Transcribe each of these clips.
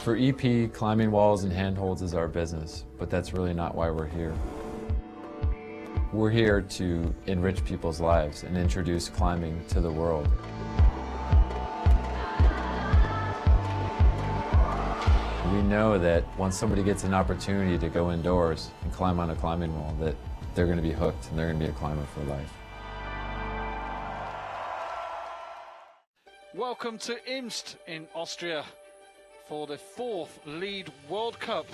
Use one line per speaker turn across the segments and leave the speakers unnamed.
For EP, climbing walls and handholds is our business, but that's really not why we're here. We're here to enrich people's lives and introduce climbing to the world. We know that once somebody gets an opportunity to go indoors and climb on a climbing wall, that they're going to be hooked and they're going to be a climber for life.
Welcome to Imst in Austria for the 4th Lead World Cup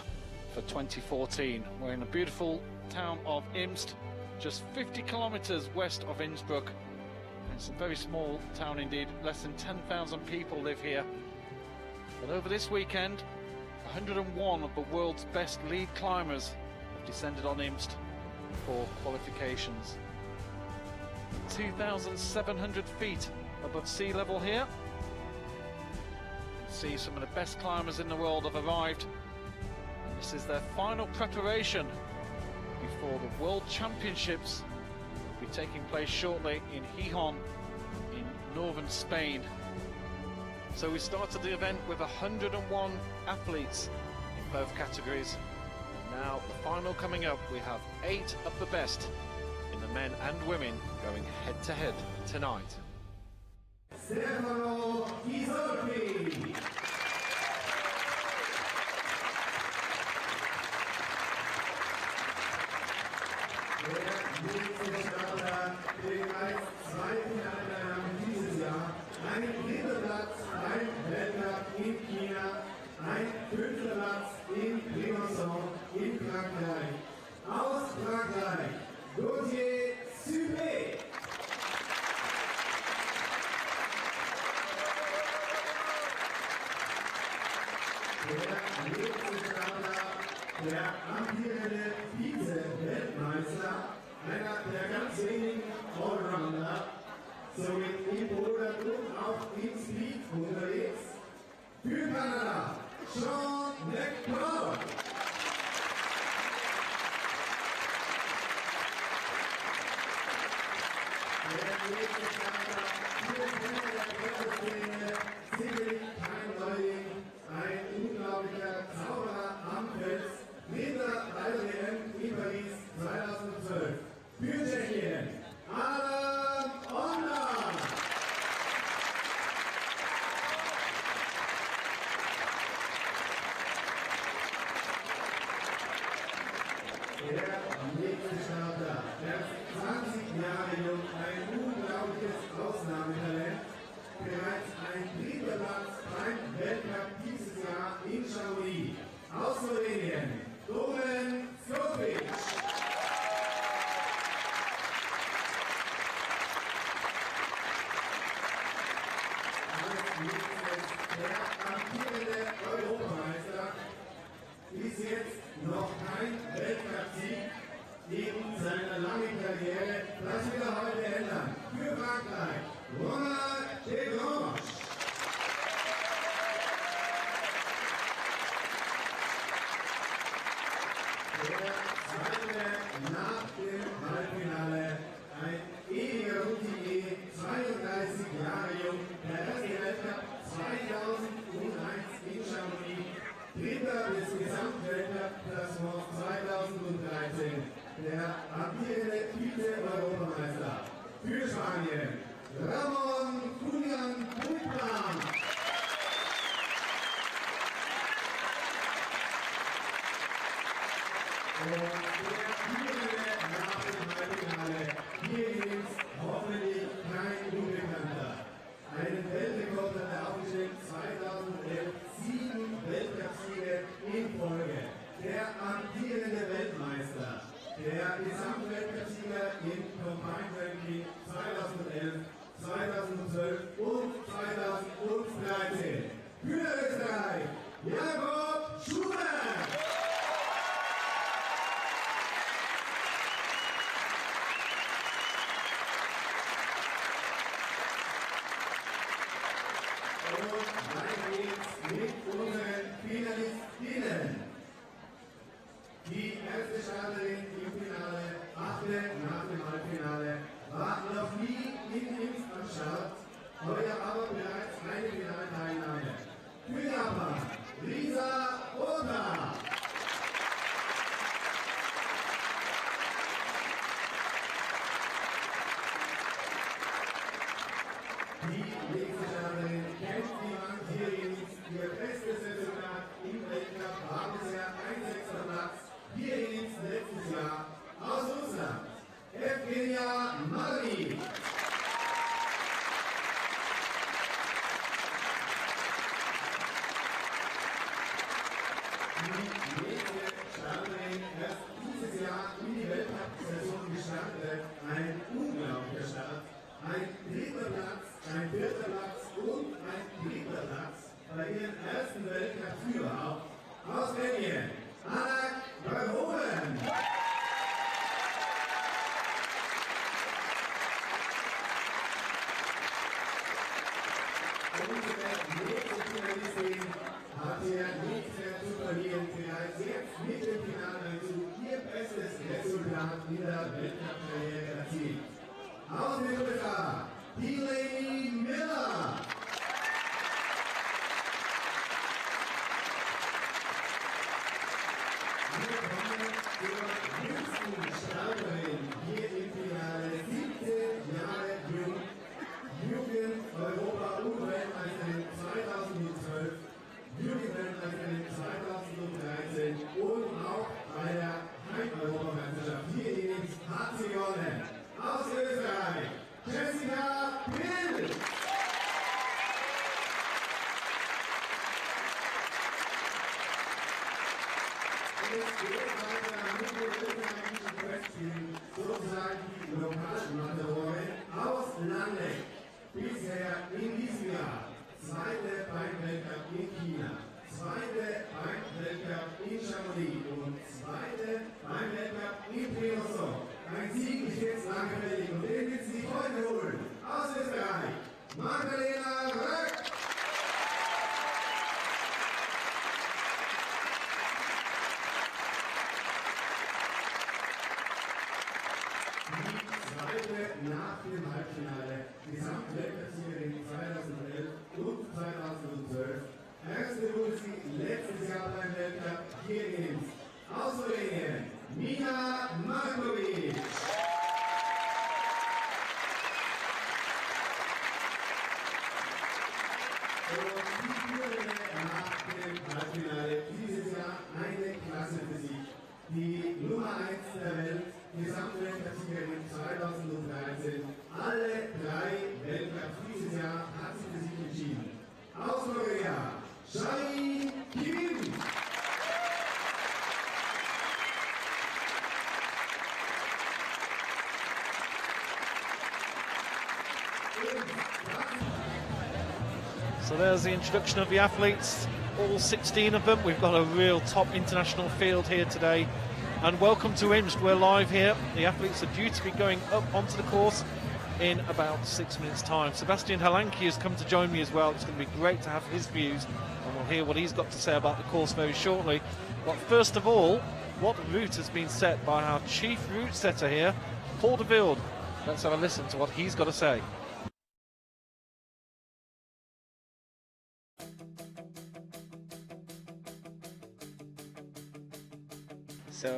for 2014. We're in the beautiful town of Imst, just 50 kilometers west of Innsbruck. It's a very small town indeed, less than 10,000 people live here. But over this weekend, 101 of the world's best lead climbers have descended on Imst for qualifications. 2,700 feet above sea level here. See, some of the best climbers in the world have arrived, and this is their final preparation before the World Championships will be taking place shortly in Gijón in northern Spain. So we started the event with 101 athletes in both categories. Now the final coming up, we have 8 of the best in the men and women going head to head tonight.
Der amtierende Vize-Weltmeister, einer der ganz wenigen Allrounder, somit im Boulder und auch im Speed unterwegs. Für Kanada, Sean McCall. Der nächste Starter, hier der Szene, sicherlich kein Neuling, ein unglaublicher Zauberer am Fels. Mit der WM in Paris 2012 für Tschechien, Adam Onda. bis jetzt noch kein Weltcup-Sieg in seiner langen Karriere. Das will er heute ändern. Für Frankreich, Ronald de Grange. Der zweite nach dem Halbfinale, ein ewiger Routinier, 32 Jahre jung, der erste Weltcup 2001 in Chamonix, Dritter des Gesamtweltcup-Klassements 2013, der amtierende Vize-Europameister für Spanien, Ramon Julian Pulpan. Und der Vierende nach dem Halbfinale, hier ist hoffentlich kein Unbekannter. Einen Weltrekord hat er aufgestellt, 2011, 7 Weltcupsiege in Folge. Der amtierende Weltmeister, der Gesamtweltcupsieger im Combined Ranking 2011, 2012 und 2013. Für Österreich, Jakob Schubert! Und weiter geht's mit unseren Finalistinnen. Die erste Starterin im Finale, achte nach dem Halbfinale, war noch nie in Imst am Start, heuer aber bereits eine Finalteilnahme. Für Japan, Lisa Ota. Die nächste Starterin kennt niemand hier in Imst. Ihr bestes Resultat im Weltcup war bisher ein 6. Platz. Hier in Imst letztes Jahr aus Russland, Evgenia Mari. Die nächste Starterin erst dieses Jahr in die Weltcup-Saison gestartet. Ein unglaublicher Start. Ein 3. Platz, ein 4. Platz und ein 3. Platz bei ihrem ersten Weltcup überhaupt. Aus Belgien, Anna Verhoeven. Unsere nächste Finalistin hat hier nichts mehr zu verlieren. Bereits jetzt mit dem Finaleinzug ihr bestes Resultat in der Weltcup-Karriere erzielt. Aus den USA, Delaney Miller. Zur jüngsten Starterin hier im Finale, 17 Jahre jung, Jugend-Europa- und Weltmeisterin 2012, Jugendweltmeisterin 2013 und auch bei der Heim-Europameisterschaft hier in Imst hat sie gewonnen. Aus Österreich, Jessica Pill. Es geht weiter mit den österreichischen Questspielen, sozusagen die Lokalmatadorin aus Landeck. Bisher in diesem Jahr 2. Beim-Weltcup in China, 2. Beim-Weltcup in Chamonix und 2. Beim-Weltcup in Primoso. Ein Sieg ist jetzt lange fällig und den wird sie heute holen. Aus Österreich, Magdalena Röck. Nach dem Halbfinale, Gesamtweltcupsiegerin 2011 und 2012. Erste wurde sie letztes Jahr beim Weltcup hier in Imst. Aus Slowenien, Mina Markovic.
Well, there's the introduction of the athletes, all 16 of them. We've got a real top international field here today. And welcome to Imst. We're live here. The athletes are due to be going up onto the course in about 6 minutes' time. Sebastian Halanki has come to join me as well. It's going to be great to have his views, and we'll hear what he's got to say about the course very shortly. But first of all, what route has been set by our chief route setter here, Paul de Wilde. Let's have a listen to what he's got to say.
So,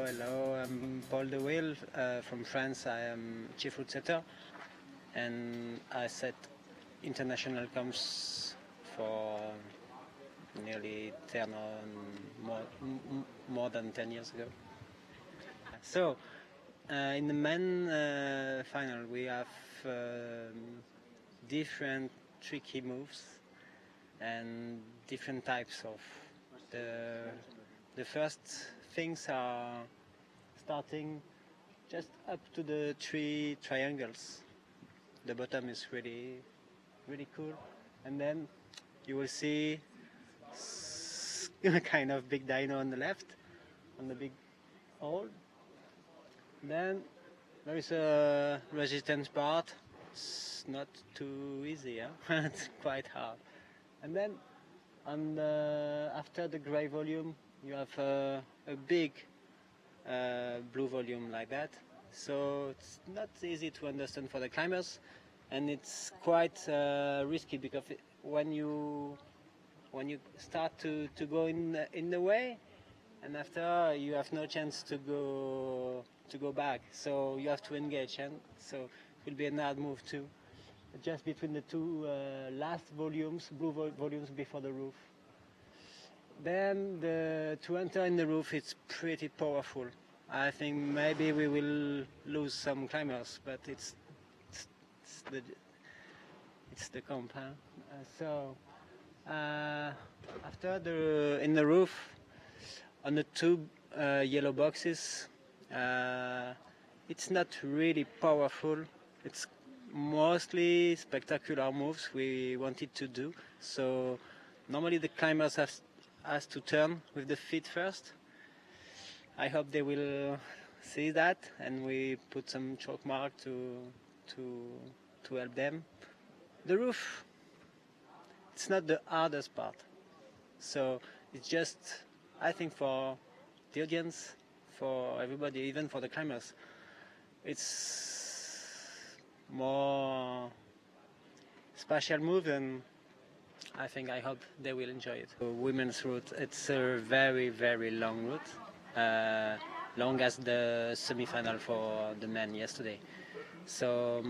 hello, I'm Paul de Wilde from France. I am chief route setter, and I set international comps for nearly 10 or more than 10 years ago. So, in the men final, we have different tricky moves and different types of the first things are starting just up to the 3 triangles. The bottom is really cool, and then you will see a kind of big dino on the left, on the big hole. Then there is a resistance part. It's not too easy, huh? It's quite hard. And then after the gray volume, you have a big blue volume like that. So it's not easy to understand for the climbers, and it's quite risky because when you start to go in the way, and after you have no chance to go back. So you have to engage, and so it will be a hard move too. Just between the 2 last volumes, blue volumes before the roof. Then to enter in the roof, it's pretty powerful. I think maybe we will lose some climbers, but it's the comp. Huh? So after in the roof, on the 2 yellow boxes, it's not really powerful. It's mostly spectacular moves we wanted to do. So normally the climbers has to turn with the feet first. I hope they will see that, and we put some chalk mark to help them. The roof, it's not the hardest part. So it's just, I think, for the audience, for everybody, even for the climbers, it's more special move, and I hope they will enjoy it. The women's route, it's a very long route, long as the semi-final for the men yesterday. So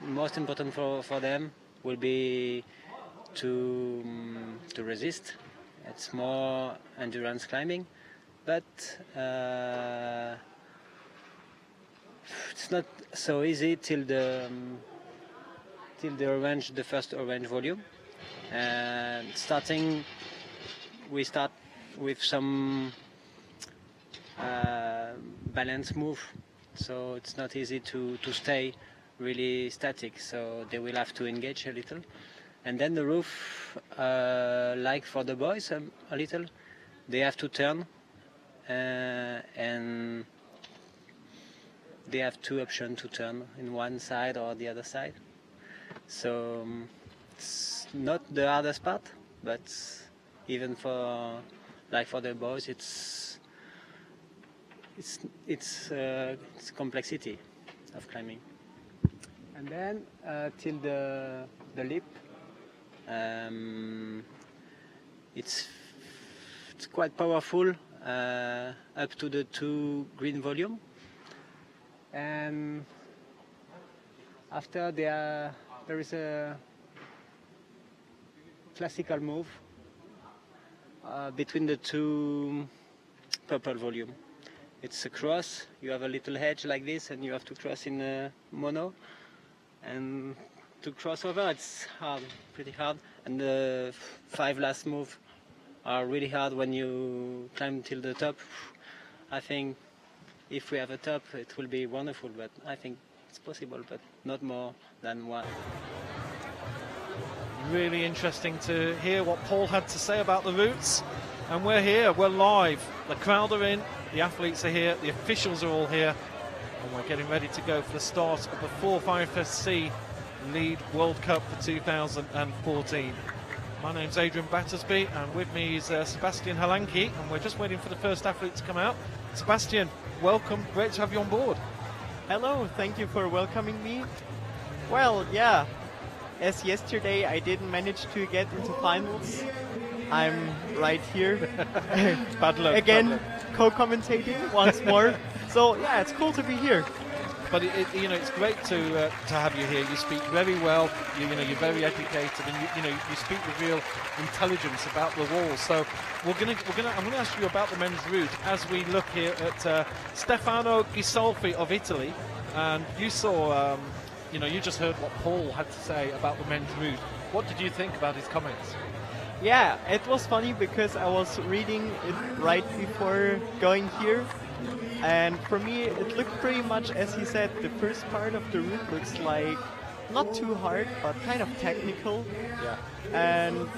most important for them will be to resist. It's more endurance climbing, but it's not so easy till the first orange volume. And we start with some balance move, so it's not easy to stay really static, so they will have to engage a little. And then the roof, like for the boys a little, they have to turn, and they have 2 options to turn in one side or the other side. So it's not the hardest part, but even for the boys, it's complexity of climbing. And then till the lip, it's quite powerful up to the 2 green volume, and after there is a classical move between the 2 purple volume. It's a cross. You have a little hedge like this, and you have to cross in a mono. And to cross over, it's hard, pretty hard. And the 5 last moves are really hard when you climb till the top. I think if we have a top, it will be wonderful. But I think it's possible, but not more than 1.
Really interesting to hear what Paul had to say about the routes. And we're here, we're live. The crowd are in, the athletes are here, the officials are all here. And we're getting ready to go for the start of the 4th IFSC Lead World Cup for 2014. My name's Adrian Battersby, and with me is Sebastian Halanki, and we're just waiting for the first athlete to come out. Sebastian, welcome, great to have you on board.
Hello, thank you for welcoming me. Well, yeah, as yesterday I didn't manage to get into finals, I'm right here.
Bad luck.
Again, co-commentating once more. So yeah, it's cool to be here.
But it's great to have you here. You speak very well. You're very educated, and you speak with real intelligence about the wall. So I'm going to ask you about the men's route as we look here at Stefano Ghisolfi of Italy, and you saw, you just heard what Paul had to say about the men's route. What did you think about his comments?
Yeah, it was funny because I was reading it right before going here. And for me, it looked pretty much as he said. The first part of the route looks like not too hard, but kind of technical.
Yeah.
And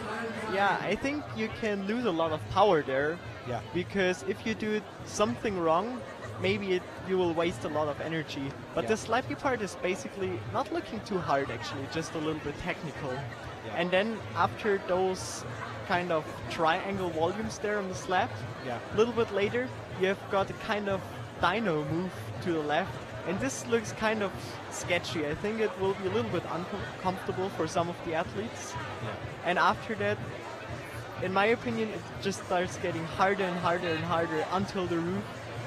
yeah, I think you can lose a lot of power there.
Yeah.
Because if you do something wrong, maybe you will waste a lot of energy. But
Yeah.
the slappy part is basically not looking too hard, actually, just a little bit technical.
Yeah.
And then after those kind of triangle volumes there on the slab,
Yeah.
a little bit later, you have got a kind of dino move to the left, and this looks kind of sketchy. I think it will be a little bit uncomfortable for some of the athletes.
Yeah.
And after that, in my opinion, it just starts getting harder and harder and harder until the roof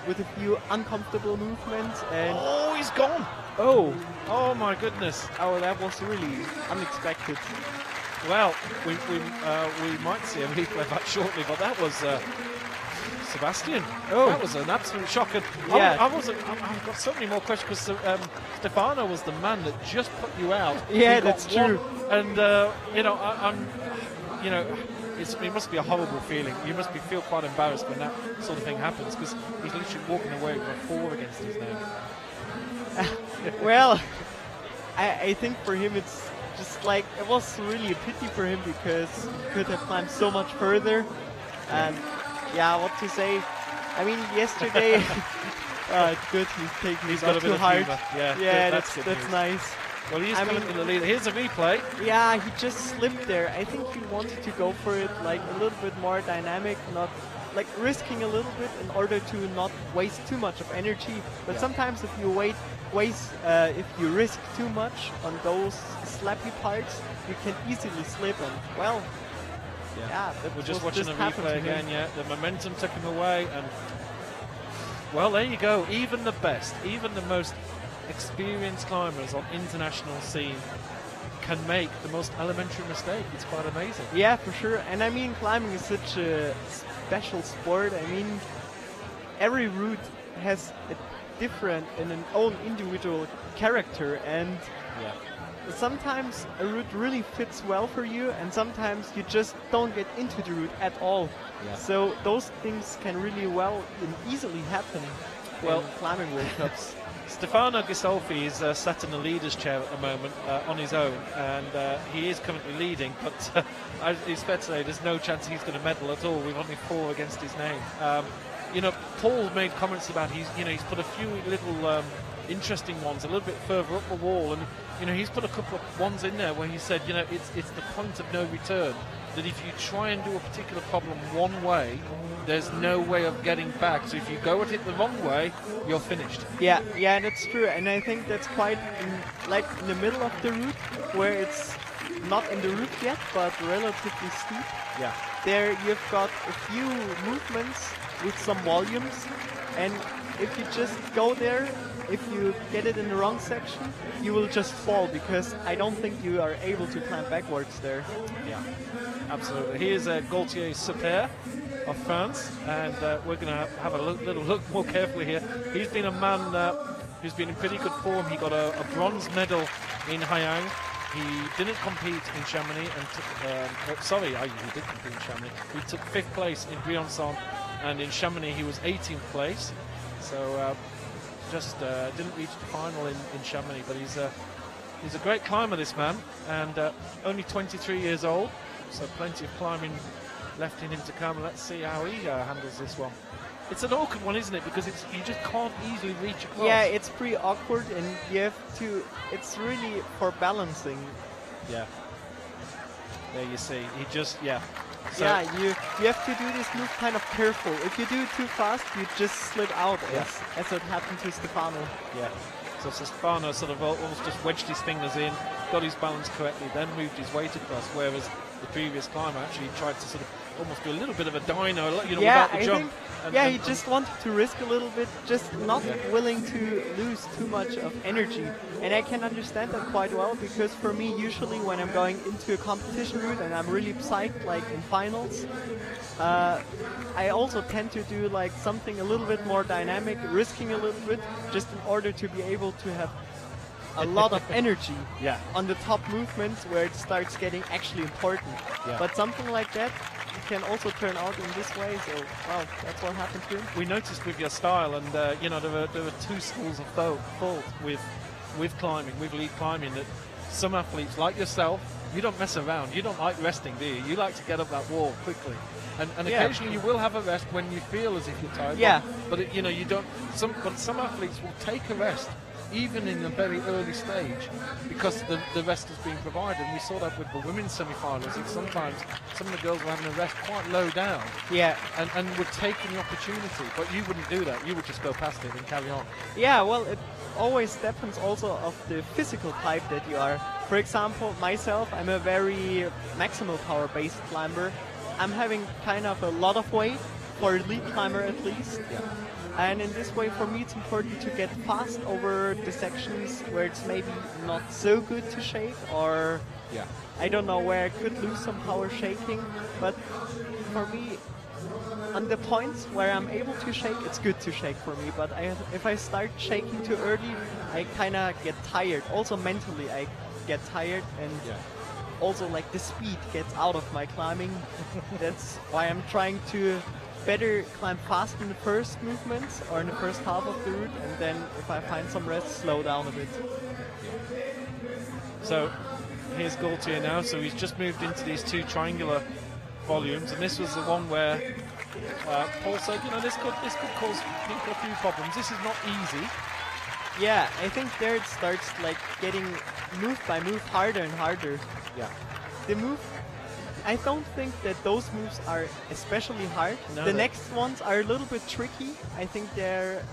with a few uncomfortable movements. And
Oh, he's gone.
oh,
Oh my goodness.
oh, that was really unexpected.
Well, we might see a replay back shortly, but that was Sebastian.
Oh.
That was an absolute shocker.
Yeah.
I've got so many more questions because Stefano was the man that just put you out.
Yeah,
He got
that's true.
And it must be a horrible feeling. You must feel quite embarrassed when that sort of thing happens because he's literally walking away with a 4 against his name.
Well, I think for him it's just like, it was really a pity for him because he could have climbed so much further. And yeah, what to say? I mean, yesterday, it's good he's taking
He's
it
got
not
a bit
too
of
hard.
humour. Yeah,
Yeah,
that's
that's
good news.
nice.
Well, he's
I
coming
mean-
in the lead. Here's a replay.
Yeah, he just slipped there. I think he wanted to go for it like a little bit more dynamic, not like risking a little bit in order to not waste too much of energy. But
Yeah.
sometimes if you if you risk too much on those slappy parts, you can easily slip. And well, yeah, that
We're just
was
watching a
happened
replay
to him.
again. Yeah, the momentum took him away, and well, there you go. Even the best, even the most experienced climbers on international scene can make the most elementary mistake. It's quite amazing.
Yeah, for sure. And I mean, climbing is such a special sport. I mean, every route has a different and an own individual character, and
Yeah.
sometimes a route really fits well for you, and sometimes you just don't get into the route at all.
Yeah.
So those things can really well and easily happen
Well-
in climbing World Cups.
Stefano Ghisolfi is sat in the leader's chair at the moment on his own, and he is currently leading, but it's fair to say there's no chance he's going to medal at all with only 4 against his name. Paul made comments about he's put a few little interesting ones a little bit further up the wall, and he's put a couple of ones in there where he said it's the point of no return, that if you try and do a particular problem one way, there's no way of getting back. So if you go at it the wrong way, you're finished.
Yeah, that's true, and I think that's quite in the middle of the route, where it's not in the route yet, but relatively steep.
Yeah.
There you've got a few movements with some volumes, and if you just go there, if you get it in the wrong section, you will just fall, because I don't think you are able to climb backwards there.
Yeah, absolutely. Here's Gaultier Super of France, and we're going to have a little look more carefully here. He's been a man who's been in pretty good form. He got a bronze medal in Hayang. He didn't compete in Chamonix, and he did compete in Chamonix. He took 5th place in Briançon, and in Chamonix he was 18th place. So just didn't reach the final in Chamonix, but He's a great climber, this man, and only 23 years old, so plenty of climbing left in him to come. Let's see how he handles this one. It's an awkward one, isn't it? Because you just can't easily reach across.
Yeah, it's pretty awkward, and you have to. It's really for balancing.
Yeah. There you see. He just So
yeah, you have to do this move kind of careful. If you do it too fast, you just slip out, as it happened to Stefano.
Yeah. So Stefano sort of almost just wedged his fingers in, got his balance correctly, then moved his weight across, whereas the previous climber actually tried to sort of almost do a little bit of a dino, without the jump.
He just wanted to risk a little bit, just not willing to lose too much of energy. And I can understand that quite well, because for me, usually when I'm going into a competition route and I'm really psyched, like in finals, I also tend to do like something a little bit more dynamic, risking a little bit, just in order to be able to have a lot of energy on the top movements where it starts getting actually important.
Yeah.
But something like that can also turn out in this way, so wow, that's what happened to him.
We noticed with your style, and there were two schools of thought with climbing, with lead climbing, that some athletes like yourself, you don't mess around, you don't like resting, do you? You like to get up that wall quickly. And occasionally you will have a rest when you feel as if you're tired.
Yeah.
But you don't. But some athletes will take a rest even in a very early stage, because the rest has been provided. And we saw that with the women's semi-finals. Sometimes some of the girls were having a rest quite low down.
Yeah.
And were taking the opportunity. But you wouldn't do that. You would just go past it and carry on.
Yeah, well, it always depends also of the physical type that you are. For example, myself, I'm a very maximal power-based climber. I'm having kind of a lot of weight for a lead climber at least.
Yeah.
And in this way, for me, it's important to get fast over the sections where it's maybe not so good to shake, or I don't know, where I could lose some power shaking. But for me, on the points where I'm able to shake, it's good to shake for me. But if I start shaking too early, I kind of get tired. Also mentally, I get tired, and also like the speed gets out of my climbing. That's why I'm trying to better climb fast in the first movements or in the first half of the route, and then if I find some rest, slow down a bit.
So here's Gaultier now, so he's just moved into these two triangular volumes, and this was the one where Paul said, this could cause people a few problems. This is not easy.
Yeah, I think there it starts like getting move by move harder and harder.
Yeah.
The move, I don't think that those moves are especially hard.
No,
the next ones are a little bit tricky. I think they're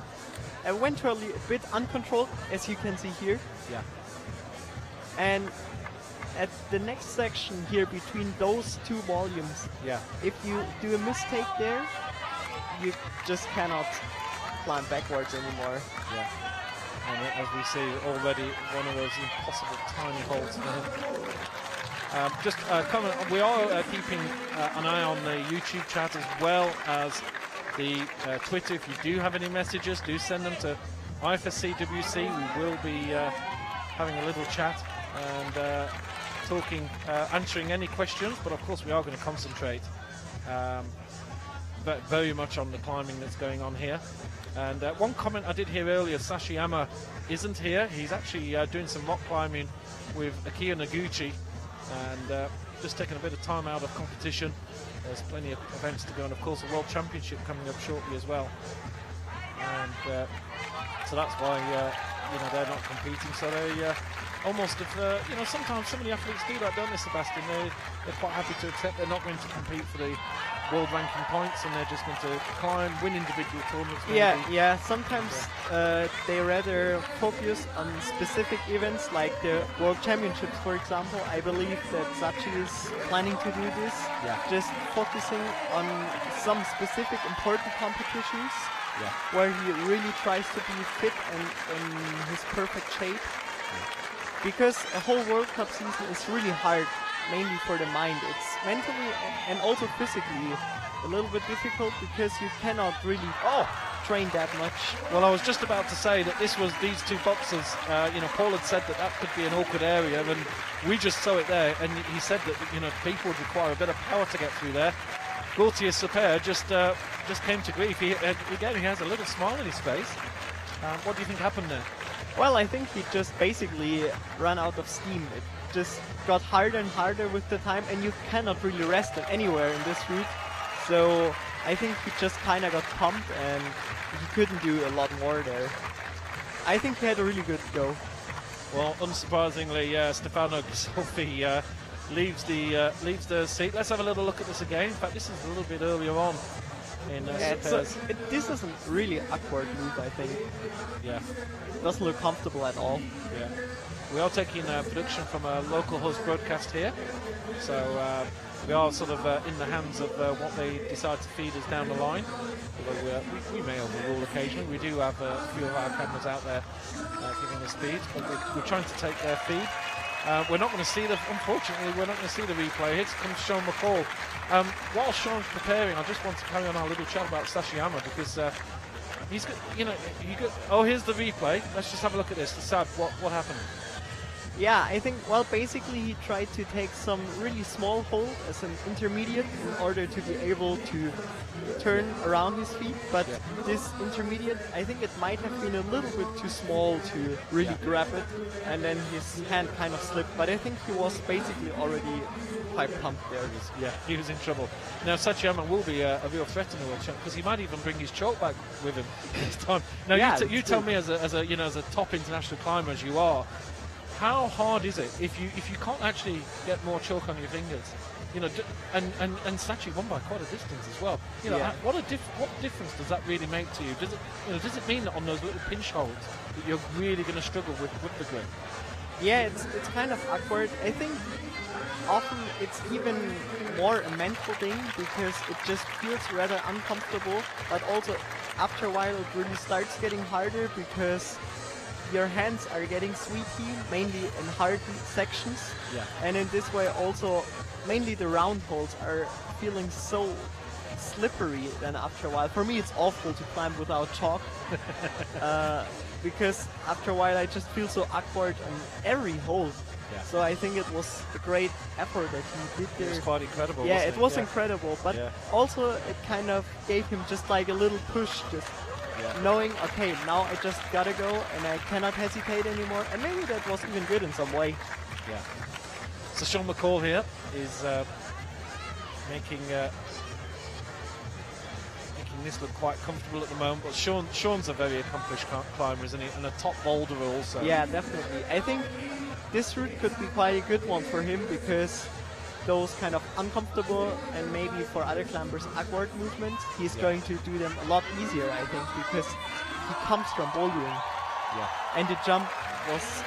eventually a bit uncontrolled, as you can see here.
Yeah.
And at the next section here, between those two volumes, if you do a mistake there, you just cannot climb backwards anymore.
Yeah. And as we see already, one of those impossible tiny holds for him. We are keeping an eye on the YouTube chat as well as the Twitter. If you do have any messages, do send them to IFSC WC. We will be having a little chat and talking, answering any questions. But of course, we are going to concentrate very much on the climbing that's going on here. And one comment I did hear earlier, Sashiyama isn't here. He's actually doing some rock climbing with Akio Noguchi, and just taking a bit of time out of competition. There's plenty of events to go, and of course a World Championship coming up shortly as well. And so that's why they're not competing. So they almost, sometimes some of the athletes do that, don't they, Sebastian? They're quite happy to accept they're not going to compete for the world ranking points, and they're just going to climb, win individual tournaments.
Yeah. Sometimes they rather focus on specific events like the World Championships, for example. I believe that Sachi is planning to do this. Just focusing on some specific important competitions where he really tries to be fit and in his perfect shape. Because a whole World Cup season is really hard, mainly for the mind. It's mentally and also physically a little bit difficult, because you cannot really train that much.
Well, I was just about to say that these two boxers, Paul had said that could be an awkward area, and we just saw it there, and he said that people would require a bit of power to get through there. Gaultier Super just came to grief. He has a little smile on his face. What do you think happened there?
Well, I think he just basically ran out of steam. It just got harder and harder with the time, and you cannot really rest it anywhere in this route. So I think he just kind of got pumped, and he couldn't do a lot more there. I think he had a really good go.
Well, unsurprisingly, Stefano Ghisolfi leaves the seat. Let's have a little look at this again. In fact, this is a little bit earlier on.
This is a really awkward move, I think.
Yeah.
It doesn't look comfortable at all.
Yeah. We are taking production from a local host broadcast here, so we are sort of in the hands of what they decide to feed us down the line. Although we may overrule occasionally. We do have a few of our cameras out there giving us feeds, but we're trying to take their feed. We're not going to see unfortunately, we're not going to see the replay. Here comes Sean McCall. While Sean's preparing, I just want to carry on our little chat about Sashiyama because he's got, oh, here's the replay. Let's just have a look at this. Decide what happened.
Yeah, I think, well, basically he tried to take some really small hole as an intermediate in order to be able to turn around his feet, but this intermediate, I think it might have been a little bit too small to really grab it, and then his hand kind of slipped, but I think he was basically already quite pumped there.
Yeah, he was in trouble. Now Sachiyama will be a real threat in the World Cup because he might even bring his chalk back with him this time. Now you tell me as a top international climber as you are, how hard is it if you can't actually get more chalk on your fingers? And Sachi won by quite a distance as well. What difference does that really make to you? Does it mean that on those little pinch holds that you're really going to struggle with the grip?
Yeah, it's kind of awkward. I think often it's even more a mental thing because it just feels rather uncomfortable, but also after a while it really starts getting harder because your hands are getting sweaty, mainly in hard sections. Yeah. And in this way also, mainly the round holes are feeling so slippery then after a while. For me it's awful to climb without chalk. Because after a while I just feel so awkward on every hole. Yeah. So I think it was a great effort that he did there.
It was quite incredible.
Yeah, it was incredible, but also it kind of gave him just like a little push, just knowing, okay, now I just gotta go and I cannot hesitate anymore, and maybe that was even good in some way.
Yeah. So Sean McCall here is making this look quite comfortable at the moment, but Sean's a very accomplished climber, isn't he? And a top boulderer also.
Yeah, definitely. I think this route could be quite a good one for him because those kind of uncomfortable and maybe for other climbers awkward movements, he's going to do them a lot easier, I think, because he comes from bouldering. Yeah. And the jump was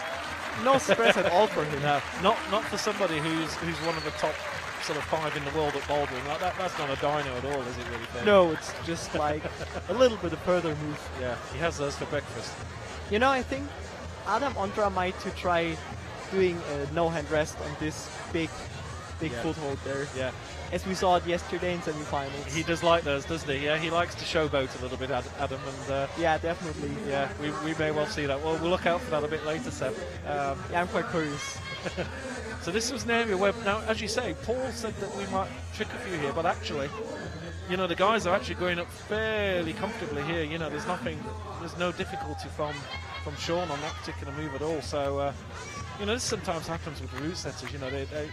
no stress at all for him.
No, not for somebody who's one of the top sort of 5 in the world at bouldering. Like that's not a dyno at all, is it really? Fair?
No, it's just like a little bit of further move.
Yeah, he has those for breakfast.
I think Adam Ondra might to try doing a no-hand rest on this big foothold there. Yeah. As we saw it yesterday in semi-finals.
He does like those, doesn't he? Yeah, he likes to showboat a little bit, Adam. And
yeah, definitely.
Yeah, we may well see that. Well, we'll look out for that a bit later, Seb.
Yeah, I'm quite curious.
So this was an area where, now, as you say, Paul said that we might trick a few here, but actually, the guys are actually going up fairly comfortably here. There's no difficulty from Sean on that particular move at all. So, this sometimes happens with the route setters.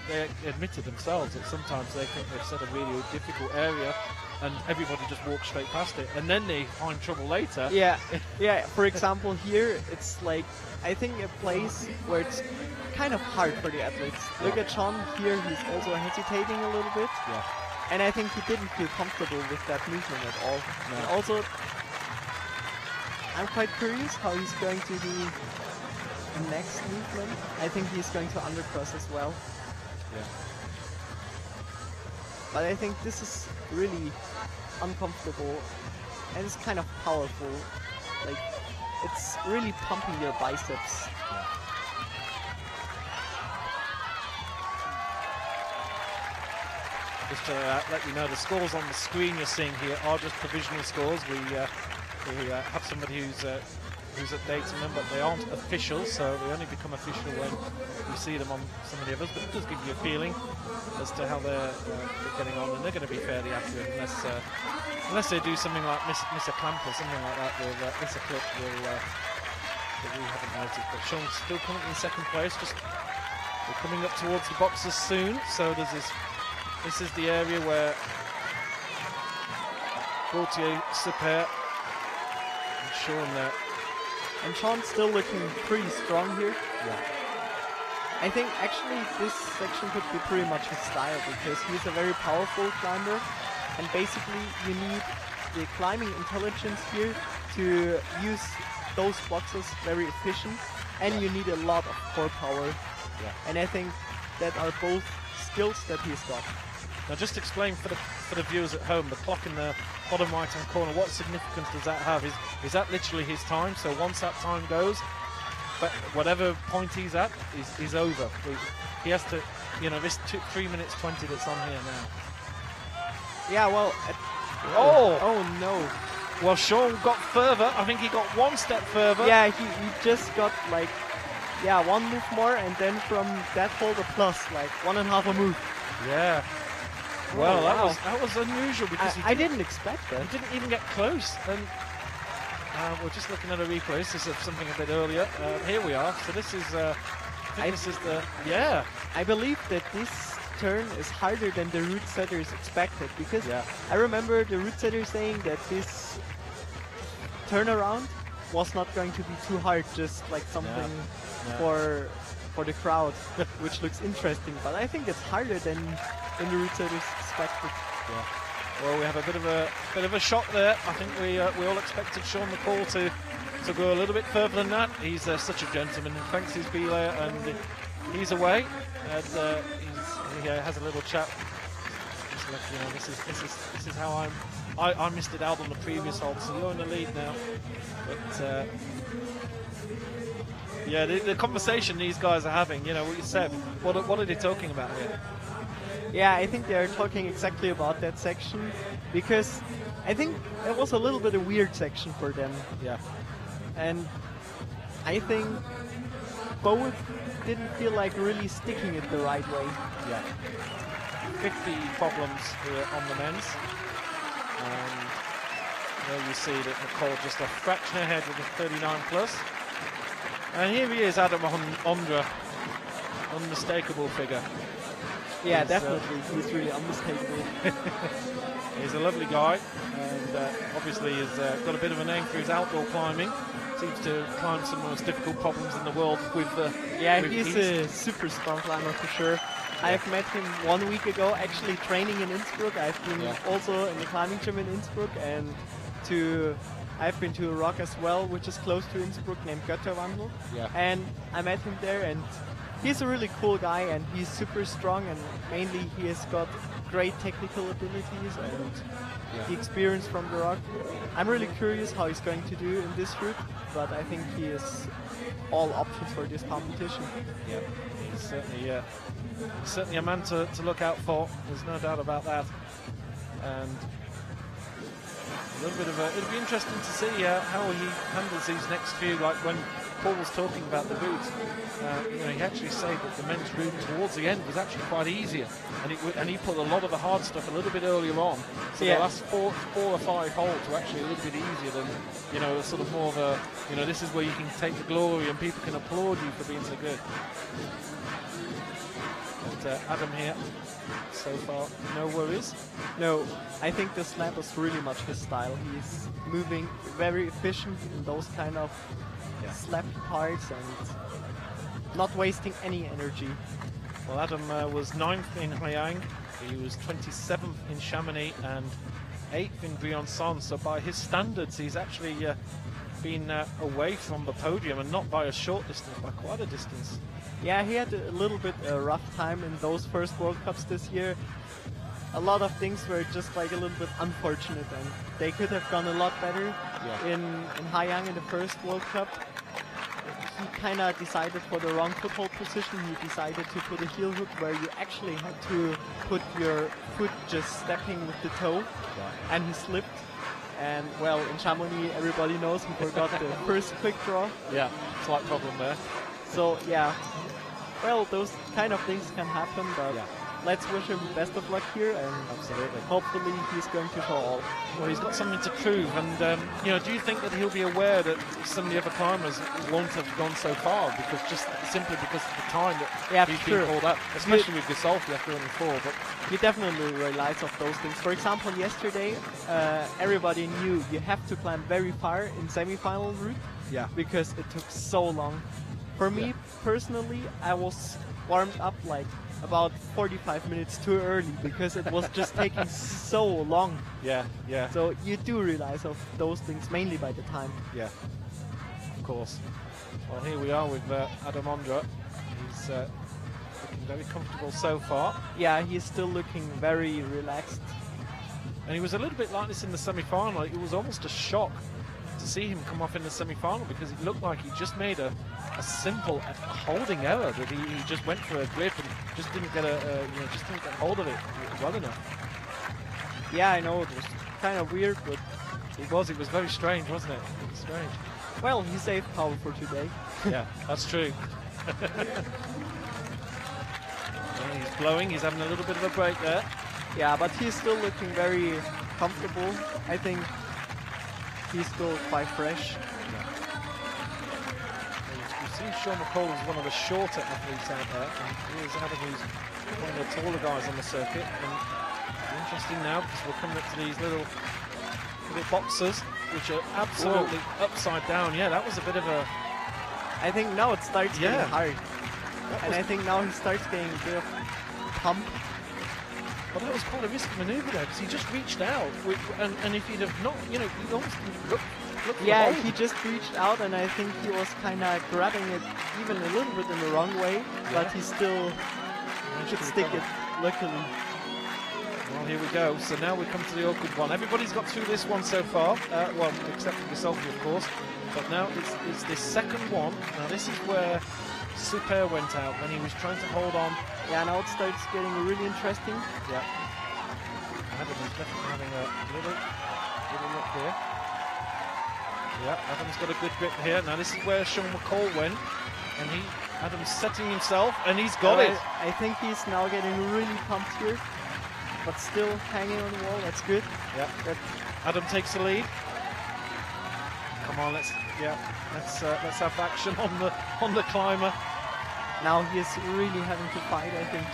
They admitted themselves that sometimes they think they've set a really difficult area and everybody just walks straight past it, and then they find trouble later.
Yeah. For example, here it's like, I think a place where it's kind of hard for the athletes. Look at Sean here, he's also hesitating a little bit. Yeah. And I think he didn't feel comfortable with that movement at all. No. And also, I'm quite curious how he's going to do the next movement. I think he's going to undercross as well. Yeah. But I think this is really uncomfortable and it's kind of powerful. Like, it's really pumping your biceps. Yeah.
Just to let you know, the scores on the screen you're seeing here are just provisional scores. We have somebody who's updating them, but they aren't official, so they only become official when we see them on some of the others. But it does give you a feeling as to how they're getting on, and they're going to be fairly accurate unless they do something like miss a clamp or something like that. Miss a clip that we haven't noticed. But Sean's still coming in second place. We're coming up towards the boxes soon. So there's this. This is the area where Gaultier, Super, and Sean there.
And Sean's still looking pretty strong here.
Yeah.
I think actually this section could be pretty much his style because he's a very powerful climber, and basically you need the climbing intelligence here to use those boxes very efficient, and you need a lot of core power.
Yeah.
And I think that are both skills that he's got.
Now just explain for the viewers at home, the clock in the bottom right hand corner, what significance does that have? Is that literally his time? So once that time goes, but whatever point he's at is over. He has to, you know, this 3 minutes 20 that's on here now.
Yeah, well... Oh no.
Well, Sean got further. I think he got one step further.
Yeah, he just got like, yeah, one move more, and then from that hold a plus, like 1.5 a move.
Yeah. Well,
wow.
that was unusual because
I didn't expect that.
he didn't even get close. And we're just looking at a replay. This is something a bit earlier. Here we are. So this is.
I believe that this turn is harder than the route setters expected, because I remember the route setter saying that this turnaround was not going to be too hard, just like something for the crowd, which looks interesting. But I think it's harder than the route setters expected.
Yeah. Well, we have a bit of a shock there. I think we all expected Sean McCall to go a little bit further than that. He's such a gentleman and thanks his belay, and he's away. And he has a little chat. Just like, you know, this is how I missed it out on the previous hold, so you're in the lead now. But yeah, the conversation these guys are having, you know, what you said. What are they talking about here?
Yeah, I think they are talking exactly about that section, because I think it was a little bit a weird section for them.
Yeah.
And I think both didn't feel like really sticking it the right way.
Yeah. 50 problems here on the men's. And there you see that McCall just a fraction ahead with a 39 plus. And here he is, Adam Ondra, unmistakable figure.
Yeah, definitely. He's really unmistakable.
He's a lovely guy, and obviously he's got a bit of a name for his outdoor climbing. Seems to climb some of the most difficult problems in the world with
he's a super strong climber for sure. Yeah. I've met him 1 week ago, actually training in Innsbruck. I've been also in the climbing gym in Innsbruck, and I've been to a rock as well, which is close to Innsbruck, named Götterwandel. Yeah. And I met him there, and he's a really cool guy, and he's super strong, and mainly he has got great technical abilities and the experience from the rock. I'm really curious how he's going to do in this route, but I think he is all options for this competition.
Yeah, he's certainly a man to look out for. There's no doubt about that. And a little bit of it'll be interesting to see how he handles these next few. Like when Paul was talking about the route, you know, he actually said that the men's route towards the end was actually quite easier, and he put a lot of the hard stuff a little bit earlier on. So the last four or five holes were actually a little bit easier than, you know, sort of more of a, you know, this is where you can take the glory and people can applaud you for being so good. But Adam here, so far, no worries.
No, I think this lap is really much his style. He's moving very efficient in those kind of slappy parts and not wasting any energy.
Well, Adam was 9th in Hayang, he was 27th in Chamonix and 8th in Briançon, so by his standards he's actually been away from the podium, and not by a short distance, by quite a distance.
Yeah, he had a little bit rough time in those first World Cups this year. A lot of things were just like a little bit unfortunate, and they could have gone a lot better in Hayang in the first World Cup. He kind of decided for the wrong foothold position. He decided to put a heel hook where you actually had to put your foot just stepping with the toe, and he slipped. And well, in Chamonix, everybody knows he forgot the first quick draw.
Yeah, slight problem there.
So yeah, well, those kind of things can happen, but let's wish him best of luck here, and
Absolutely.
hopefully he's going to show all.
Well, he's got something to prove, and you know, do you think that he'll be aware that some of the other climbers won't have gone so far because simply because of the time that he's been called up, especially with Gasolfi after running 4? But
He definitely relies on those things. For example, yesterday, everybody knew you have to climb very far in semi-final route because it took so long. For me personally, I was warmed up like about 45 minutes too early because it was just taking so long.
Yeah.
So you do realize of those things mainly by the time.
Yeah, of course. Well, here we are with Adam Ondra. He's looking very comfortable so far.
Yeah, he's still looking very relaxed.
And he was a little bit like this in the semi-final. It was almost a shock to see him come off in the semi-final because it looked like he just made a simple holding error, that he just went for a grip and just didn't get just didn't get hold of it well enough.
Yeah, I know, it was kind of weird, but
It was very strange, wasn't it? It was strange.
well, he saved power for today.
Yeah, that's true. And he's blowing, he's having a little bit of a break there.
Yeah, but he's still looking very comfortable. I think he's still quite fresh.
We've seen Sean McCall as one of the shorter athletes out there, and here's Adam, who's one of the taller guys on the circuit. And interesting now, because we're coming up to these little boxes, which are absolutely upside down. Yeah, that was a bit of a...
I think now it starts getting hard.
that
And
was-
I think now he starts getting a bit of pump.
Well, that was quite a risky manoeuvre there, because he just reached out, and if he'd have not, you know, he almost looked for the
Yeah,
hold.
he just reached out and I think he was kind of grabbing it even a little bit in the wrong way, but he still could stick it, luckily.
Well, here we go. So now we come to the awkward one. Everybody's got through this one so far, well, except for yourself, of course. But now it's this second one. Now this is where Super went out when he was trying to hold on.
Yeah, now it starts getting really interesting.
Yeah. Adam is definitely having a little look here. Yeah, Adam's got a good grip here. Now this is where Sean McCall went, and Adam's setting himself, and he's got it.
I think he's now getting really pumped here, but still hanging on the wall. That's good.
Yeah. Adam takes the lead. Come on, let's have action on the climber.
Now he is really having to fight, I think.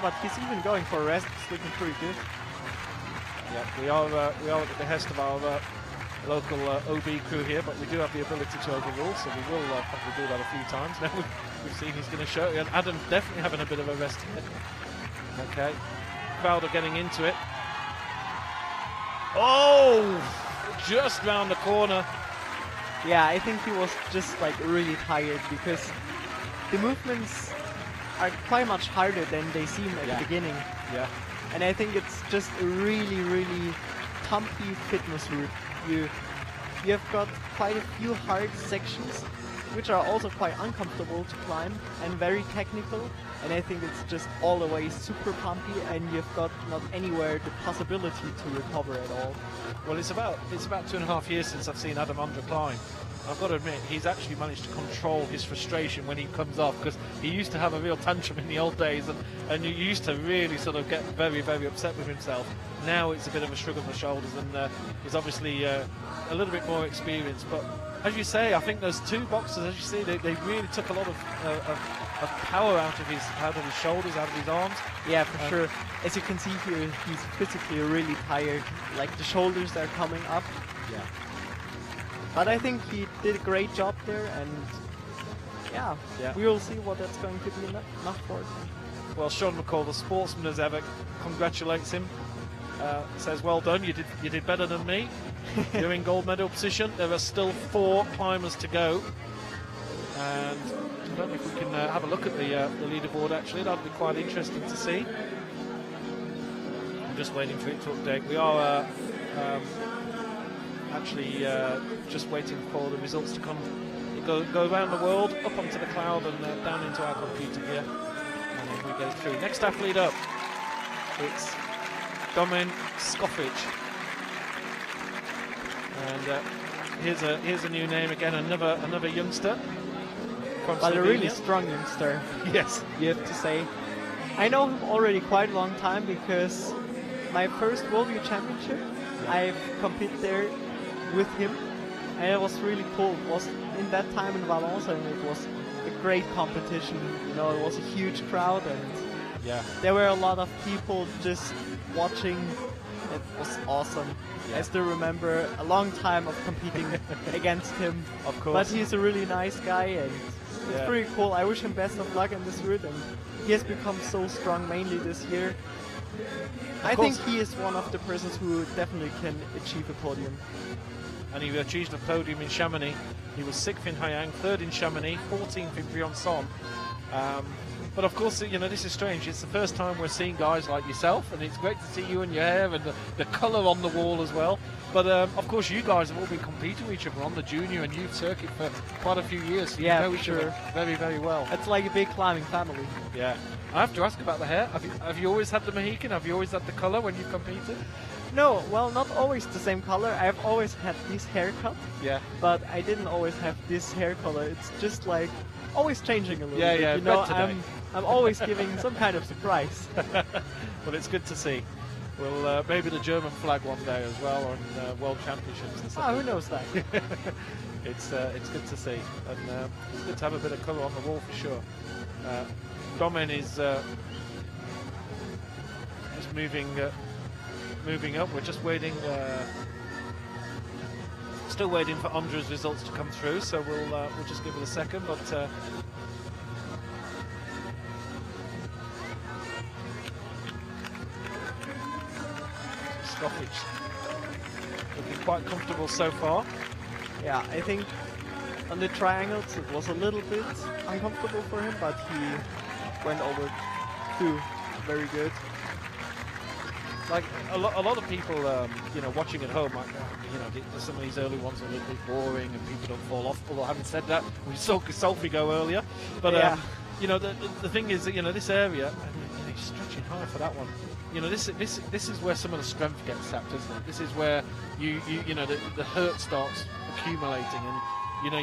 But he's even going for a rest. It's looking pretty good.
Yeah, we are at the behest of our local OB crew here, but we do have the ability to overrule, so we will probably do that a few times. Now we've seen he's going to show, and Adam's definitely having a bit of a rest here. Okay, crowd are getting into it. Oh, just round the corner.
Yeah, I think he was just like really tired because the movements are quite much harder than they seem at the beginning.
Yeah.
And I think it's just a really, really pumpy fitness route. You've got quite a few hard sections, which are also quite uncomfortable to climb and very technical. And I think it's just all the way super pumpy, and you've got not anywhere the possibility to recover at all.
Well, it's about 2.5 years since I've seen Adam Ondra climb. I've got to admit, he's actually managed to control his frustration when he comes off, because he used to have a real tantrum in the old days, and you used to really sort of get very, very upset with himself. Now it's a bit of a shrug of the shoulders, and he's obviously a little bit more experienced. But as you say, I think those two boxes, as you see, they really took a lot of power out of his shoulders, out of his arms.
Yeah, for sure. As you can see here, he's physically really tired. Like the shoulders are coming up.
Yeah.
But I think he did a great job there, and yeah, we will see what that's going to be enough for.
Well, Sean McCall, the sportsman as ever, congratulates him. Says, well done, you did better than me. You're in gold medal position. There are still 4 climbers to go. And I don't know if we can have a look at the leaderboard, actually. That'd be quite interesting to see. I'm just waiting for it to update. We are actually just waiting for the results to come. Go around the world, up onto the cloud, and down into our computer here. And then we get it through. Next athlete up, it's Domen Skofic. And here's a new name again, another youngster from
But a
Slovenia.
really strong youngster,
Yes.
you have to say. I know him already quite a long time because my first World Youth Championship, I've competed there with him, and it was really cool. It was in that time in Valence, and it was a great competition. You know, it was a huge crowd, and
Yeah.
there were a lot of people just watching. It was awesome.
Yeah.
I still remember a long time of competing against him.
Of course.
But he's a really nice guy, and it's
Yeah.
pretty cool. I wish him best of luck in this route, and he has become so strong mainly this year. I think
course.
he is one of the persons who definitely can achieve a podium.
And he achieved a podium in Chamonix. He was 6th in Hayang, 3rd in Chamonix, 14th in Briançon. But of course, you know, this is strange. It's the first time we're seeing guys like yourself, and it's great to see you and your hair and the colour on the wall as well. But of course, you guys have all been competing with each other on the junior and youth circuit for quite a few years. So
Yeah,
you know
for
each other
sure.
very, very well.
It's like a big climbing family.
Yeah. I have to ask about the hair. Have you always had the Mohican? Have you always had the colour when you've competed?
No, well, not always the same color. I've always had this haircut,
Yeah.
but I didn't always have this hair color. It's just like always changing a little
Yeah,
bit.
yeah,
You know,
red today.
I'm always giving some kind of surprise.
Well, it's good to see. Well, maybe the German flag one day as well on World Championships and stuff.
Oh, who knows that?
It's good to see, and it's good to have a bit of colour on the wall for sure. Domen is just moving up. We're just waiting. Still waiting for Andre's results to come through, so we'll just give it a second. But Stoffage looking quite comfortable so far.
Yeah, I think on the triangles it was a little bit uncomfortable for him, but he went over through very good.
Like a lot of people, you know, watching at home, like, you know, some of these early ones are a little bit boring and people don't fall off. Although having said that, we saw Solfi go earlier, but
Yeah.
you know, the thing is that, you know, this area, and you know, he's stretching hard for that one. You know, this is where some of the strength gets sapped, isn't it? This is where you know the hurt starts accumulating, and you know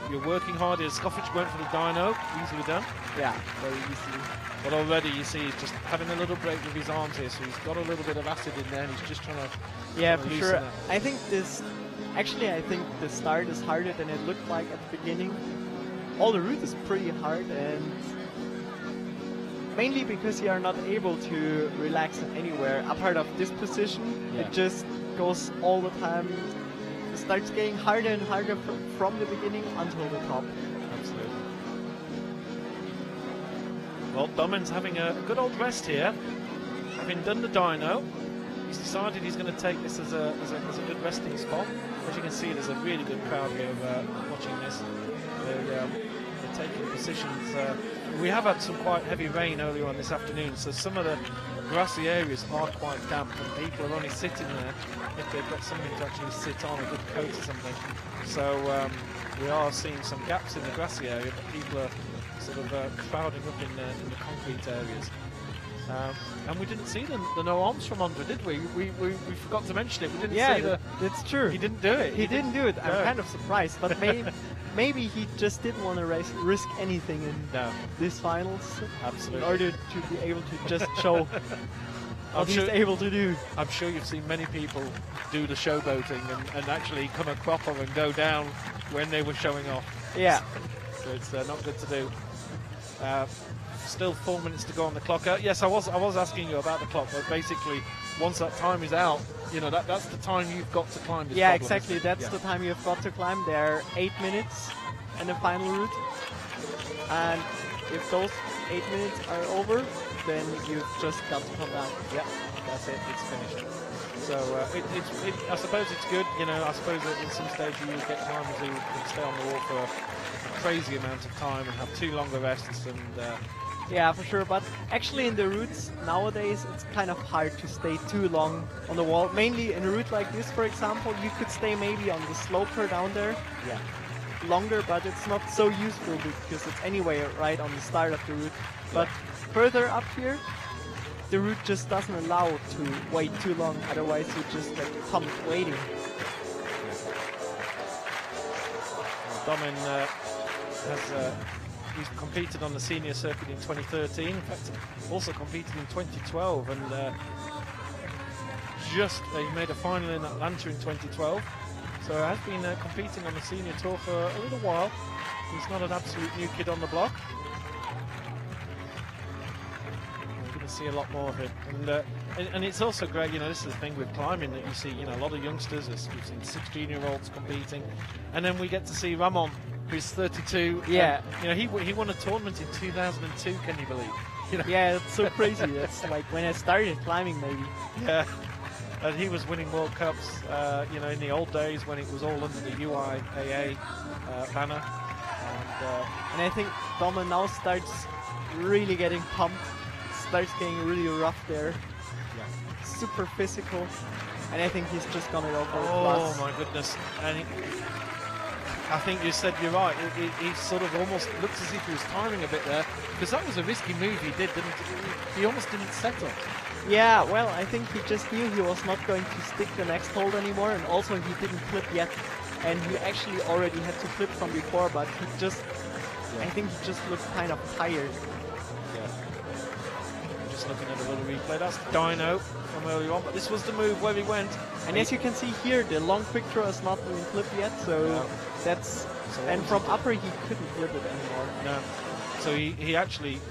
you're working hard. Scoffich went for the dyno, easily done.
Yeah, very easily.
But already you see he's just having a little break with his arms here, so he's got a little bit of acid in there, and he's just trying to
Yeah,
trying to
for
loosen
sure.
it.
I think I think the start is harder than it looked like at the beginning. All the route is pretty hard, and mainly because you are not able to relax anywhere. Apart of this position,
Yeah.
it just goes all the time. It starts getting harder and harder from the beginning until the top.
Absolutely. Well, Domen's having a good old rest here. Having done the dyno, he's decided he's going to take this as a good resting spot. As you can see, there's a really good crowd here watching this. They're taking positions. We have had some quite heavy rain earlier on this afternoon, so some of the grassy areas are quite damp, and people are only sitting there if they've got something to actually sit on, a good coat or something. So we are seeing some gaps in the grassy area, but people are sort of crowding up in the concrete areas. And we didn't see the no arms from Andre, did we? We forgot to mention it. We didn't
Yeah,
see
that's true.
he didn't do it.
He didn't do it. I'm
No.
kind of surprised, but maybe he just didn't want to risk anything in
No,
these finals
absolutely.
in order to be able to just show what he's
sure-
able to do.
I'm sure you've seen many people do the showboating and actually come a cropper and go down when they were showing off.
Yeah.
So it's not good to do. Still 4 minutes to go on the clock. Yes, I was asking you about the clock, but basically, once that time is out, you know that's the time you've got to climb this
Yeah,
problem,
exactly.
isn't it?
That's
Yeah.
the time you've got to climb. There are 8 minutes in the final route. And if those 8 minutes are over, then you've just got to come down.
Yeah, that's it. It's finished. So I suppose it's good. You know, I suppose that at some stage you get climbers who can stay on the wall for a crazy amount of time and have too long a rests and.
Yeah, for sure. But actually in the routes nowadays, it's kind of hard to stay too long on the wall. Mainly in a route like this, for example, you could stay maybe on the sloper down there
Yeah.
longer, but it's not so useful because it's anyway right on the start of the route. But further up here, the route just doesn't allow to wait too long. Otherwise, you just get pumped waiting.
Domen he's competed on the senior circuit in 2013. In fact, also competed in 2012, and he made a final in Atlanta in 2012. So has been competing on the senior tour for a little while. He's not an absolute new kid on the block. We're going to see a lot more of it, and it's also great. You know, this is the thing with climbing that you see. You know, a lot of youngsters. We've seen 16-year-olds competing, and then we get to see Ramon, who's 32.
Yeah.
And, you know, he won a tournament in 2002. Can you believe? You know?
Yeah, it's so crazy. That's like when I started climbing, maybe.
Yeah. And he was winning World Cups, you know, in the old days when it was all under the UIAA banner.
And I think Domen now starts really getting pumped, starts getting really rough there.
Yeah.
Super physical, and I think he's just gonna go for a
Oh
plus.
my goodness! And I think you said you're right. He sort of almost looked as if he was timing a bit there, because that was a risky move he did, didn't he? He almost didn't settle.
Yeah, well, I think he just knew he was not going to stick the next hold anymore, and also he didn't flip yet, and he actually already had to flip from before, but he just, I think he just looked kind of tired.
Yeah. Just looking at a little replay. That's Dino from earlier on, but this was the move where he went.
And as you can see here, the long quick throw has not been flipped yet, so that's, and from upper he couldn't flip it anymore.
No. So he actually,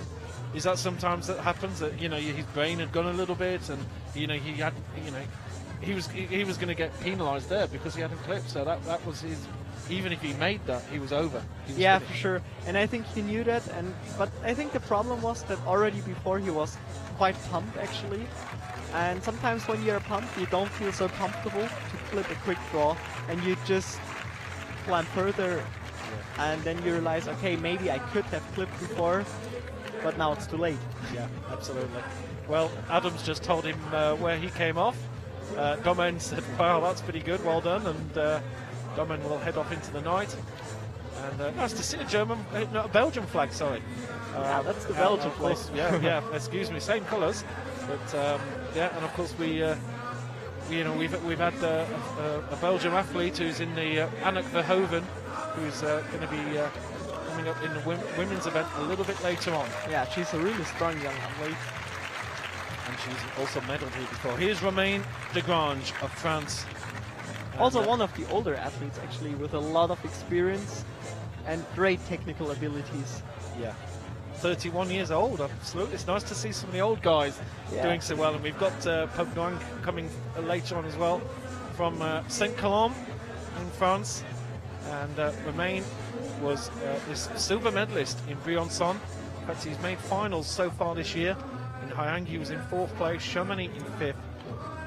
is that sometimes that happens, that, you know, his brain had gone a little bit, and, you know, he was going to get penalised there because he hadn't clipped. So that was his. Even if he made that, he was over. He was
yeah,
finished.
for sure. And I think he knew that. But I think the problem was that already before he was quite pumped actually. And sometimes when you're pumped, you don't feel so comfortable to flip a quick draw, and you just climb further. And then you realize, okay, maybe I could have clipped before, but now it's too late.
Yeah, absolutely. Well, Adams just told him where he came off. Domen said, wow, that's pretty good, well done. And Domen will head off into the night. And nice to see a Belgian flag, sorry.
Yeah, that's the Belgian flag.
Yeah, excuse me, same colours. But yeah, and of course we've had a Belgian athlete who's in the Anneke Verhoeven, who's going to be coming up in the women's event a little bit later on.
Yeah, she's a really strong young athlete.
And she's also medalled here before. Here's Romain Degrange of France.
Also one of the older athletes actually, with a lot of experience and great technical abilities.
Yeah. 31 years old, absolutely. It's nice to see some of the old guys doing so well. And we've got Pope Duang coming later on as well from Saint-Colomb in France. And Romain was this silver medalist in Briançon. In fact, he's made finals so far this year. In Haiyang, he was in 4th place, Chamonix in 5th.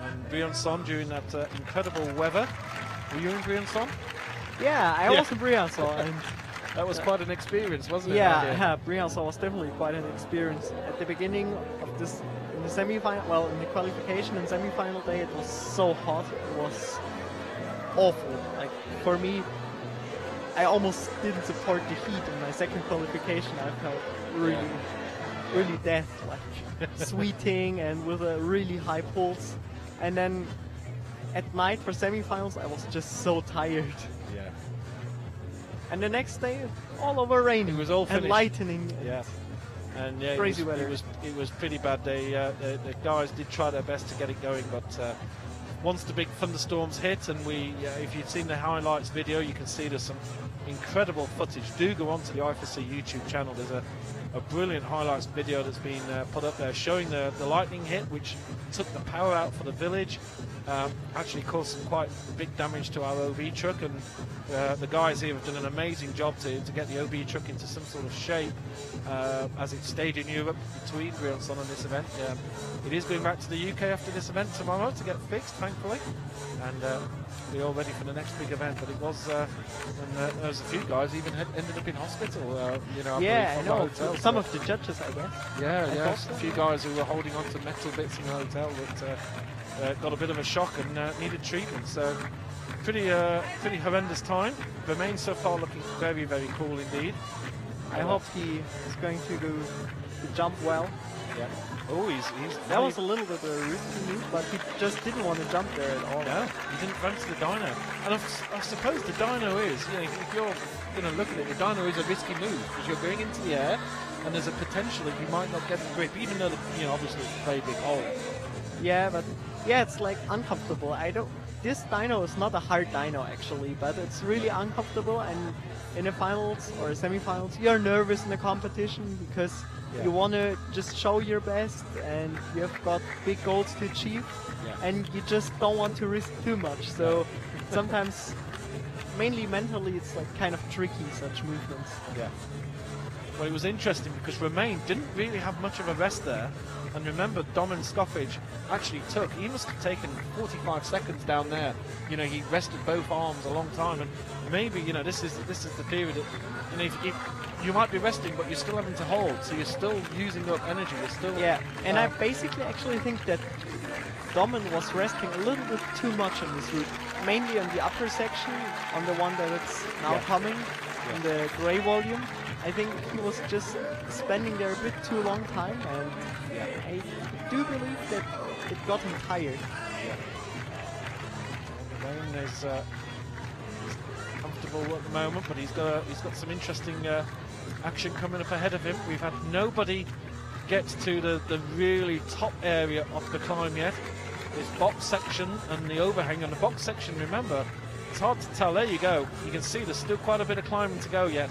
And Briançon during that incredible weather. Were you in Briançon?
Yeah, I was in Briançon. And
that was quite an experience, wasn't it?
Yeah, Briançon was definitely quite an experience. At the beginning of this, in the semi-final, well, in the qualification and semi-final day, it was so hot. It was awful. Like, for me, I almost didn't support the heat in my second qualification. I felt really death, like sweating and with a really high pulse. And then at night for semi-finals, I was just so tired.
Yeah.
And the next day, all over raining.
It was all finished.
And lightning.
Yeah. And yeah,
crazy weather.
It was pretty bad. The guys did try their best to get it going, but once the big thunderstorms hit, and if you've seen the highlights video, you can see there's some incredible footage. Do go onto the IFSC YouTube channel. There's a brilliant highlights video that's been put up there showing the lightning hit, which took the power out for the village. Actually caused some quite big damage to our OB truck, and the guys here have done an amazing job to get the OB truck into some sort of shape as it stayed in Europe between Briançon and this event. It is going back to the UK after this event tomorrow to get fixed, thankfully, and we're all ready for the next big event. But it was, and there was a few guys even ended up in hospital.
Yeah, I know.
Hotel,
some of the judges, I guess.
Yeah. A few guys who were holding on to metal bits in the hotel that got a bit of a shock and needed treatment. So pretty horrendous time. Romain so far looking very, very cool indeed.
I hope he is going to do the jump well.
Yeah. Oh, he's
that was a little bit of a risky move, but he just didn't want to jump there at all.
No, he didn't fancy the dyno. And I suppose the dyno is, if you're look at it, the dyno is a risky move because you're going into the air, and there's a potential that you might not get the grip, even though obviously it's a very big hole.
Yeah, but yeah, it's like uncomfortable. This dyno is not a hard dyno actually, but it's really uncomfortable, and in the finals or semi-finals you're nervous in the competition because you want to just show your best and you've got big goals to achieve, and you just don't want to risk too much. So sometimes, mainly mentally, it's like kind of tricky, such movements.
Yeah. Well, it was interesting because Romain didn't really have much of a rest there. And remember, Domin Skofic actually he must have taken 45 seconds down there. He rested both arms a long time. And maybe, this is the period that, if you might be resting, but you're still having to hold. So you're still using up energy. You're still...
Yeah, and I basically actually think that Domin was resting a little bit too much on this route. Mainly on the upper section, on the one that it's now coming, in the grey volume. I think he was just spending there a bit too long time, and I do believe that it got him tired.
Romain is comfortable at the moment, but he's got some interesting action coming up ahead of him. We've had nobody get to the really top area of the climb yet. This box section and the overhang on the box section, remember, it's hard to tell. There you go. You can see there's still quite a bit of climbing to go yet.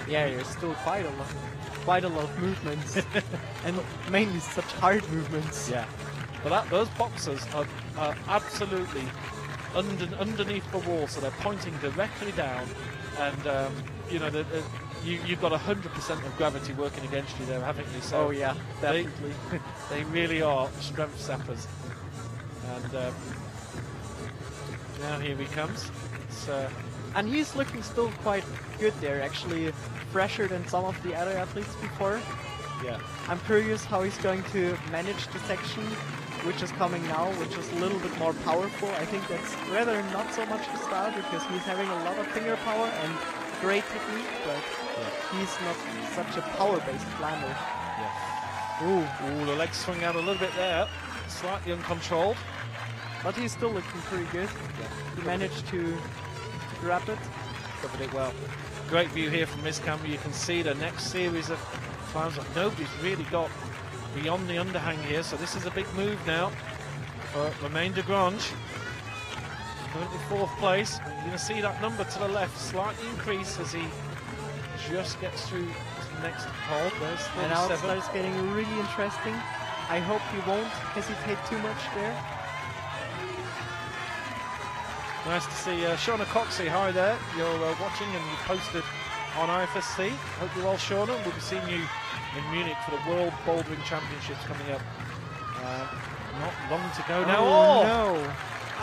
Yeah, there's still quite a lot of movements, and mainly such hard movements.
Yeah, but those boxes are absolutely underneath the wall, so they're pointing directly down, and you've got 100% of gravity working against you there, haven't you? So
yeah, definitely.
They really are strength sappers. And now here he comes.
And he's looking still quite good there, actually fresher than some of the other athletes before.
Yeah.
I'm curious how he's going to manage the section which is coming now, which is a little bit more powerful. I think that's rather not so much his style because he's having a lot of finger power and great technique, but he's not such a power-based climber.
Yeah. Ooh, the legs swing out a little bit there, slightly uncontrolled.
But he's still looking pretty good.
Yeah.
He managed to grab it.
Covered it well. Great view here from this camera. You can see the next series of climbs that nobody's really got beyond the underhang here. So this is a big move now for Romain de Grange. Currently 4th place. You're going to see that number to the left slightly increase as he just gets through the next hole. There's 37.
And now it starts getting really interesting. I hope he won't hesitate too much there.
Nice to see Shauna Coxey. Hi there. You're watching and you posted on IFSC. Hope you're well, Shauna. We'll be seeing you in Munich for the World Bouldering Championships coming up. Not long to go now.
Oh, no.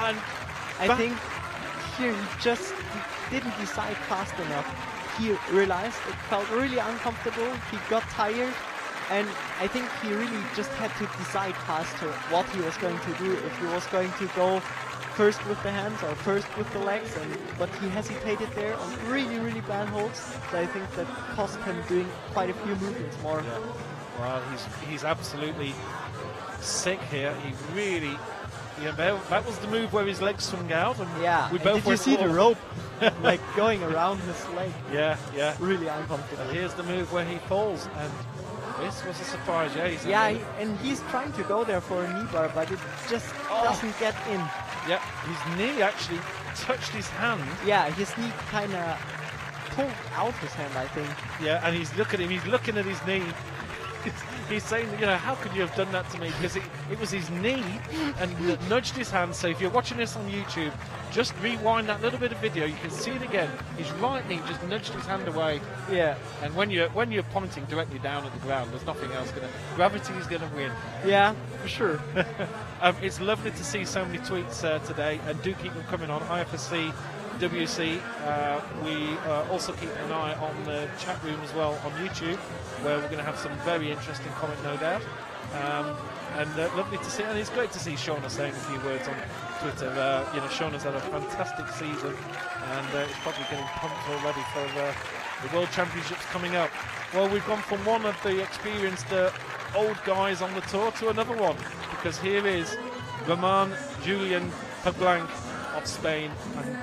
And
I think here he just didn't decide fast enough. He realized it felt really uncomfortable. He got tired. And I think he really just had to decide faster what he was going to do. If he was going to go first with the hands or first with the legs, but he hesitated there on really, really bad holds. So I think that cost him doing quite a few movements more.
Yeah. Well, he's absolutely sick here. He really, that was the move where his legs swung out, and we both
did you see the rope like going around his leg?
Yeah.
Really uncomfortable.
And here's the move where he falls, and this was a surprise.
And he's trying to go there for a knee bar, but it just doesn't get in.
Yeah, his knee actually touched his hand.
Yeah, his knee kind of pulled out his hand, I think.
Yeah, and he's looking at his knee. He's saying, how could you have done that to me? Because it was his knee and nudged his hand. So if you're watching this on YouTube, just rewind that little bit of video. You can see it again. His right knee just nudged his hand away.
Yeah.
And when you're pointing directly down at the ground, there's nothing else gravity is gonna win.
Yeah, for sure.
It's lovely to see so many tweets today, and do keep them coming on IFSC WC. We also keep an eye on the chat room as well on YouTube, where we're going to have some very interesting comment, no doubt. And lovely to see, and it's great to see Shauna saying a few words on Twitter. Shauna's had a fantastic season, and it's probably getting pumped already for the World Championships coming up. Well, we've gone from one of the experienced old guys on the tour to another one, because here is Romain Julien Pablanc of Spain. And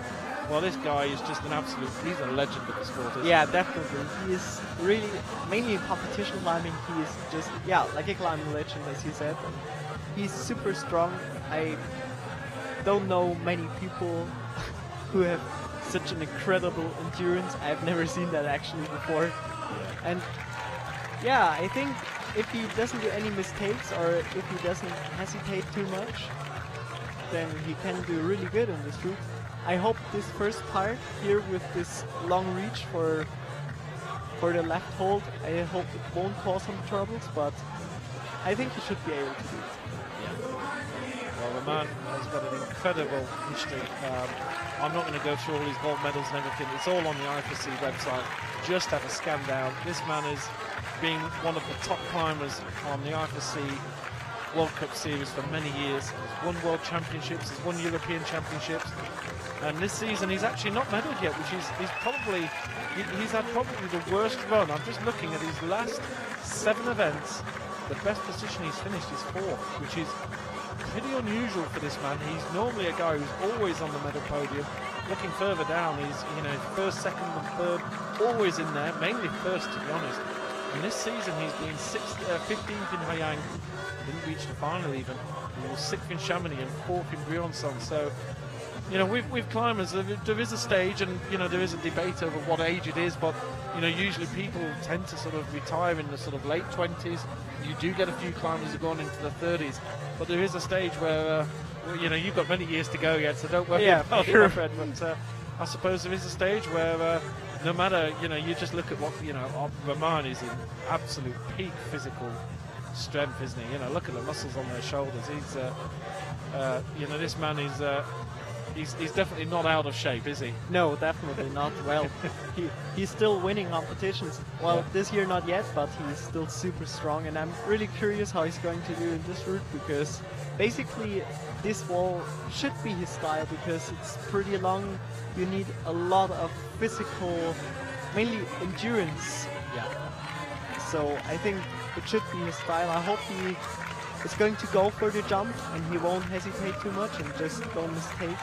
Well, this guy is just an absolute, he's a legend of the sport, isn't
Yeah, definitely. He is really, mainly in competition climbing, he is just, yeah, like a climbing legend, as you said. And he's super strong. I don't know many people who have such an incredible endurance. I've never seen that actually before. And yeah, I think if he doesn't do any mistakes or if he doesn't hesitate too much, then he can do really good on this route. I hope this first part here with this long reach for the left hold, I hope it won't cause some troubles, but I think he should be able to do it.
Well, the man has got an incredible history. I'm not going to go through all his gold medals and everything. It's all on the IFSC website. Just have a scan down. This man is being one of the top climbers on the IFSC World Cup series for many years. He's won World Championships, he's won European Championships, and this season he's actually not medalled yet, which is he's had probably the worst run. I'm just looking at his last 7 events. The best position he's finished is 4th, which is pretty unusual for this man. He's normally a guy who's always on the medal podium. Looking further down, he's first, second, and third, always in there, mainly first to be honest. And this season he's been 15th in Hayang, didn't reach the final even. He was 6th in Chamonix and 4th in Briançon. So, with climbers, there is a stage, and there is a debate over what age it is. But usually people tend to sort of retire in the sort of late 20s. You do get a few climbers who go on into the 30s, but there is a stage where you've got many years to go yet, so don't worry about it, my friend. But I suppose there is a stage where no matter, you just look at what, Romain is in absolute peak physical strength, isn't he? Look at the muscles on their shoulders. He's, this man is, he's definitely not out of shape, is he?
No, definitely not. Well, he's still winning competitions. Well, this year not yet, but he's still super strong, and I'm really curious how he's going to do in this route, because basically this wall should be his style, because it's pretty long. You need a lot of physical, mainly endurance.
Yeah.
So I think it should be his style. I hope he is going to go for the jump and he won't hesitate too much and just don't mistake.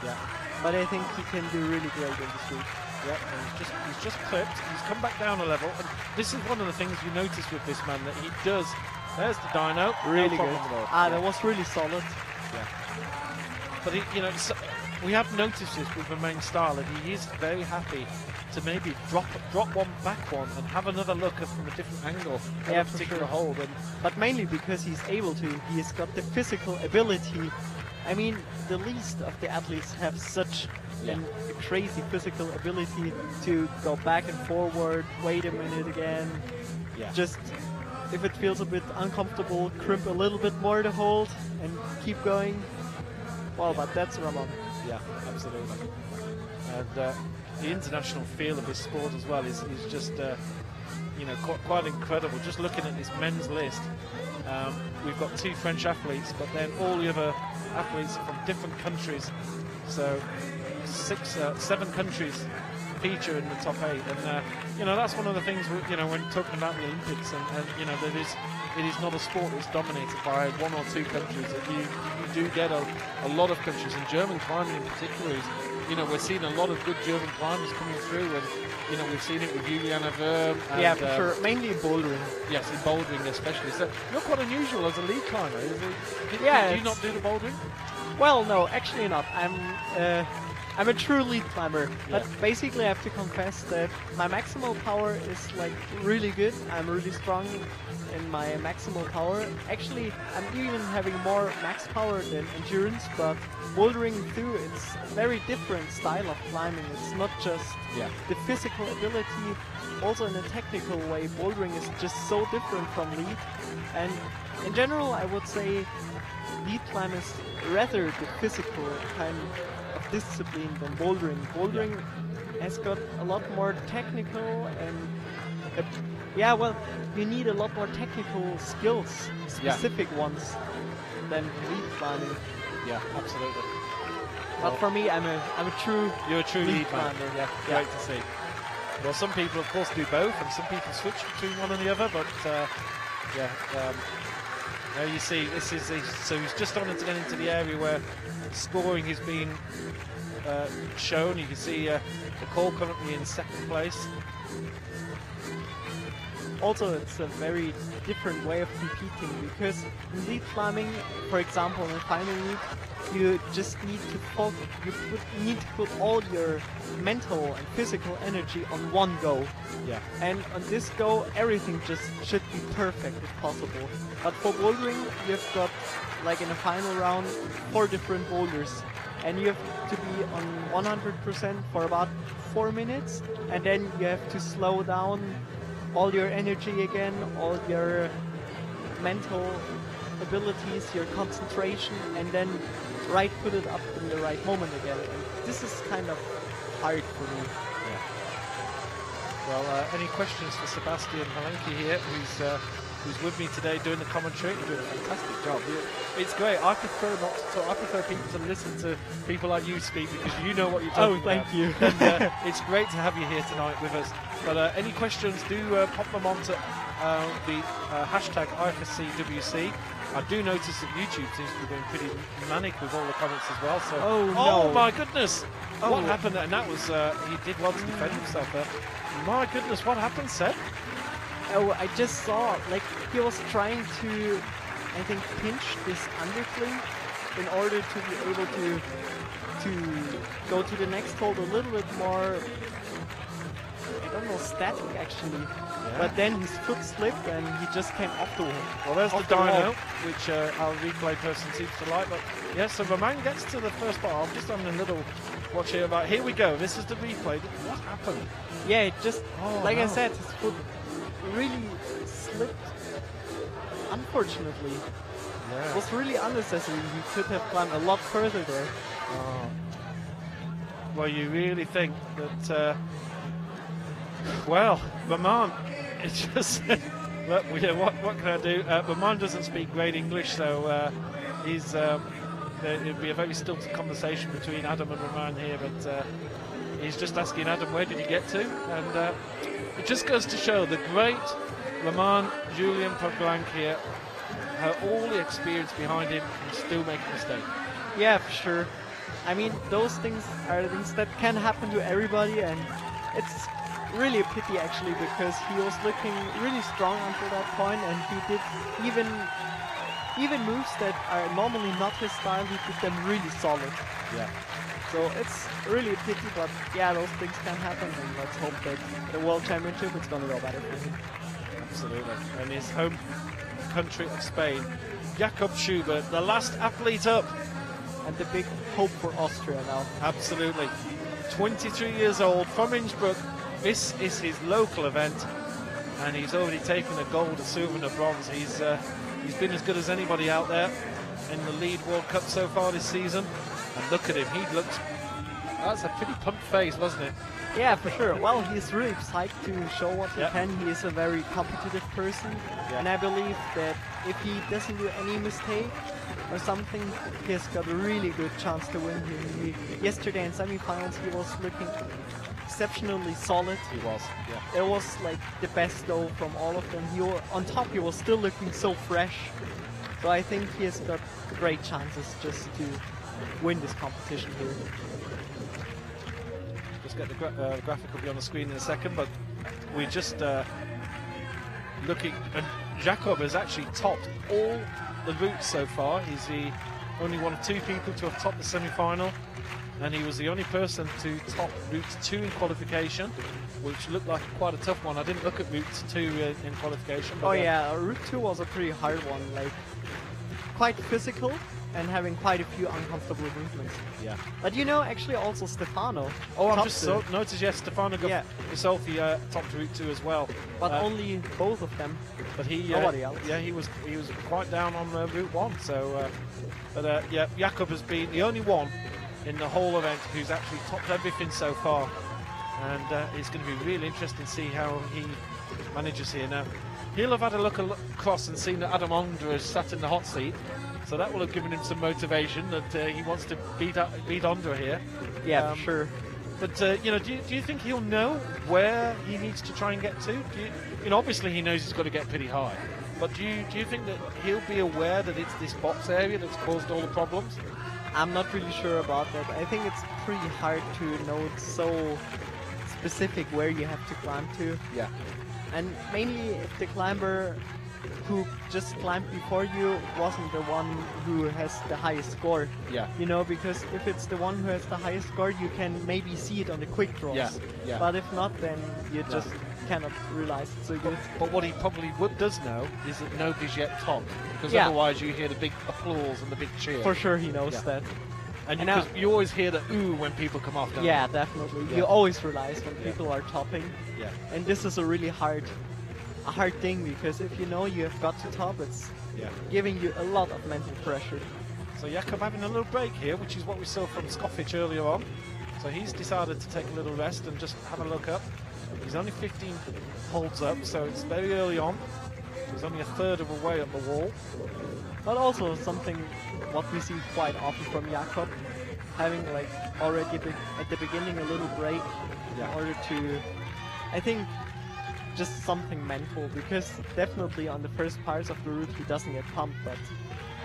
Yeah.
But I think he can do really great in this route.
Yeah, he's just clipped. He's come back down a level, and this is one of the things you notice with this man, that he does. There's the dyno.
Really
no
good. That was really solid.
Yeah. But we have noticed this with the main style, that he is very happy to maybe drop one, back one, and have another look from a different angle at a particular hold.
But mainly because he's able to. He's got the physical ability. I mean, the least of the athletes have such a crazy physical ability to go back and forward, wait a minute again.
Yeah.
Just, if it feels a bit uncomfortable, crimp a little bit more the hold and keep going. Well, but that's Ramon.
Yeah, absolutely. And the international feel of this sport as well is just quite incredible. Just looking at this men's list, we've got 2 French athletes, but then all the other athletes are from different countries. So 7 countries feature in the top 8, and that's one of the things when talking about the Olympics, and that it is not a sport that's dominated by 1 or 2 countries. You do get a lot of countries, and German climbing in particular is, we're seeing a lot of good German climbers coming through, and we've seen it with Juliana Wurm.
Yeah, for sure. Mainly in bouldering.
Yes, in bouldering especially. So you're quite unusual as a lead climber. Do you not do the bouldering?
Well, no, actually not. I'm a true lead climber, but basically I have to confess that my maximal power is like really good. I'm really strong in my maximal power. Actually, I'm even having more max power than endurance, but bouldering too, it's a very different style of climbing. It's not just the physical ability, also in a technical way. Bouldering is just so different from lead, and in general I would say lead climbers rather the physical kind of discipline than bouldering. Bouldering has got a lot more technical and you need a lot more technical skills, specific ones, than lead climbing.
Yeah, absolutely.
But for me, you're a true lead climber.
Yeah, great to see. Well, some people of course do both, and some people switch between one and the other, but Now you see, this is so he's just on to get into the area where scoring is being shown. You can see Nicole currently in second place.
Also, it's a very different way of competing, because in lead climbing, for example, in the final lead, you just need to need to put all your mental and physical energy on one go.
Yeah.
And on this go, everything just should be perfect if possible. But for bouldering, you've got, like in the final round, 4 different boulders, and you have to be on 100% for about 4 minutes, and then you have to slow down all your energy again, all your mental abilities, your concentration, and then put it up in the right moment again. And this is kind of hard for me.
Yeah. Well, any questions for Sebastian Halenki here, who's with me today doing the commentary? You're doing a fantastic job. It's great. I prefer not to talk. I prefer people to listen to people like you speak, because you know what you're talking about.
Thank you.
And it's great to have you here tonight with us. But any questions, do pop them onto the hashtag IFSCWC. I do notice that YouTube seems to be going pretty manic with all the comments as well. So,
no.
My goodness, what happened? And that was he did well to defend himself there. My goodness, what happened, Seb?
Oh, I just saw, like, he was trying to, I think, pinch this undercling in order to be able to go to the next hold a little bit more, I don't know, static actually. Yeah. But then his foot slipped and he just came off the wall.
Well, there's the dyno, which our replay person seems to like. But yeah, so Roman gets to the first part. I'm just having a little watch here about. Here we go. This is the replay. What happened?
Yeah, it just, I said, his foot really slipped. Unfortunately.
Yeah.
It was really unnecessary. He could have gone a lot further there.
Well, you really think that, well, Roman, it's just, look, what can I do? Roman doesn't speak great English, so it'd be a very stilted conversation between Adam and Roman here, but he's just asking Adam, where did you get to? And it just goes to show the great Roman Julian Pogrank here, how all the experience behind him can still make a mistake.
Yeah, for sure. I mean, those things are things that can happen to everybody, and it's really a pity actually, because he was looking really strong until that point, and he did even moves that are normally not his style, he did them really solid.
Yeah.
So it's really a pity, but yeah, those things can happen, and let's hope that the World Championship is going to go better for him.
Absolutely. And his home country of Spain, Jakob Schubert, the last athlete up.
And the big hope for Austria now.
Absolutely. 23 years old, from Innsbruck. This is his local event, and he's already taken a gold, a silver and a bronze. He's been as good as anybody out there in the Lead World Cup so far this season. And look at him, he looks... That's a pretty pumped face, wasn't it?
Yeah, for sure. Well, he's really psyched to show what he can. He is a very competitive person, and I believe that if he doesn't do any mistake or something, he has got a really good chance to win here. Yesterday in semifinals, he was looking exceptionally solid.
He was, yeah.
It was like the best though from all of them. On top, he was still looking so fresh. So I think he has got great chances just to win this competition here.
Just get the graphic will be on the screen in a second, but we're just looking, and Jakob has actually topped all the routes so far. He's the only one of 2 people to have topped the semi-final, and he was the only person to top Route 2 in qualification, which looked like quite a tough one. I didn't look at Route 2 in qualification. But
Route 2 was a pretty hard one, like quite physical and having quite a few uncomfortable movements.
Yeah.
But you know, actually also Stefano.
I've just noticed, yes, Stefano got himself, he topped Route 2 as well.
But only both of them.
But
nobody else.
Yeah, he was quite down on Route 1. So, Jakob has been the only one in the whole event who's actually topped everything so far. And it's going to be really interesting to see how he manages here. Now, he'll have had a look across and seen that Adam Ondra is sat in the hot seat. So that will have given him some motivation that he wants to beat Ondra here.
Yeah, for sure.
But do you think he'll know where he needs to try and get to? Obviously he knows he's got to get pretty high. But do you think that he'll be aware that it's this box area that's caused all the problems?
I'm not really sure about that. I think it's pretty hard to know so specific where you have to climb to.
Yeah.
And mainly if the climber who just climbed before you wasn't the one who has the highest score.
Yeah.
You know, because if it's the one who has the highest score, you can maybe see it on the quick draws.
Yeah, yeah.
But if not, then you just cannot realize it so good.
But what he probably does know is that nobody's yet topped, because
Yeah.
otherwise you hear the big applause and the big cheer.
For sure he knows
Yeah.
that.
And
And
because you always hear the ooh when people come off, don't you?
Yeah, definitely.
Yeah.
You always realize when people are topping.
Yeah.
And this is a really hard thing, because if you know you have got to top, it's
Yeah.
giving you a lot of mental pressure.
So Jakob having a little break here, which is what we saw from Skofic earlier on. So he's decided to take a little rest and just have a look up. He's only 15 holds up, so it's very early on. He's only a third of a way up the wall.
But also something what we see quite often from Jakob, having like already at the beginning a little break
Yeah.
in order to, I think, just something mental, because definitely on the first parts of the route he doesn't get pumped, but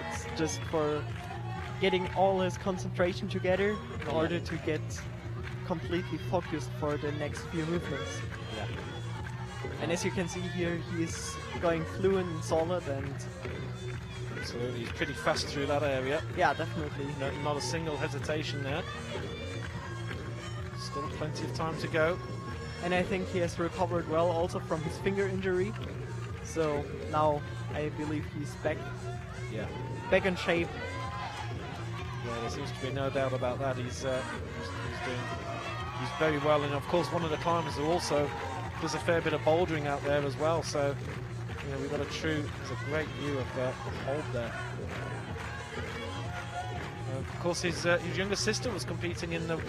it's just for getting all his concentration together in order to get completely focused for the next few movements.
Yeah.
And as you can see here, he's going fluent and solid, and
Absolutely, he's pretty fast through that area.
yeah, definitely.
Not a single hesitation there. Still plenty of time to go.
And I think he has recovered well also from his finger injury. So now I believe he's back
Yeah.
in shape.
Yeah, there seems to be no doubt about that. He's very well, and of course one of the climbers who also does a fair bit of bouldering out there as well. So you know, we've got there's a great view of hold there. Of course, his younger sister was competing in the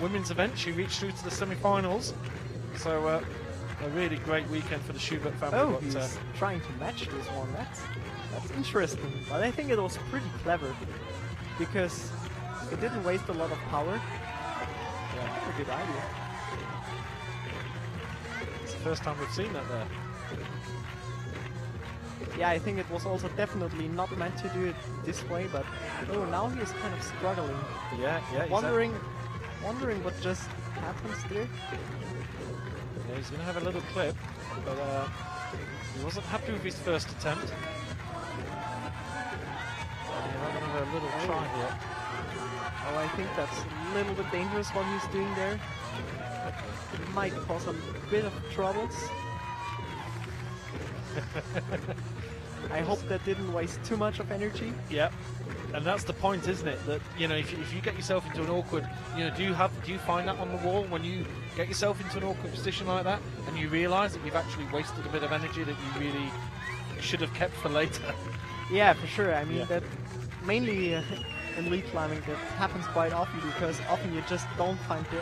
women's event. She reached through to the semi-finals. So a really great weekend for the Schubert family.
Oh,
but,
he's trying to match this one. That's interesting. But I think it was pretty clever, because it didn't waste a lot of power. Yeah, that's a good idea.
it's the first time we've seen that there.
Yeah, I think it was also definitely not meant to do it this way, but oh, now he is kind of struggling.
Yeah.
Wondering what just happens there.
Yeah, he's going to have a little clip, but he wasn't happy with his first attempt. Yeah, I'm going to have a little try here.
Oh, I think that's a little bit dangerous what he's doing there. It might cause a bit of troubles. I hope that didn't waste too much of energy.
Yep. And that's the point, isn't it? That, you know, if you get yourself into an awkward, you know, do you find that on the wall when you get yourself into an awkward position like that, and you realise that you've actually wasted a bit of energy that you really should have kept for later?
Yeah, for sure. I mean,
Yeah.
that mainly in lead climbing that happens quite often, because often you just don't find the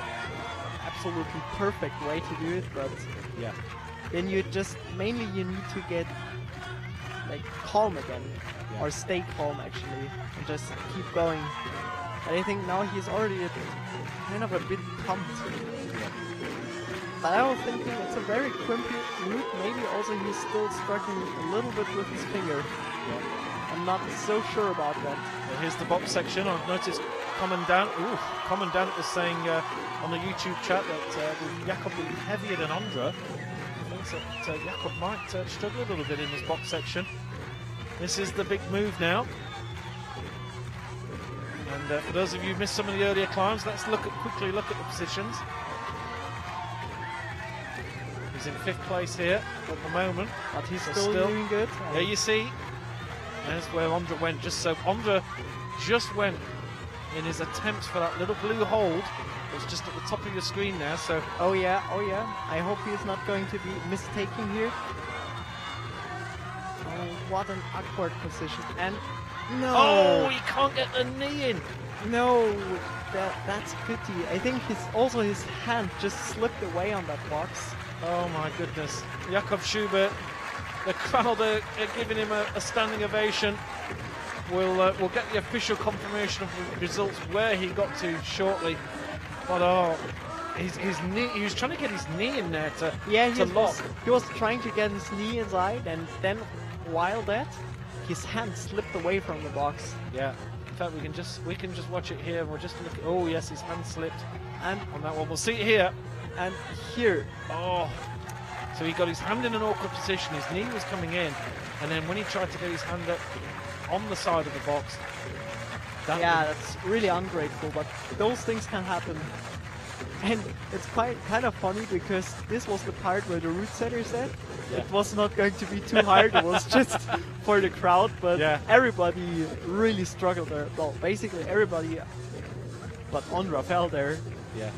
absolutely perfect way to do it, but
Yeah.
then you need to get like calm again,
Yeah.
or stay calm actually, and just keep going. And I think now he's already kind of a bit pumped. But I was thinking it's a very crimpy route. Maybe also he's still struggling a little bit with his finger. I'm not so sure about that.
Well, here's the box section. I've noticed Commandant was saying on the YouTube chat that with Jakob being heavier than Ondra, he thinks that Jakob might struggle a little bit in this box section. This is the big move now. And for those of you who missed some of the earlier climbs, let's quickly look at the positions. He's in 5th place here at the moment.
But he's
So
still doing good.
There you see. There's where Ondra went. Ondra just went in his attempts for that little blue hold. It's just at the top of your screen now. So
Oh yeah. I hope he's not going to be mistaken here. Oh, what an awkward position. And no!
he can't get the knee in.
No! That's pity. I think his hand just slipped away on that box.
Oh my goodness. Jakob Schubert, the crowd are giving him a standing ovation. We'll get the official confirmation of the results where he got to shortly. But his knee, he was trying to get his knee in there to lock.
He was trying to get his knee inside, and then while that, his hand slipped away from the box.
Yeah. In fact, we can just watch it here, and we'll just look at. Oh yes, his hand slipped, and on that one, we'll see it here.
And here,
Oh, so he got his hand in an awkward position. His knee was coming in, and then when he tried to get his hand up on the side of the box,
that's really ungrateful. But those things can happen. And it's kind of funny because this was the part where the route setter said it was not going to be too hard. It was just for the crowd, but everybody really struggled there. Well, basically everybody, but Ondra fell there.
Yeah.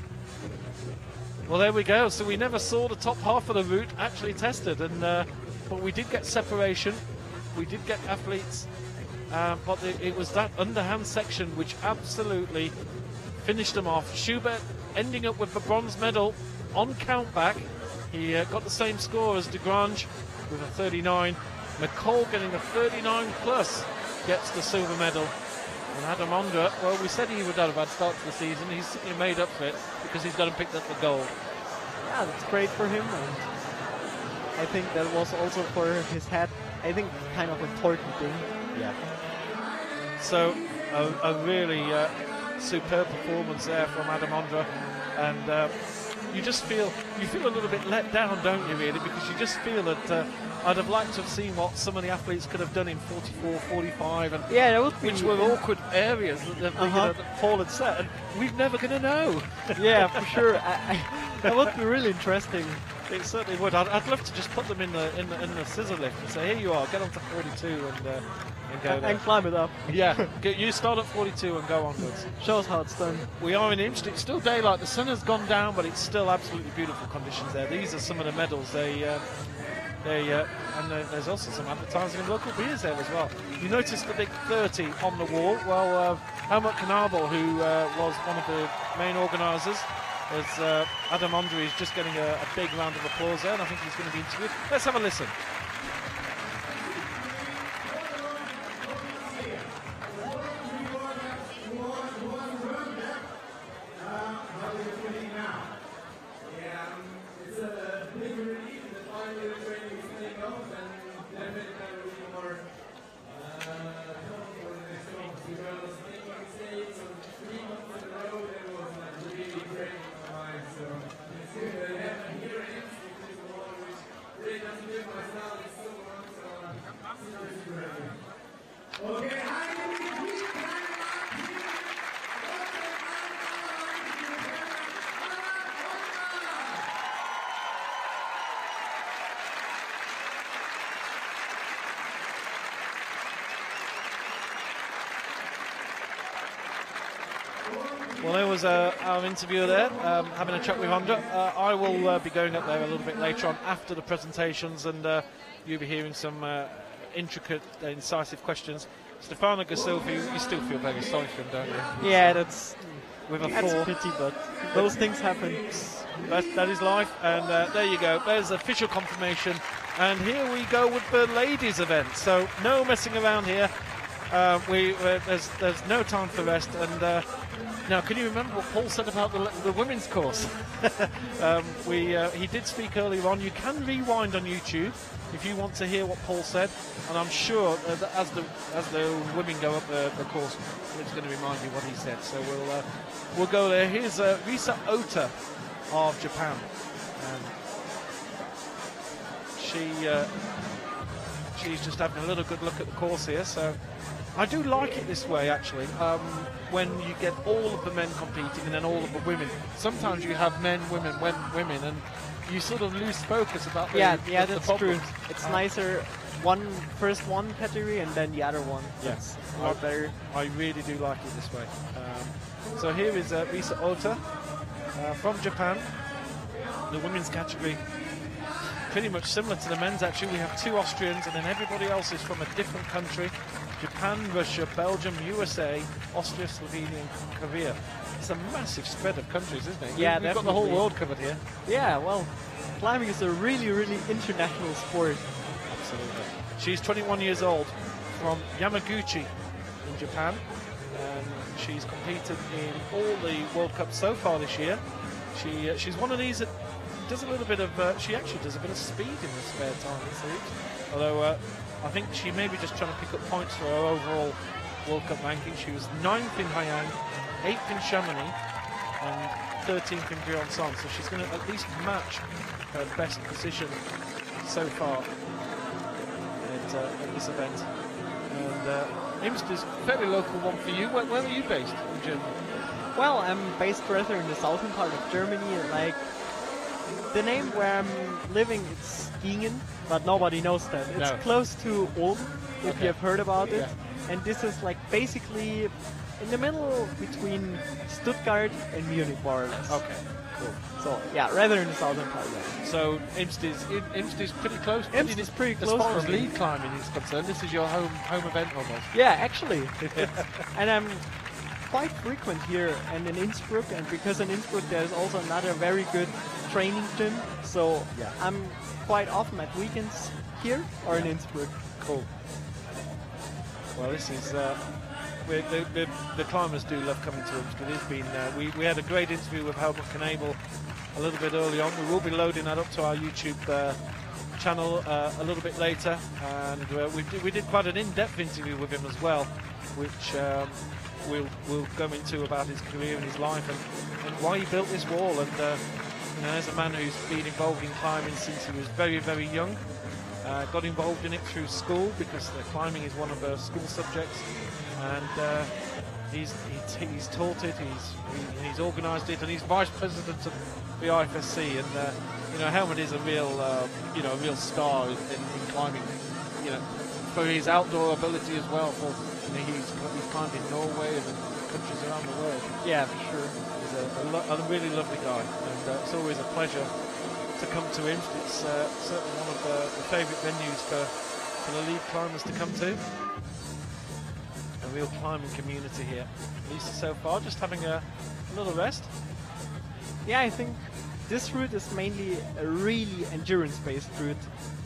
Well, there we go. So we never saw the top half of the route actually tested, and but we did get separation. We did get athletes, but it was that underhand section which absolutely finished them off. Schubert ending up with the bronze medal on countback. He got the same score as De Grange with a 39. McCall getting a 39 plus gets the silver medal. And Adam Ondra, well, we said he would have a bad start to the season. He's certainly made up for it because he's gone and picked up the gold.
Yeah, that's great for him. And I think that was also for his head, I think, kind of important thing.
Yeah. So a really superb performance there from Adam Ondra, and you feel a little bit let down, don't you, really, because you just feel that I'd have liked to have seen what some of the athletes could have done in 44, 45, and
that would be,
which were awkward areas that Paul had set, and we're never going to know.
Yeah, for sure. That would be really interesting.
It certainly would. I'd love to just put them in the scissor lift and say, here you are, get on to 42 and go there.
And climb it up.
Yeah, you start at 42 and go onwards.
Shows how it's done.
We are in Imst. It's still daylight. The sun has gone down, but it's still absolutely beautiful conditions there. These are some of the medals. And there's also some advertising and local beers there as well. You notice the big 30 on the wall. Well, Helmut Knabel, who was one of the main organisers, as Adam Ondra is just getting a big round of applause there, and I think he's going to be interviewed. Let's have a listen. Well, there was our interviewer there, having a chat with Ondra. I will be going up there a little bit later on after the presentations, and you'll be hearing some intricate, incisive questions. Stefano Gasilfi, you still feel very sorry for him, don't you?
Yeah, that's
with a
that's
4.
pity, but those things happen.
That is life, and there you go. There's official confirmation, and here we go with the ladies' event. So no messing around here. There's no time for rest, and now can you remember what Paul said about the women's course? He did speak earlier on. You can rewind on YouTube if you want to hear what Paul said, and I'm sure that as the women go up the course, it's going to remind you what he said. So we'll go there. Here's Risa Ota of Japan. She's just having a little good look at the course here. So I do like it this way, actually, when you get all of the men competing and then all of the women. Sometimes you have men, women, and you sort of lose focus about the
that's
problems.
true. It's nicer, first one category and then the other one.
Yes,
a lot better.
I really do like it this way. So here is Risa Ota from Japan, the women's category. Pretty much similar to the men's, actually. We have 2 Austrians, and then everybody else is from a different country. Japan, Russia, Belgium, USA, Austria, Slovenia, and Korea. It's a massive spread of countries, isn't it?
Yeah,
We've got the whole world covered here.
Yeah, well, climbing is a really, really international sport.
Absolutely. She's 21 years old, from Yamaguchi in Japan. She's competed in all the World Cups so far this year. She's one of these that does a little bit of, she actually does a bit of speed in the spare time, it seems. Although I think she may be just trying to pick up points for her overall World Cup ranking. She was 9th in Hayang, 8th in Chamonix, and 13th in Briançon. So she's going to at least match her best position so far at this event. And Imst is a fairly local one for you. Where are you based in Germany?
Well, I'm based rather in the southern part of Germany. Like, the name where I'm living, it's Gingen, but nobody knows that. It's close to Ulm, if you have heard about it. And this is like basically in the middle between Stuttgart and Munich, more or less.
Okay, cool.
So yeah, rather in the southern part.
So Imst is pretty close.
Imst is pretty close
as far as
for me.
lead climbing is concerned. This is your home event almost.
Yeah, actually. And I'm quite frequent here and in Innsbruck, and because in Innsbruck there's also another very good training gym, so I'm quite often at weekends here or in Innsbruck.
Cool. Well, this is the climbers do love coming to Imst. It has been we had a great interview with Helmut Knebel a little bit early on. We will be loading that up to our YouTube channel a little bit later, and we did quite an in-depth interview with him as well, which we'll go into about his career and his life and why he built this wall. And as a man who's been involved in climbing since he was very, very young, got involved in it through school because climbing is one of the school subjects, and he's taught it, he's organised it, and he's vice president of the IFSC. And Helmut is a real star in climbing. For his outdoor ability as well. He's climbed in Norway and countries around the world.
Yeah, for sure.
He's a really lovely guy, and it's always a pleasure to come to Imst. It's certainly one of the favourite venues for the lead climbers to come to. A real climbing community here, at least so far. Just having a little rest.
Yeah, I think this route is mainly a really endurance-based route.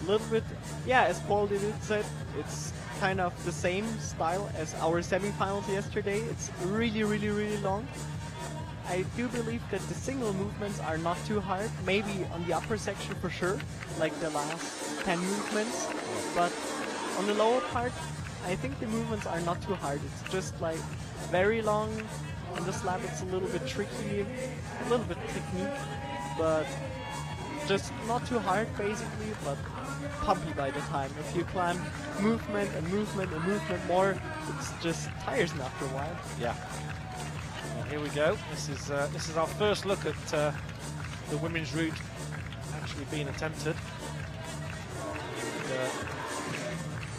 A little bit, as Paul did said, it's kind of the same style as our semi-finals yesterday. It's really, really, really long. I do believe that the single movements are not too hard, maybe on the upper section for sure, like the last 10 movements, but on the lower part, I think the movements are not too hard. It's just like very long. On the slab it's a little bit tricky, a little bit technique, but just not too hard basically, but pumpy by the time. If you climb movement and movement and movement more, it's just tiresome after a while.
Yeah. Well, here we go. This is our first look at the women's route actually being attempted.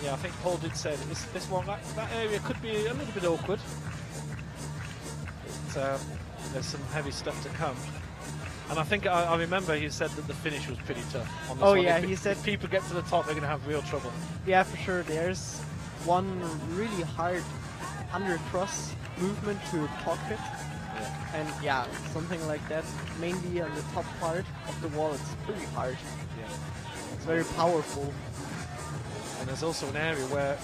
And, I think Paul did say that this one, that area could be a little bit awkward. There's some heavy stuff to come. And I think I remember he said that the finish was pretty tough on this one.
He said
if people get to the top, they're going to have real trouble.
Yeah, for sure. There's one really hard under-cross movement to pocket. And something like that. Mainly on the top part of the wall, it's pretty hard.
Yeah.
It's very powerful.
And there's also an area where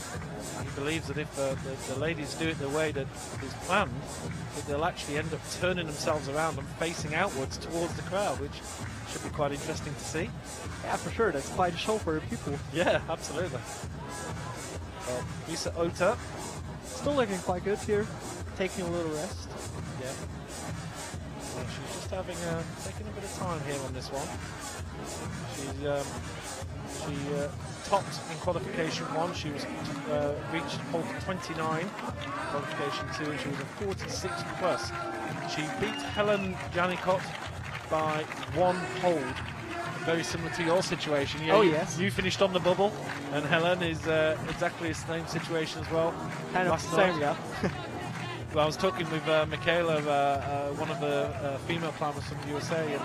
he believes that if the ladies do it the way that is planned, that they'll actually end up turning themselves around and facing outwards towards the crowd, which should be quite interesting to see.
Yeah, for sure. That's quite a show for people.
Yeah, absolutely. Well, Lisa Ota.
Still looking quite good here. Taking a little rest.
Yeah. Well, she's just having taking a bit of time here on this one. She topped in qualification 1. She was reached hold 29 qualification 2, and she was a 46 plus. She beat Helen Janicott by 1 hold. Very similar to your situation. Yeah,
yes.
You finished on the bubble, and Helen is exactly the same situation as well.
Kind of the same, yeah.
Well, I was talking with Michaela, one of the female climbers from the USA, and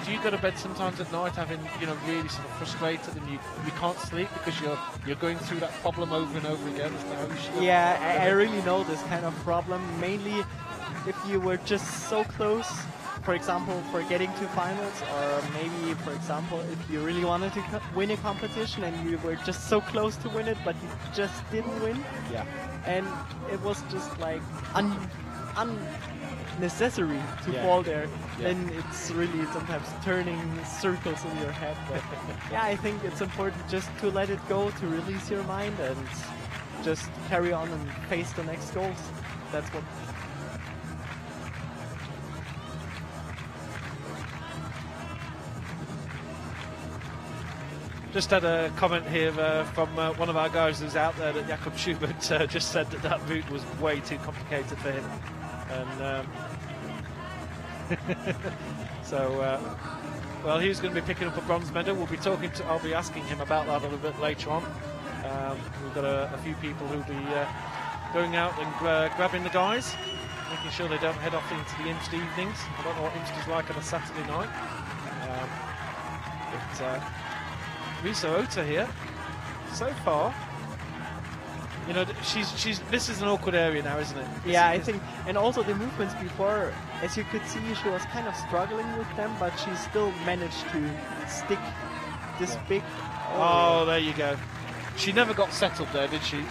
do you go to bed sometimes at night having really sort of frustrated and you can't sleep because you're going through that problem over and over again?
Yeah, I really know this kind of problem. Mainly if you were just so close, for example, for getting to finals, or maybe, for example, if you really wanted to win a competition and you were just so close to win it, but you just didn't win.
Yeah.
And it was just like unnecessary to
Yeah.
fall there,
Yeah.
then it's really sometimes turning circles in your head. But yeah, I think it's important just to let it go, to release your mind, and just carry on and face the next goals. That's what.
Just had a comment here from one of our guys who's out there that Jakob Schubert just said that that route was way too complicated for him. And well, he's going to be picking up a bronze medal. I'll be asking him about that a little bit later on. We've got a few people who'll be going out and grabbing the guys, making sure they don't head off into the Imst evenings. I don't know what Imst is like on a Saturday night. But Risa Ota here, so far, you know, this is an awkward area now, isn't it?
Yeah, I think, and also the movements before, as you could see, she was kind of struggling with them, but she still managed to stick this big.
Oh, there you go. She never got settled there, did she?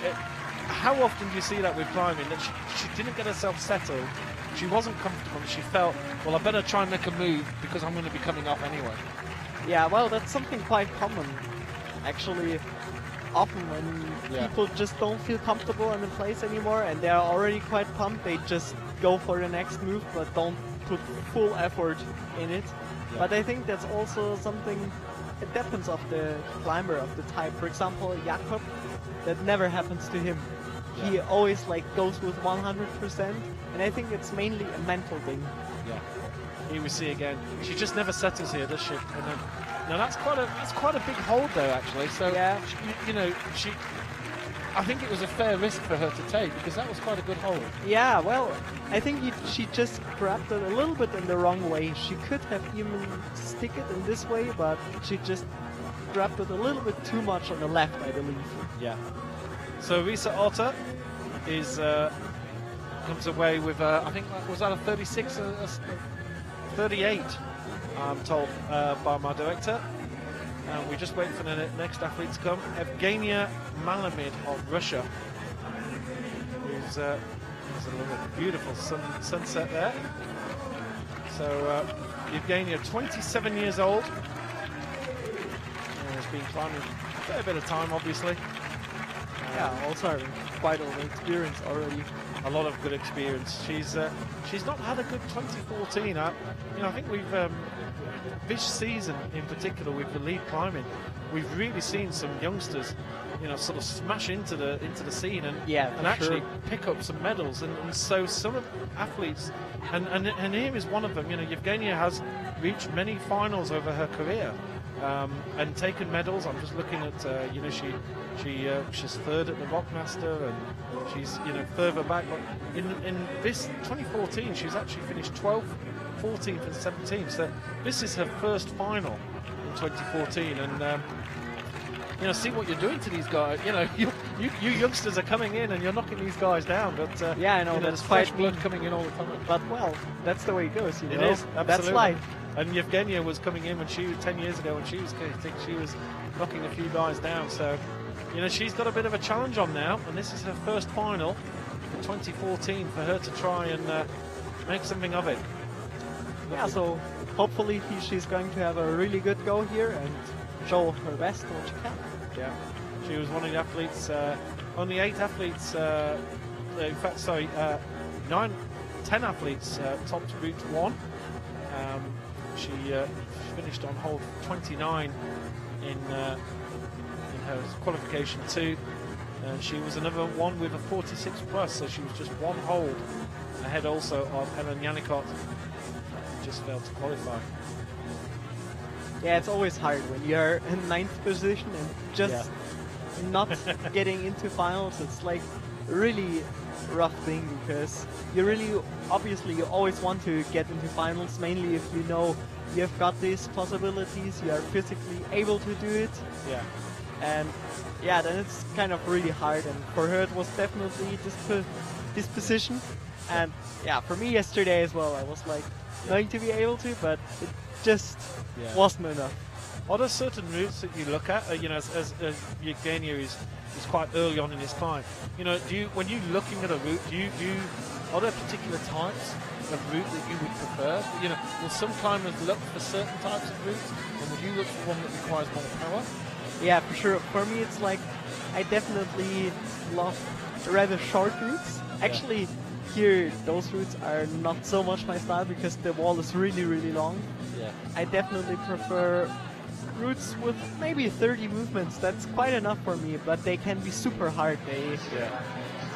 How often do you see that with climbing, that she didn't get herself settled, she wasn't comfortable, and she felt, well, I better try and make a move because I'm going to be coming up anyway.
Yeah, well, that's something quite common, actually. Often when people just don't feel comfortable in the place anymore and they're already quite pumped, they just go for the next move but don't put full effort in it.
Yeah.
But I think that's also something, it depends of the climber, of the type. For example, Jakob, that never happens to him.
Yeah.
He always like goes with 100%, and I think it's mainly a mental thing.
Yeah. Here we see again. She just never settles here, does she? And then, now that's quite a big hold though, actually. So
Yeah.
I think it was a fair risk for her to take because that was quite a good hold.
Yeah, well, I think she just grabbed it a little bit in the wrong way. She could have even stick it in this way, but she just grabbed it a little bit too much on the left, I believe.
Yeah. So Risa Ota is comes away with I think was that a 36, 38. I'm told by my director. We're just waiting for the next athlete to come. Evgenia Malamid of Russia. There's a beautiful sunset there. So Evgenia, 27 years old. Has been climbing a fair bit of time, obviously.
Yeah, also having quite a lot of experience already.
A lot of good experience. She's not had a good 2014. I think we've this season in particular with the lead climbing, we've really seen some youngsters, sort of smash into the scene and actually pick up some medals. And so some of athletes, and here is one of them. Evgenia has reached many finals over her career. And taken medals. I'm just looking at, she's third at the Rockmaster, and she's, further back. But in this 2014, she's actually finished 12th, 14th, and 17th. So this is her first final in 2014, and see what you're doing to these guys. You youngsters are coming in and you're knocking these guys down. But
yeah, I know
there's
that's
fresh
quite
blood coming in all the time.
But well, that's the way it goes.
It is, absolutely.
That's life.
And Evgenia was coming in when she was 10 years ago when she was knocking a few guys down. So, she's got a bit of a challenge on now, and this is her first final for 2014 for her to try and make something of it.
Yeah, so hopefully she's going to have a really good go here and show her best what she can.
Yeah, she was one of the athletes, only 8 athletes, 10 athletes topped Route 1. She finished on hold 29 in her qualification 2. She was another one with a 46 plus, so she was just one hold ahead also of Helen Yanikot, who just failed to qualify.
Yeah, it's always hard when you're in 9th position and just not getting into finals. It's like really rough thing because you always want to get into finals, mainly if you know you've got these possibilities, you are physically able to do it.
Yeah.
And yeah, then it's kind of really hard, and for her it was definitely this position. And yeah, for me yesterday as well, I was like going to be able to, but it just wasn't enough.
Are there certain routes that you look at, as Evgenia is quite early on in his climb, when you're looking at a route, do you are there particular types of route that you would prefer? You know, will some climbers look for certain types of routes, and would you look for one that requires more power?
Yeah, for sure. For me, it's like I definitely love rather short routes. Actually, here those routes are not so much my style because the wall is really, really long.
Yeah.
I definitely prefer routes with maybe 30 movements. That's quite enough for me, but they can be super hard.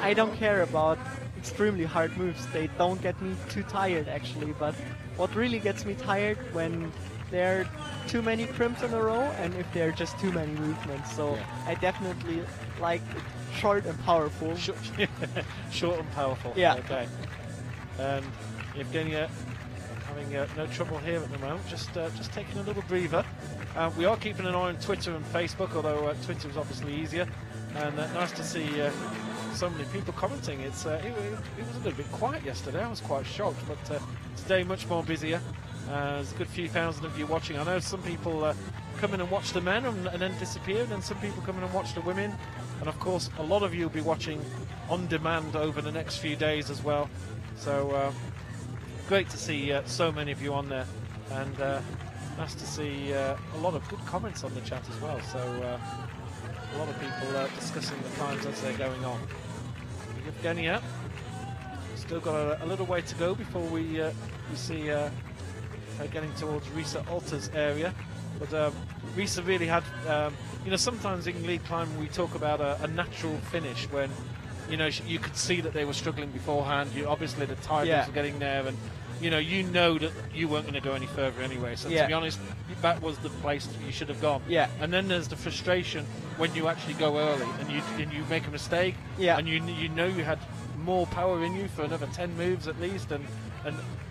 I don't care about extremely hard moves. They don't get me too tired actually, but what really gets me tired when there are too many crimps in a row and if there are just too many movements. So I definitely like it short and powerful.
Short and powerful.
Yeah.
Okay. And Evgenia having no trouble here at the moment, just taking a little breather. We are keeping an eye on Twitter and Facebook, although Twitter is obviously easier. And nice to see so many people commenting. It was a little bit quiet yesterday. I was quite shocked, but today much more busier. There's a good few thousand of you watching. I know some people come in and watch the men and then disappear, and some people come in and watch the women. And of course, a lot of you will be watching on demand over the next few days as well. So great to see so many of you on there, and nice to see a lot of good comments on the chat as well. So a lot of people discussing the climbs as they're going on. Evgenia, still got a little way to go before we see her getting towards Risa Alta's area. But Risa really had, you know, sometimes in lead climbing we talk about a natural finish when, you know, you could see that they were struggling beforehand. Obviously the tiredness were getting there, and you know that you weren't going to go any further anyway. So to be honest, that was the place that you should have gone. Yeah. And then there's the frustration when you actually go early and you make a mistake. Yeah. And you know you had more power in you for another 10 moves at least, and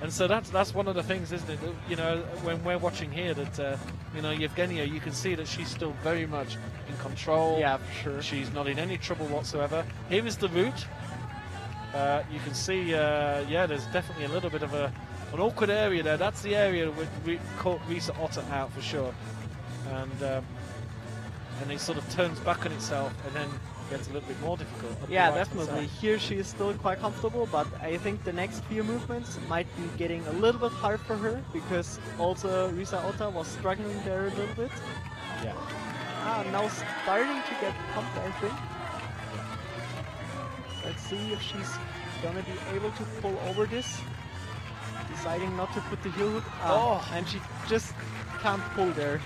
so that's one of the things, isn't it? You know, when we're watching here, that you know, Evgenia, you can see that she's still very much in control. Yeah, for sure. She's not in any trouble whatsoever. Here is the route. You can see, there's definitely a little bit of an awkward area there. That's the area that caught Risa Otter out for sure, and it sort of turns back on itself and then gets a little bit more difficult.
Yeah, definitely. Here she is still quite comfortable, but I think the next few movements might be getting a little bit hard for her because also Risa Otter was struggling there a little bit.
Yeah.
Now starting to get pumped, I think. Let's see if she's gonna be able to pull over this. Deciding not to put the heel hook. And she just can't pull there.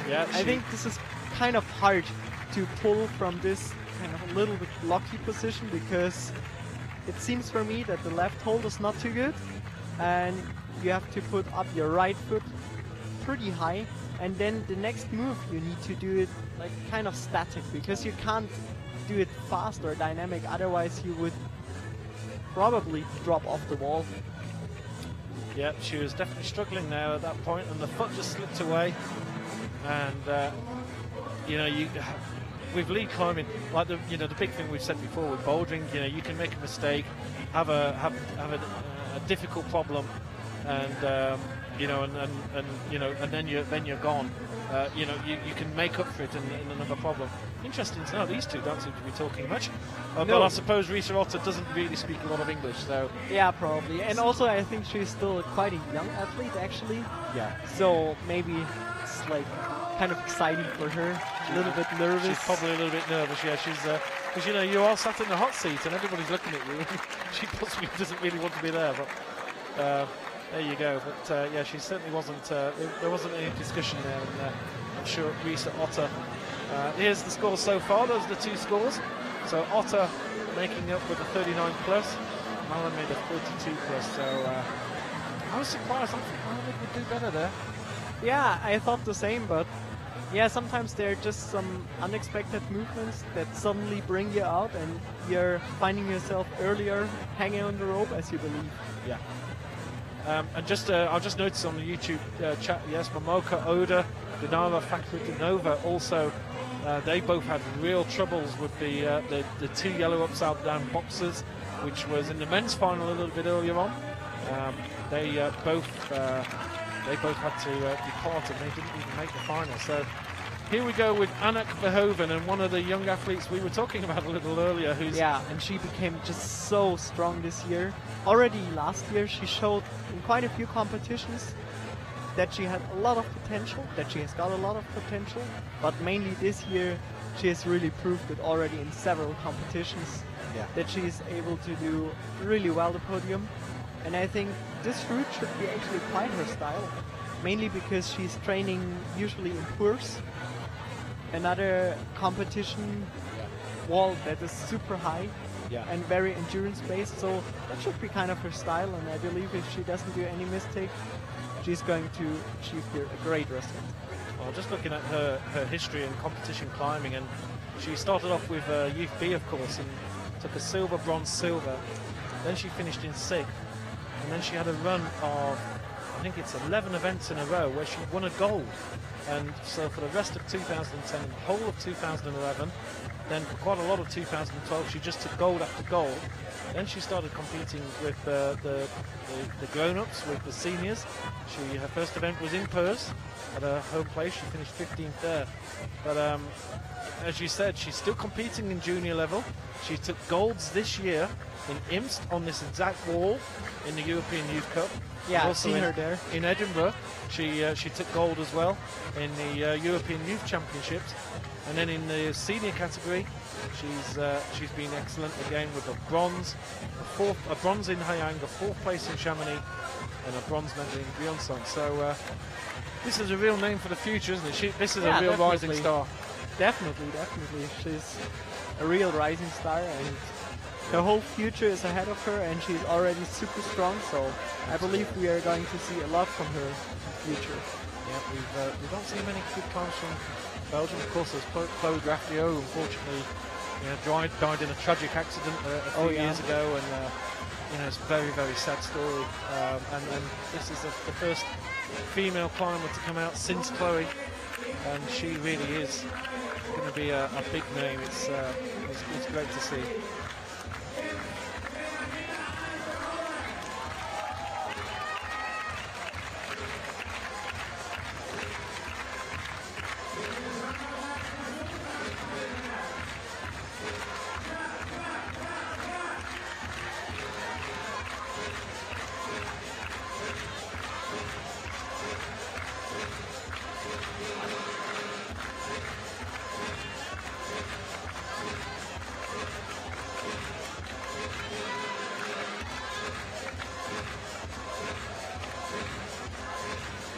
Yeah, I think this is kind of hard to pull from this kind of a little bit blocky position because it seems for me that the left hold is not too good and you have to put up your right foot pretty high, and then the next move you need to do it like kind of static because you can't do it fast or dynamic, otherwise you would probably drop off the wall.
Yeah, she was definitely struggling there at that point, and the foot just slipped away. And you know, with lead climbing, like the big thing we've said before with bouldering, you know, you can make a mistake, have a difficult problem, and you know, and you know, and then you're gone. You know, you can make up for it in another problem. Interesting to know, these two don't seem to be talking much. But I suppose Risa Otter doesn't really speak a lot of English, so...
Yeah, probably. And also I think she's still quite a young athlete, actually.
Yeah.
So maybe it's like kind of exciting for her, a little bit nervous.
She's probably a little bit nervous, yeah. She's, because, you know, you're all sat in the hot seat and everybody's looking at you. She possibly doesn't really want to be there, but... there you go, but yeah, she certainly wasn't, there wasn't any discussion there, and I'm sure Risa Otter, here's the scores so far, those are the two scores, so Otter making up with a 39 plus, Malin made a 42 plus, so I was surprised, I thought Malin would do better there.
Yeah, I thought the same, but yeah, sometimes there are just some unexpected movements that suddenly bring you out and you're finding yourself earlier hanging on the rope as you believe.
Yeah. And just, I'll just notice on the YouTube chat, yes, Momoka, Oda, Dinara, Fakrutinova also, they both had real troubles with the two yellow upside down boxes, which was in the men's final a little bit earlier on. They both had to depart and they didn't even make the final. So here we go with Anak Verhoeven, and one of the young athletes we were talking about a little earlier, who's
Yeah, and she became just so strong this year. Already last year she showed in quite a few competitions that she had a lot of potential, that she has got a lot of potential, but mainly this year she has really proved it already in several competitions that she is able to do really well the podium. And I think this route should be actually quite her style, mainly because she's training usually in Tours, another competition wall that is super high and very endurance based, so that should be kind of her style, and I believe if she doesn't do any mistake, she's going to achieve here a great result.
Well, just looking at her history in competition climbing, and she started off with Youth B, of course, and took a silver, bronze, silver. Then she finished in 6th, and then she had a run of, I think it's 11 events in a row where she won a gold. And so for the rest of 2010 and the whole of 2011, then for quite a lot of 2012, she just took gold after gold. Then she started competing with the grown-ups, with the seniors. Her first event was in Perth at her home place. She finished 15th there. But as you said, she's still competing in junior level. She took golds this year in Imst on this exact wall in the European Youth Cup.
Yeah, I've
Also
seen her there.
in Edinburgh, she took gold as well in the European Youth Championships. And then in the senior category, she's been excellent again with a bronze, a bronze in Hayang, a 4th place in Chamonix, and a bronze medal in Gyeongsang. So this is a real name for the future, isn't it? This is a real rising star.
Definitely. She's a real rising star, and her whole future is ahead of her, and she's already super strong, so I believe we are going to see a lot from her in the future.
Yeah, we don't see many good climbs from Belgium. Of course, there's Chloe Graffio, unfortunately, died in a tragic accident a few years ago, and it's a very, very sad story. And this is the first female climber to come out since Chloe, and she really is going to be a big name. It's great to see.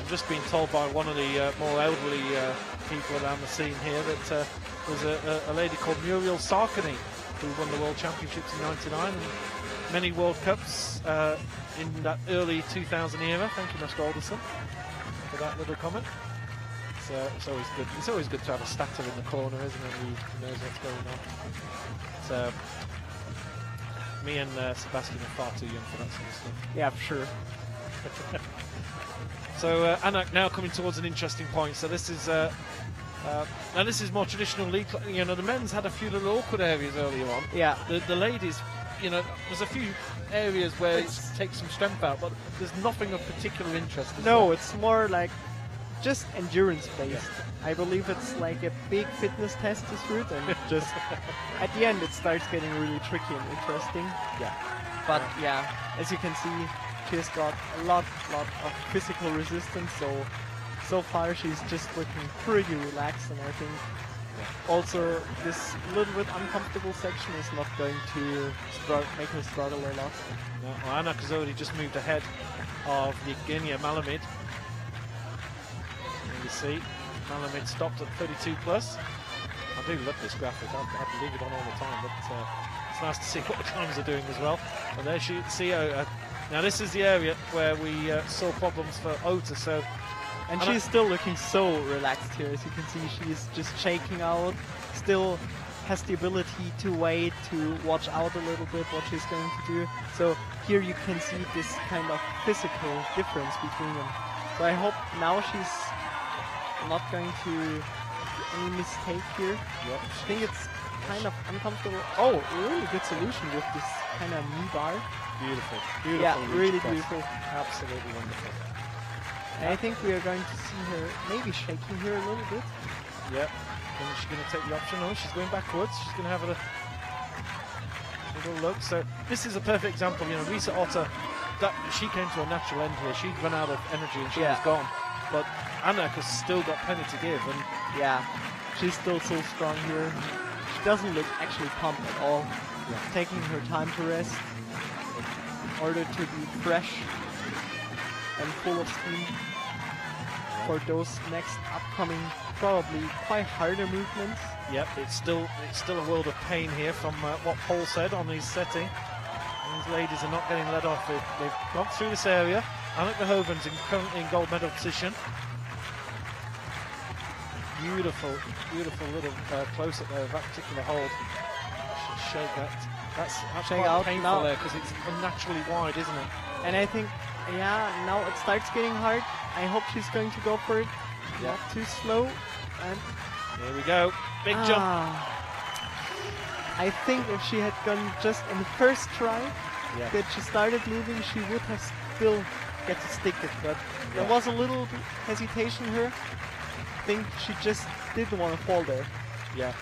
Just been told by one of the more elderly people around the scene here that there's a lady called Muriel Sarkany who won the World Championships in '99 and many World Cups in that early 2000 era. Thank you, Mr. Alderson, for that little comment. It's always good. It's always good to have a statter in the corner, isn't it? Who knows what's going on. So me and Sebastian are far too young for that sort of stuff.
Yeah, for sure.
So Anak now coming towards an interesting point. So this is now this is more traditional league. The men's had a few little awkward areas earlier on.
Yeah.
The ladies, there's a few areas where it takes some strength out, but there's nothing of particular interest.
No, it's more like just endurance based. I believe it's like a big fitness test this route, and just at the end it starts getting really tricky and interesting.
Yeah.
But yeah, as you can see, she has got a lot of physical resistance, so far she's just looking pretty relaxed, and I think also this little bit uncomfortable section is not going to make her struggle a lot.
No, well, Anak has already just moved ahead of Yevgenia Malamid. And you see, Malamid stopped at 32 plus. I do love this graphic, I'd leave it on all the time, but it's nice to see what the climbers are doing as well. And there you see now this is the area where we saw problems for Ota,
and she's still looking so relaxed here. As you can see, she's just shaking out, still has the ability to wait, to watch out a little bit what she's going to do. So here you can see this kind of physical difference between them. So I hope now she's not going to do any mistake here.
Yep.
I think it's kind of uncomfortable. Oh, a really good solution with this kind of knee bar.
Beautiful.
Yeah, really beautiful.
Absolutely wonderful.
And I think we are going to see her maybe shaking here a little bit.
Yep. And she's going to take the option. Oh, she's going backwards. She's going to have a little look. So this is a perfect example. You know, Risa Otter, she came to a natural end here. She'd run out of energy and she was gone. But Anna has still got plenty to give. And
yeah, she's still so strong here. She doesn't look actually pumped at all. Yeah. Taking her time to rest in order to be fresh and full of steam for those next upcoming, probably quite harder movements.
Yep, it's still a world of pain here from what Paul said on his setting. These ladies are not getting let off. They've gone through this area. Annick de Hoven's currently in gold medal position. Beautiful little close-up there of that particular hold. Should shake that. That's
Shake
quite
out
painful
now.
there because it's unnaturally wide, isn't it?
And I think, yeah, now it starts getting hard. I hope she's going to go for it.
Yeah.
Not too slow. And
Here we go. Big jump.
I think if she had gone just on the first try,
Yeah.
that she started moving, she would have still get to stick it. But there was a little hesitation here. I think she just didn't want to fall there.
Yeah.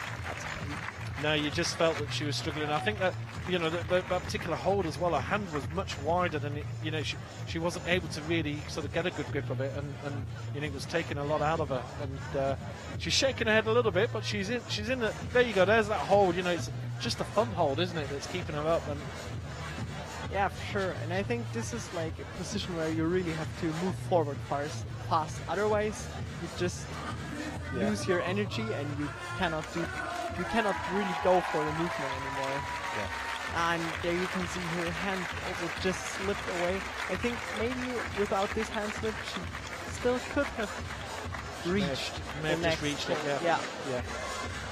No, you just felt that she was struggling. I think that, you know, that particular hold as well, her hand was much wider than, you know, she wasn't able to really sort of get a good grip of it, and you know, it was taking a lot out of her. And she's shaking her head a little bit, but she's in the, there you go, there's that hold, you know, it's just a fun hold, isn't it, that's keeping her up. And
Yeah, for sure. And I think this is like a position where you really have to move forward fast. Otherwise, you just lose your energy and you cannot really go for the movement anymore.
yeah.
And there you can see her hand also just slipped away. I think maybe without this hand slip, she still could have reached
May have
the
just
next
reached it,
hold.
yeah.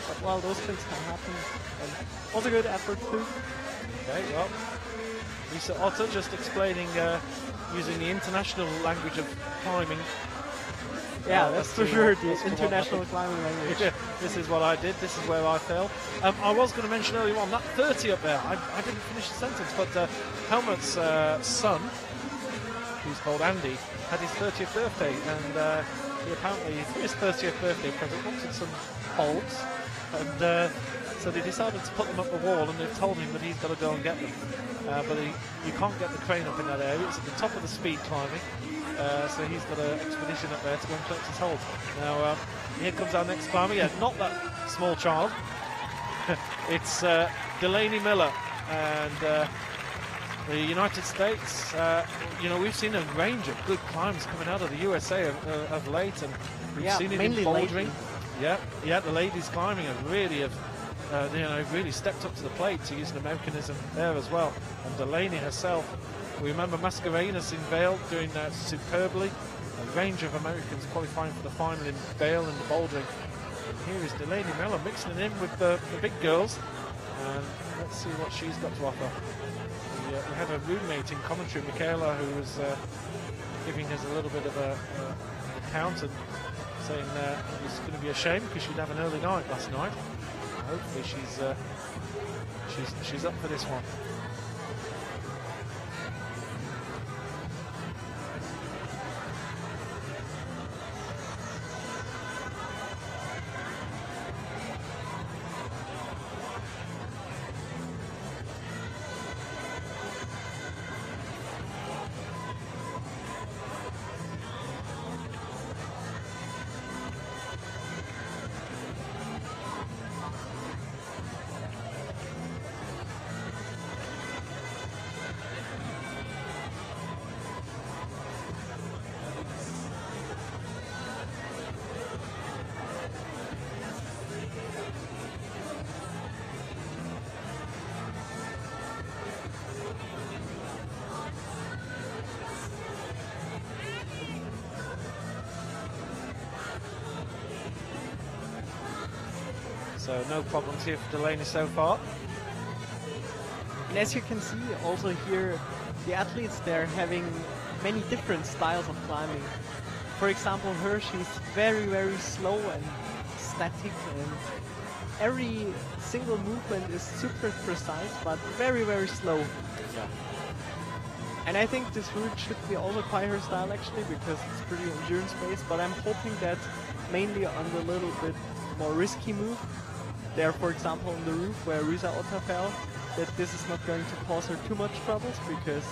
But well, those things can happen. And was a good effort too.
Okay, well, Risa Otter just explaining using the international language of climbing.
Yeah, that's for sure the
that's what
international
happened.
climbing language.
Yeah, this is what I did, this is where I fell. I was going to mention earlier on, that 30 up there, I didn't finish the sentence, but Helmut's son, who's called Andy, had his 30th birthday, and he apparently, for his 30th birthday present, wanted some holds, and so they decided to put them up the wall, and they've told him that he's got to go and get them. But you can't get the crane up in that area, it's at the top of the speed climbing. So he's got an expedition up there to go and collect his hold. Now, here comes our next climber. Yeah, not that small child. It's Delaney Miller. And the United States, you know, we've seen a range of good climbs coming out of the USA of late. And we've seen it in
mainly
bouldering.
lately.
Yeah, the ladies climbing have really you know, really stepped up to the plate to use an Americanism there as well. And Delaney herself, we remember Mascarenas in Vale doing that superbly. A range of Americans qualifying for the final in Vale and the bouldering. And here is Delaney Miller mixing it in with the big girls. And let's see what she's got to offer. We had a roommate in commentary, Michaela, who was giving us a little bit of a account and saying it was going to be a shame because she'd have an early night last night. Hopefully she's up for this one. So no problems here for Delaney so far.
And as you can see also here, the athletes, they're having many different styles of climbing. For example, her, she's very, very slow and static, and every single movement is super precise, but very, very slow.
Yeah.
And I think this route should be also quite her style actually, because it's pretty endurance based, but I'm hoping that mainly on the little bit more risky move. There, for example, on the roof where Risa Otta fell, that this is not going to cause her too much troubles, because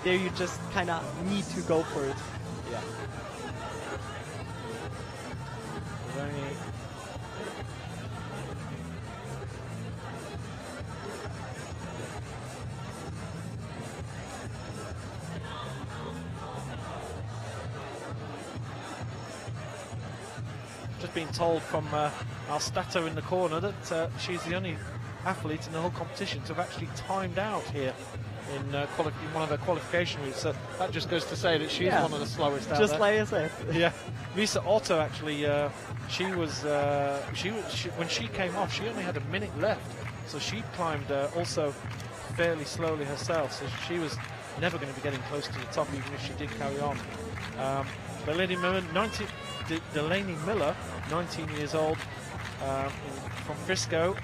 there you just kind of need to go for it.
Yeah. Very just been told from our statter in the corner that she's the only athlete in the whole competition to have actually timed out here in one of the qualification routes. So that just goes to say that she's one of the slowest out
Just
there.
like I said.
Yeah, Risa Otto actually, when she came off, she only had a minute left, so she climbed also fairly slowly herself. So she was never going to be getting close to the top, even if she did carry on. Delaney Miller, 19 years old, from Frisco,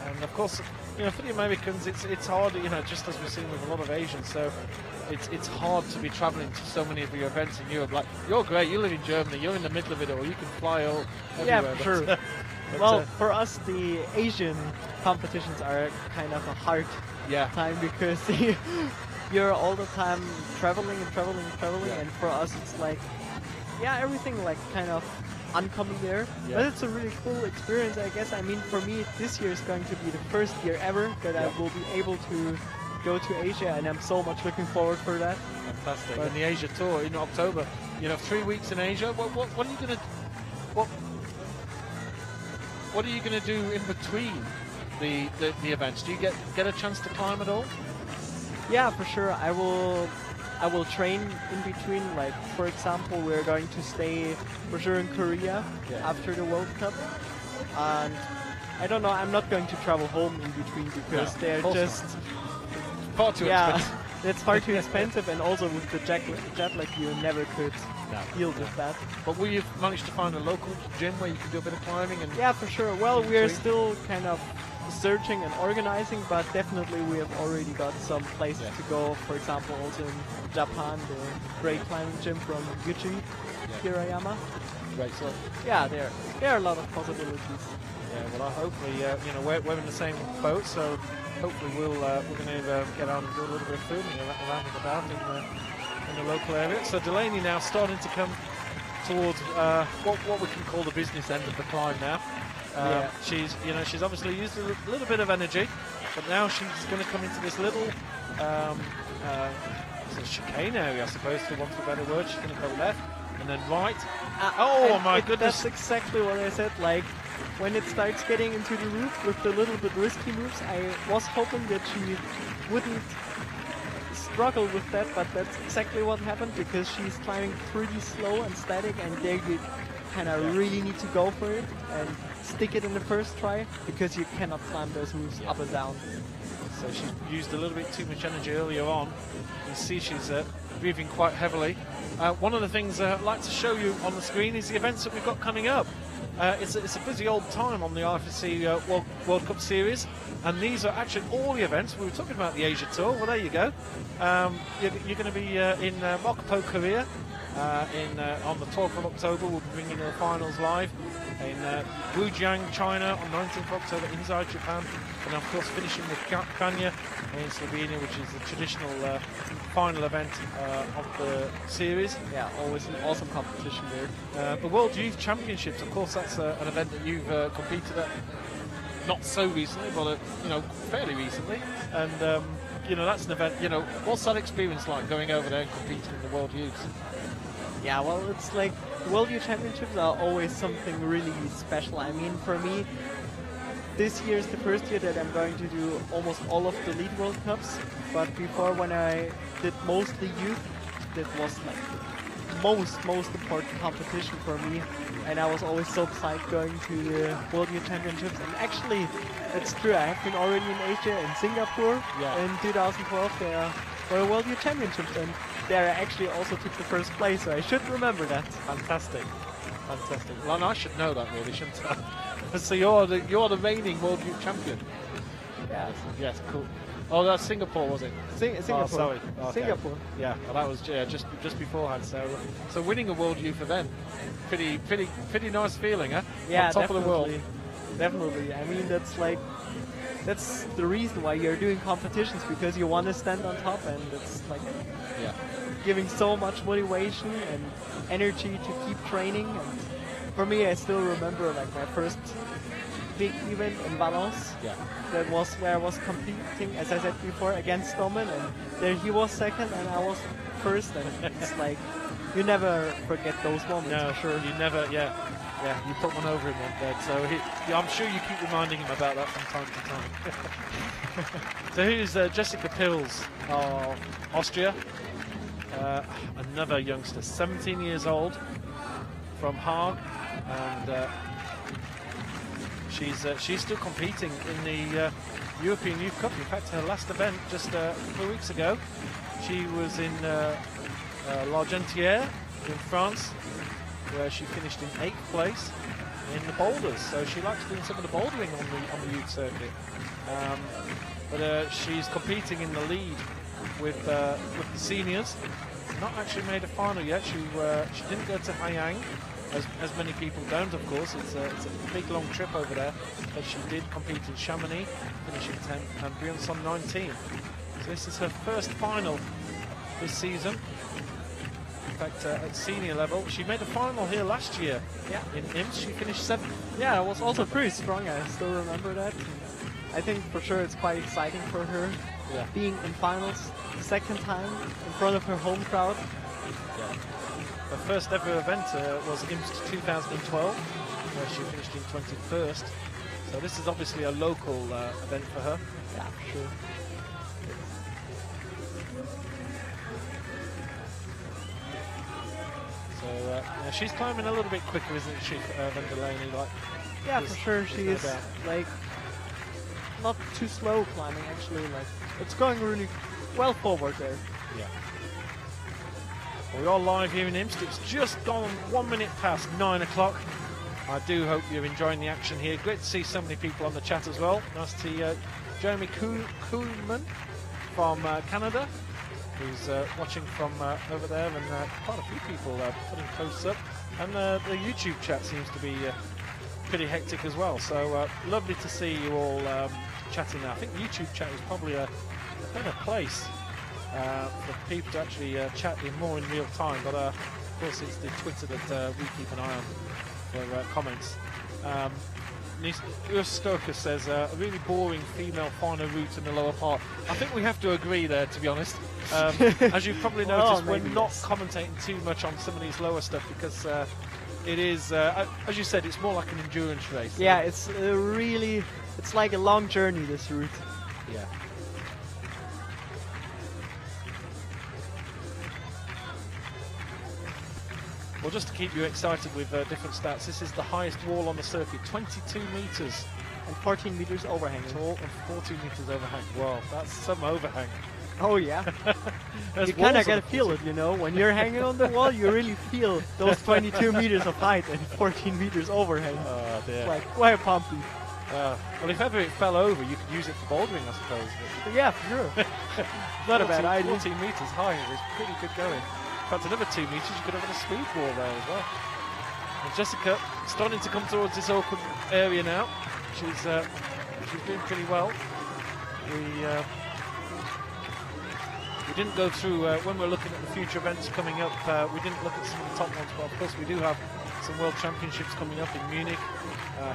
and of course, for the Americans, it's hard, just as we've seen with a lot of Asians. So it's hard to be travelling to so many of your events in Europe. Like, you're great, you live in Germany, you're in the middle of it all, you can fly all everywhere.
Yeah, sure. Well, for us, the Asian competitions are kind of a hard time, because you're all the time traveling, and for us it's like, everything like kind of uncommon there.
Yeah.
But it's a really cool experience, I guess. I mean, for me, this year is going to be the first year ever that I will be able to go to Asia, and I'm so much looking forward for that.
Fantastic. And the Asia Tour in October, 3 weeks in Asia. What are you gonna what are you gonna do in between the events? Do you get a chance to climb at all?
Yeah, for sure. I will train in between. Like, for example, we're going to stay for sure in Korea after the World Cup, and I don't know, I'm not going to travel home in between, because they're just
far too expensive.
It's far too expensive, and also with the jet lag you never could deal with that.
But will you manage to find a local gym where you can do a bit of climbing? And
yeah, for sure. Well, we're still kind of searching and organizing, but definitely we have already got some places to go. For example, also in Japan, the great climbing gym from Yuji Hirayama.
Great. So
there are a lot of possibilities.
Yeah, well, hopefully, we're in the same boat, so hopefully we're going to get out and do a little bit of filming around and about in the local area. So Delaney now starting to come towards what we can call the business end of the climb now. She's obviously used a little bit of energy, but now she's going to come into this little chicane area, I suppose, for want of a better word. She's going to go left and then right. My goodness!
That's exactly what I said. Like, when it starts getting into the roof with the little bit risky moves, I was hoping that she wouldn't struggle with that, but that's exactly what happened, because she's climbing pretty slow and static, and there you kind of really need to go for it and stick it in the first try, because you cannot climb those moves up and down.
So she's used a little bit too much energy earlier on. You see she's breathing quite heavily. One of the things I'd like to show you on the screen is the events that we've got coming up. It's a busy old time on the IFSC World Cup Series, and these are actually all the events. We were talking about the Asia Tour. Well, there you go. You're going to be in Mokpo, Korea. On the 12th of October, we'll be bringing the finals live in Wujiang, China on 19th of October, inside Japan, and of course finishing with Kanya in Slovenia, which is the traditional final event of the series.
Yeah, always an awesome competition there.
The World Youth Championships, of course, that's an event that you've competed at not so recently, but fairly recently, and that's an event. What's that experience like, going over there and competing in the World Youth?
Yeah, well, it's like World Youth Championships are always something really special. I mean, for me, this year is the first year that I'm going to do almost all of the Lead World Cups. But before, when I did mostly youth, that was like the most important competition for me. And I was always so psyched going to the World Youth Championships. And actually, it's true, I have been already in Asia, in Singapore in 2012. There were World Youth Championships, and there I actually also took the first place, so I should remember that.
Fantastic. Well, I should know that, really, shouldn't I? So you're the reigning World Youth Champion.
Yes.
Yes, cool. Oh, that's Singapore, was it?
Singapore.
Oh, sorry. Okay.
Singapore.
Yeah, well, that was just beforehand. So winning a World Youth event, pretty nice feeling, huh?
Yeah,
On top
definitely.
of the world.
Definitely. I mean, that's the reason why you're doing competitions, because you want to stand on top, and it's like
Yeah.
giving so much motivation and energy to keep training. And for me, I still remember like my first big event in Valence.
Yeah.
That was where I was competing, as I said before, against Domen, and there he was second and I was first, and it's like you never forget those moments.
No,
for sure.
you never. Yeah. You put one over him one day, so I'm sure you keep reminding him about that from time to time. So here's Jessica Pils of Austria, another youngster, 17 years old, from Hague, and she's still competing in the European Youth Cup. In fact, her last event just a couple of weeks ago, she was in L'Argentière in France, where she finished in 8th place in the boulders. So she likes doing some of the bouldering on the youth circuit. But she's competing in the lead with the seniors. Not actually made a final yet. She didn't go to Hayang, as many people don't, of course. It's a big long trip over there. But she did compete in Chamonix, finishing 10th, and Briançon 19. So this is her first final this season. In fact, at senior level, she made a final here last year.
Yeah.
In Imst, she finished 7th.
Yeah, it was also pretty strong. I still remember that. I think for sure it's quite exciting for her.
Yeah.
Being in finals the second time in front of her home crowd.
Yeah. Her first ever event was Imst 2012, where she finished in 21st. So this is obviously a local event for her.
Yeah, for sure.
So yeah, she's climbing a little bit quicker, isn't she, than Delaney? Like,
Yeah, for sure.
there's
She
no
is
doubt.
like not too slow climbing, actually. Like it's going really well forward there.
Yeah. Well, we are live here in Imst. It's just gone 1 minute past 9 o'clock. I do hope you're enjoying the action here. Great to see so many people on the chat as well. Nice to see Jeremy Kuhlman from Canada, who's watching from over there, and quite a few people putting posts up. And the YouTube chat seems to be pretty hectic as well. So lovely to see you all chatting now. I think YouTube chat is probably a better place for people to actually chat in more in real time. But of course, it's the Twitter that we keep an eye on for comments. Urs Stoker says a really boring female final route in the lower part. I think we have to agree there, to be honest. As you've probably noticed, we're not commentating too much on some of these lower stuff because it is, as you said, it's more like an endurance race.
Yeah, it's it's like a long journey, this route.
Yeah. Well, just to keep you excited with different stats, this is the highest wall on the circuit, 22 metres
And 14 meters overhang.
tall and 14 metres overhang. Wow, that's some overhang.
Oh yeah.
There's
You kind
walls
of
on
gotta feel it, you know. When you're hanging on the wall, you really feel those 22 meters of height and 14 meters overhang.
Oh dear.
It's like quite pumpy.
Well, if ever it fell over, you could use it for bouldering, I suppose.
But yeah, for sure. Not a bad idea.
14 metres high is pretty good going. In fact, another 2 metres, you could have a speed wall there as well. And Jessica starting to come towards this awkward area now. She's doing pretty well. We didn't go through, when we're looking at the future events coming up, we didn't look at some of the top ones, but of course we do have some World Championships coming up in Munich,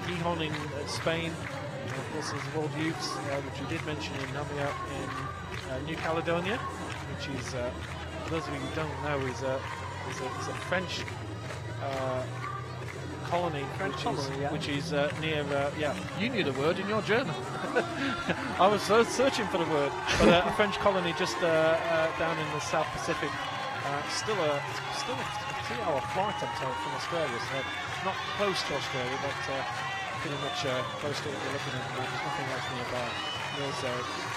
Gijón in Spain, and of course there's the World Youths, which we did mention in Namia in New Caledonia, which is, for those of you who don't know, is a French colony, which is near, you knew the word in your journal. I was searching for the word, but a French colony just down in the South Pacific. Still a 3-hour flight, I'm told, from Australia, so not close to Australia, but pretty much close to what we're looking at. There's nothing else nearby.
It's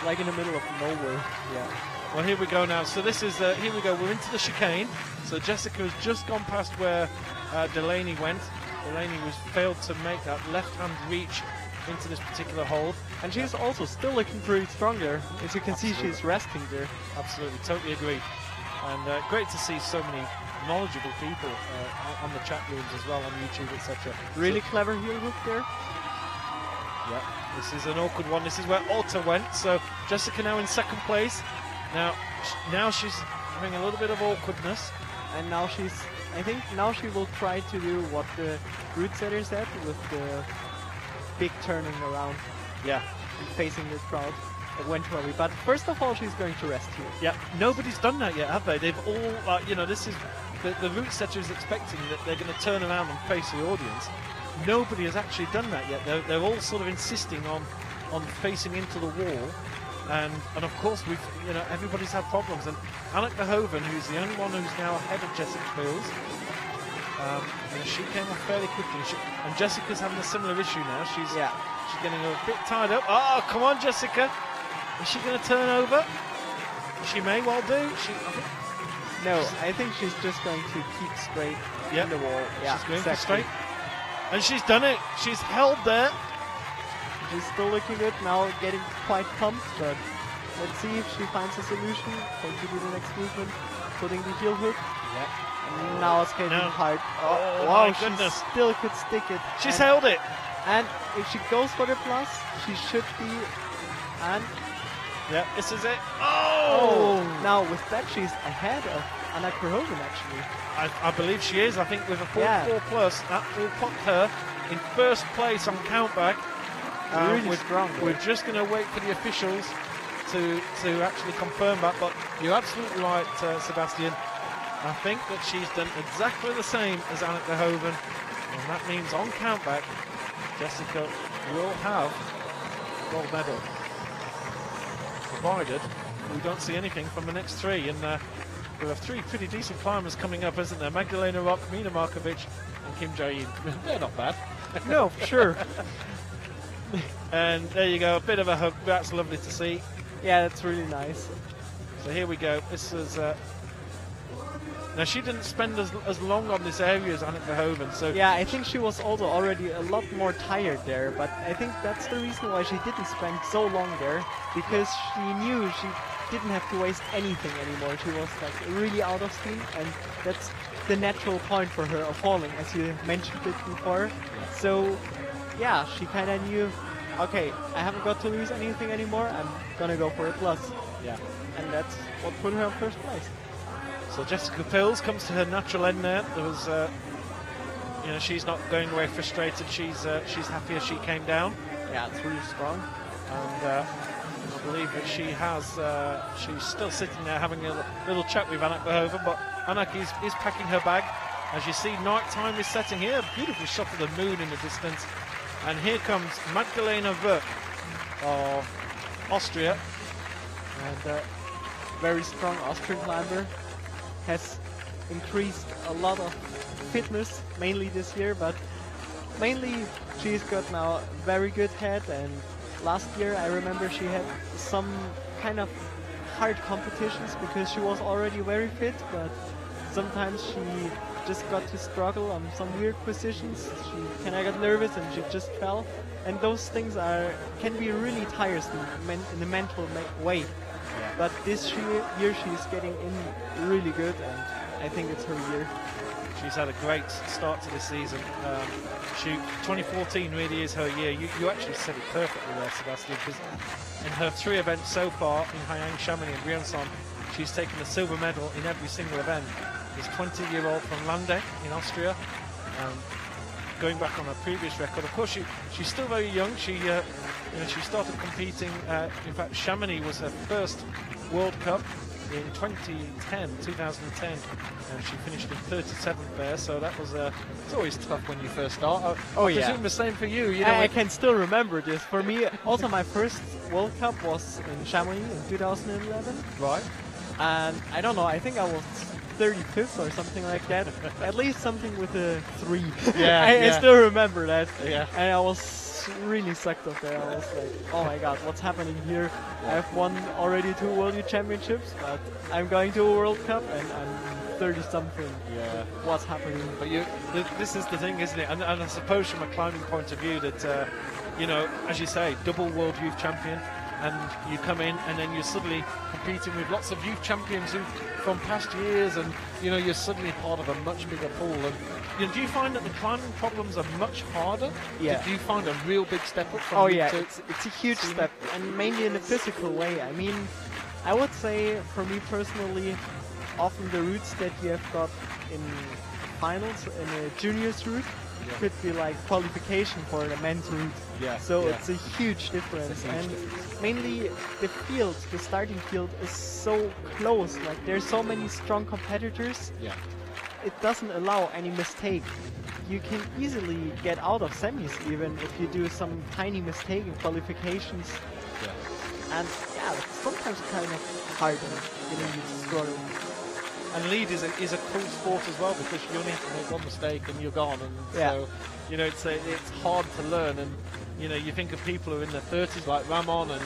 like in the middle of nowhere.
Yeah. Well, here we go now. So this is, here we go, we're into the chicane. So Jessica has just gone past where Delaney went. Delaney failed to make that left-hand reach into this particular hold.
And she's also still looking pretty strong there. As you can see, she's resting there.
Absolutely, totally agree. And great to see so many knowledgeable people on the chat rooms as well, on YouTube, etc.
Really clever heel hook there.
Yeah, this is an awkward one. This is where Alta went. So Jessica now in second place. Now she's having a little bit of awkwardness.
And now I think now she will try to do what the route setter said with the big turning around.
Yeah.
Facing the crowd eventually. But first of all, she's going to rest here.
Yeah, nobody's done that yet, have they? They've all, this is the route setter is expecting that they're going to turn around and face the audience. Nobody has actually done that yet. They're all sort of insisting on facing into the wall, and of course everybody's had problems. And Anneke Verhoeven, who's the only one who's now ahead of Jessica Fields, she came off fairly quickly, and Jessica's having a similar issue now. She's getting a bit tied up. Oh, come on, Jessica! Is she going to turn over? She may well do.
I think she's just going to keep straight in the wall. Yeah,
she's going for straight. And she's done it. She's held there.
She's still looking good now, getting quite pumped, but let's see if she finds a solution. Going to do the next movement, putting the heel hook.
Yeah.
And now it's getting hard.
Oh
wow,
my goodness.
She still could stick it.
She's held it.
And if she goes for the plus, she should be. And
yeah, this is it. Oh!
Now with that, she's ahead of Anneke Verhoeven actually.
I believe she is. I think with a 44 plus, that will put her in first place on countback.
Really strong.
We're just going to wait for the officials to actually confirm that. But you're absolutely right, Sebastian. I think that she's done exactly the same as Anneke Verhoeven, and that means on countback, Jessica will have gold medal, provided we don't see anything from the next three. And we have three pretty decent climbers coming up, isn't there? Magdalena Rock, Mina Markovic, and Kim Jae-in. They're not bad.
No, for sure.
And there you go, a bit of a hug. That's lovely to see.
Yeah, that's really nice.
So here we go. This is now she didn't spend as long on this area as Anneke Verhoeven. So
yeah, I think she was also already a lot more tired there. But I think that's the reason why she didn't spend so long there, because she knew she didn't have to waste anything anymore. She was like really out of steam, and that's the natural point for her of falling, as you mentioned it before. So yeah, she kind of knew, okay, I haven't got to lose anything anymore, I'm gonna go for a plus.
Yeah.
And that's what put her in first place.
So Jessica Pills comes to her natural end there. There was, she's not going away frustrated. She's happy as she came down.
Yeah, it's really strong.
And I believe that she has, she's still sitting there having a little chat with Anneke Verhoeven, but Anneke is packing her bag. As you see, night time is setting here. Beautiful shot of the moon in the distance. And here comes Magdalena Wirk of Austria.
And very strong Austrian climber. Has increased a lot of fitness, mainly this year, but mainly she's got now a very good head. And last year I remember she had some kind of hard competitions because she was already very fit, but sometimes she just got to struggle on some weird positions. She kind of got nervous and she just fell, and those things can be really tiresome in the mental way. Yeah. But this year she's getting in really good, and I think it's her year.
She's had a great start to the season. 2014 really is her year. You actually said it perfectly there, Sebastian, because in her 3 events so far, in Hayang, Chamonix and Briançon, she's taken a silver medal in every single event. This 20-year-old from Lande in Austria, going back on her previous record. Of course, she's still very young. She started competing. In fact, Chamonix was her first World Cup in 2010, and she finished in 37th there. So that was it's always tough when you first start. I presume the same for you.
I can still remember this. For me, also my first World Cup was in Chamonix in 2011.
Right.
And I don't know. I think I was 35th or something like that. At least something with a 3.
Yeah,
I still remember that.
Yeah.
And I was really sucked up there. I was like, oh my god, what's happening here? Yeah. I've won already 2 World Youth Championships, but I'm going to a World Cup and I'm 30-something.
Yeah.
What's happening?
But this is the thing, isn't it? And I suppose from a climbing point of view that you know, as you say, double world youth champion, and you come in and then you're suddenly competing with lots of youth champions who from past years, and you know, you're suddenly part of a much bigger pool. And you know, do you find that the climbing problems are much harder?
Yeah.
Do you find a real big step up from
Oh
you
yeah,
to
it's a huge step, and mainly in a physical way. I mean, I would say for me personally, often the routes that you have got in finals in a juniors route could be like qualification for the men's route.
Yeah,
So
yeah.
it's a huge difference, and mainly the field, the starting field is so close. Like there's so many strong competitors.
Yeah.
It doesn't allow any mistake. You can easily get out of semis even if you do some tiny mistake in qualifications.
Yeah.
And yeah, it's sometimes kind of hard getting you to struggle.
And lead is a cool sport as well, because you only have to make one mistake and you're gone. And
Yeah.
so, you know, it's hard to learn. And you know, you think of people who are in their 30s like Ramon and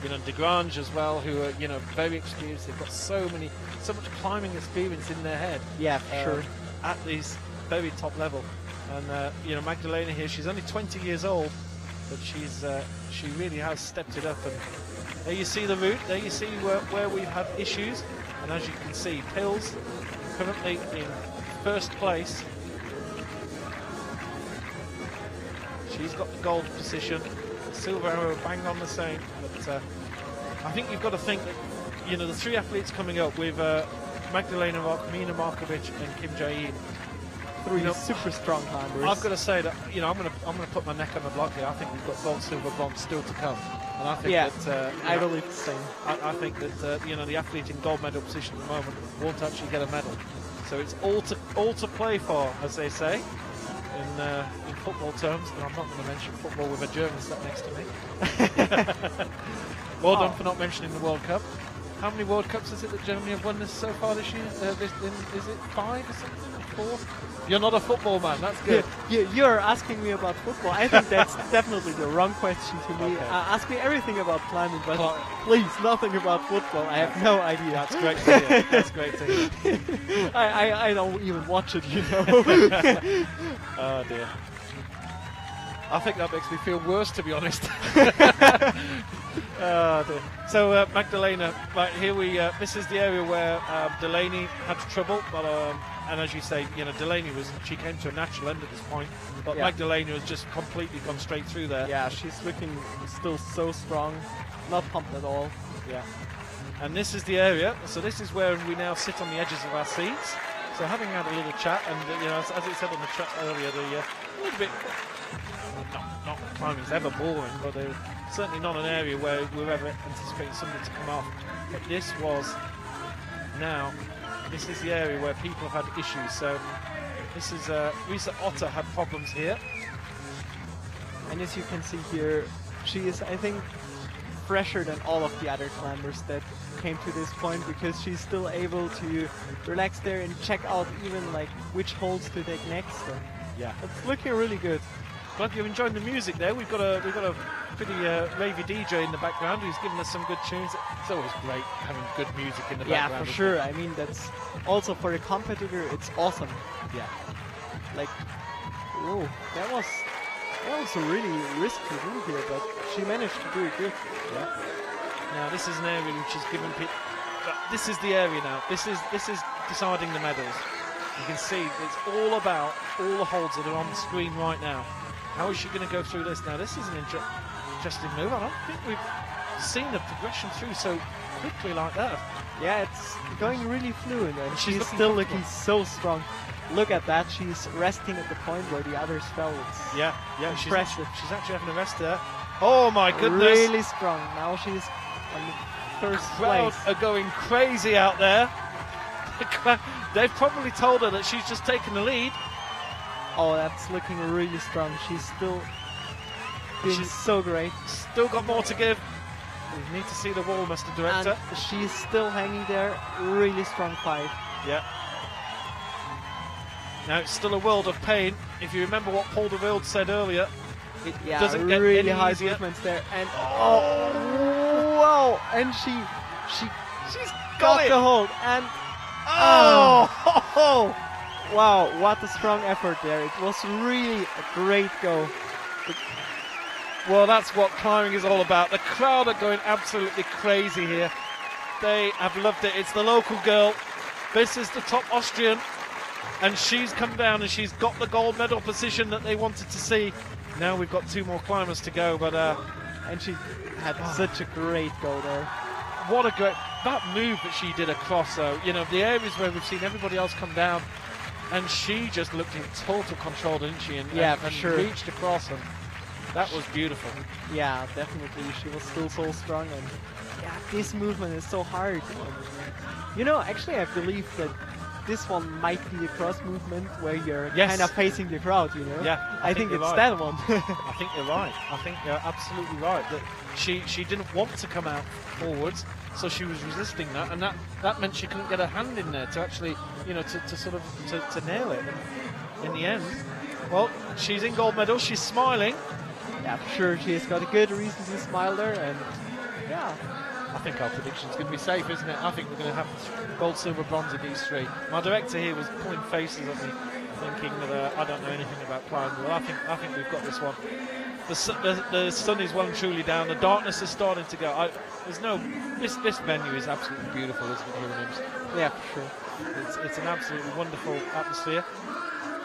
you know, De Grange as well, who are, you know, very experienced. They've got so much climbing experience in their head.
Yeah, for sure.
At this very top level. And you know, Magdalena here, she's only 20 years old, but she really has stepped it up. And there you see the route. There you see where we've had issues. And as you can see, Pills currently in first place. She's got the gold position. Silver Arrow bang on the same. But I think you've got to think that, you know, the three athletes coming up with Magdalena Rock, Mina Markovic, and Kim Jae-in.
Three
You know,
super strong climbers.
I've got to say that, you know, I'm gonna put my neck on the block here. I think we've got gold, silver, bronze still to come. And I think
Yeah,
that you
I
know,
believe the same.
I think that you know, the athlete in gold medal position at the moment won't actually get a medal. So it's all to play for, as they say in football terms. And I'm not going to mention football with a German sat next to me. Well done for not mentioning the World Cup. How many World Cups is it that Germany have won this so far this year? Is it 5 or something? 4? You're not a football man. That's good.
You're asking me about football. I think that's definitely the wrong question to me.
Okay.
Ask me everything about climbing, but please, nothing about football. I have no idea.
That's great to hear. That's great to hear.
I don't even watch it, you know.
Oh dear. I think that makes me feel worse, to be honest. Oh dear. So Magdalena, right here this is the area where Delaney had trouble, but and as you say, you know, Delaney she came to a natural end at this point, but
Yeah.
Magdalena has just completely gone straight through there.
Yeah, she's looking still so strong, not pumped at all.
Yeah. And this is the area, so this is where we now sit on the edges of our seats. So having had a little chat, and you know, as it said on the chat earlier, a little bit, not climbing's ever boring, but certainly not an area where we're ever anticipating somebody to come off. But this is the area where people have had issues. So this is Risa Otter had problems here.
And as you can see here, she is, I think, fresher than all of the other climbers that came to this point, because she's still able to relax there and check out even like which holds to take next. So
Yeah.
it's looking really good.
Glad you're enjoying the music there. We've got a pretty ravey DJ in the background who's giving us some good tunes. It's always great having good music in the
Yeah,
background.
for sure. I mean, that's also for the competitor, it's awesome.
Yeah.
Like, whoa, that was a really risky move here, but she managed to do it good.
Yeah. Now this is an area which is given people. This is the area now. This is deciding the medals. You can see it's all about all the holds that are on the screen right now. How is she going to go through this? Now this is an interesting move. I don't think we've seen the progression through so quickly like that.
Yeah, it's going really fluid, and
She's
she's
looking
still
comfortable.
looking so strong. Look at that, she's resting at the point where the others fell. It's
Yeah. She's
impressive.
actually having a rest there. Oh my goodness!
Really strong. Now she's on the first
Crowd
place.
are going crazy out there. They've probably told her that she's just taken the lead.
Oh, that's looking really strong. She's still doing
She's-
so great.
Still got more to give. We need to see the wall, Mr. Director.
And she's still hanging there. Really strong fight.
Yeah. Now it's still a world of pain. If you remember what Paul de Wilde said earlier, it
Yeah,
doesn't get
really
any
high
easier.
movements there. And oh, wow! And she's got
it.
the hold. And wow! What a strong effort there. It was really a great go.
Well, that's what climbing is all about. The crowd are going absolutely crazy here. They have loved it. It's the local girl. This is the top Austrian, and she's come down and she's got the gold medal position that they wanted to see. Now we've got 2 more climbers to go, but
And she had such a great go there.
what a great that move that she did across. Though, you know, the areas where we've seen everybody else come down, and she just looked in total control, didn't she? And,
Yeah,
and,
for
and
sure.
reached across, and that was beautiful.
Yeah, definitely. She was still so strong, and yeah, this movement is so hard. You know, actually, I believe that this one might be the cross movement where you're
Yes.
kind of facing the crowd. You know.
Yeah,
I think
you're
it's
right.
that one.
I think you're right. I think you're absolutely right. That she didn't want to come out forwards, so she was resisting that, and that meant she couldn't get her hand in there to actually, you know, to sort of to nail it. And in the end, well, she's in gold medal. She's smiling.
Yeah, for sure. She's got a good reason to smile there, and yeah.
I think our prediction's going to be safe, isn't it? I think we're going to have gold, silver, bronze in these 3. My director here was pulling faces at me, thinking that I don't know anything about climbing. Well, I think we've got this one. The sun is well and truly down. The darkness is starting to go. This venue is absolutely beautiful, isn't it, here in Imst?
Yeah, for sure.
It's an absolutely wonderful atmosphere.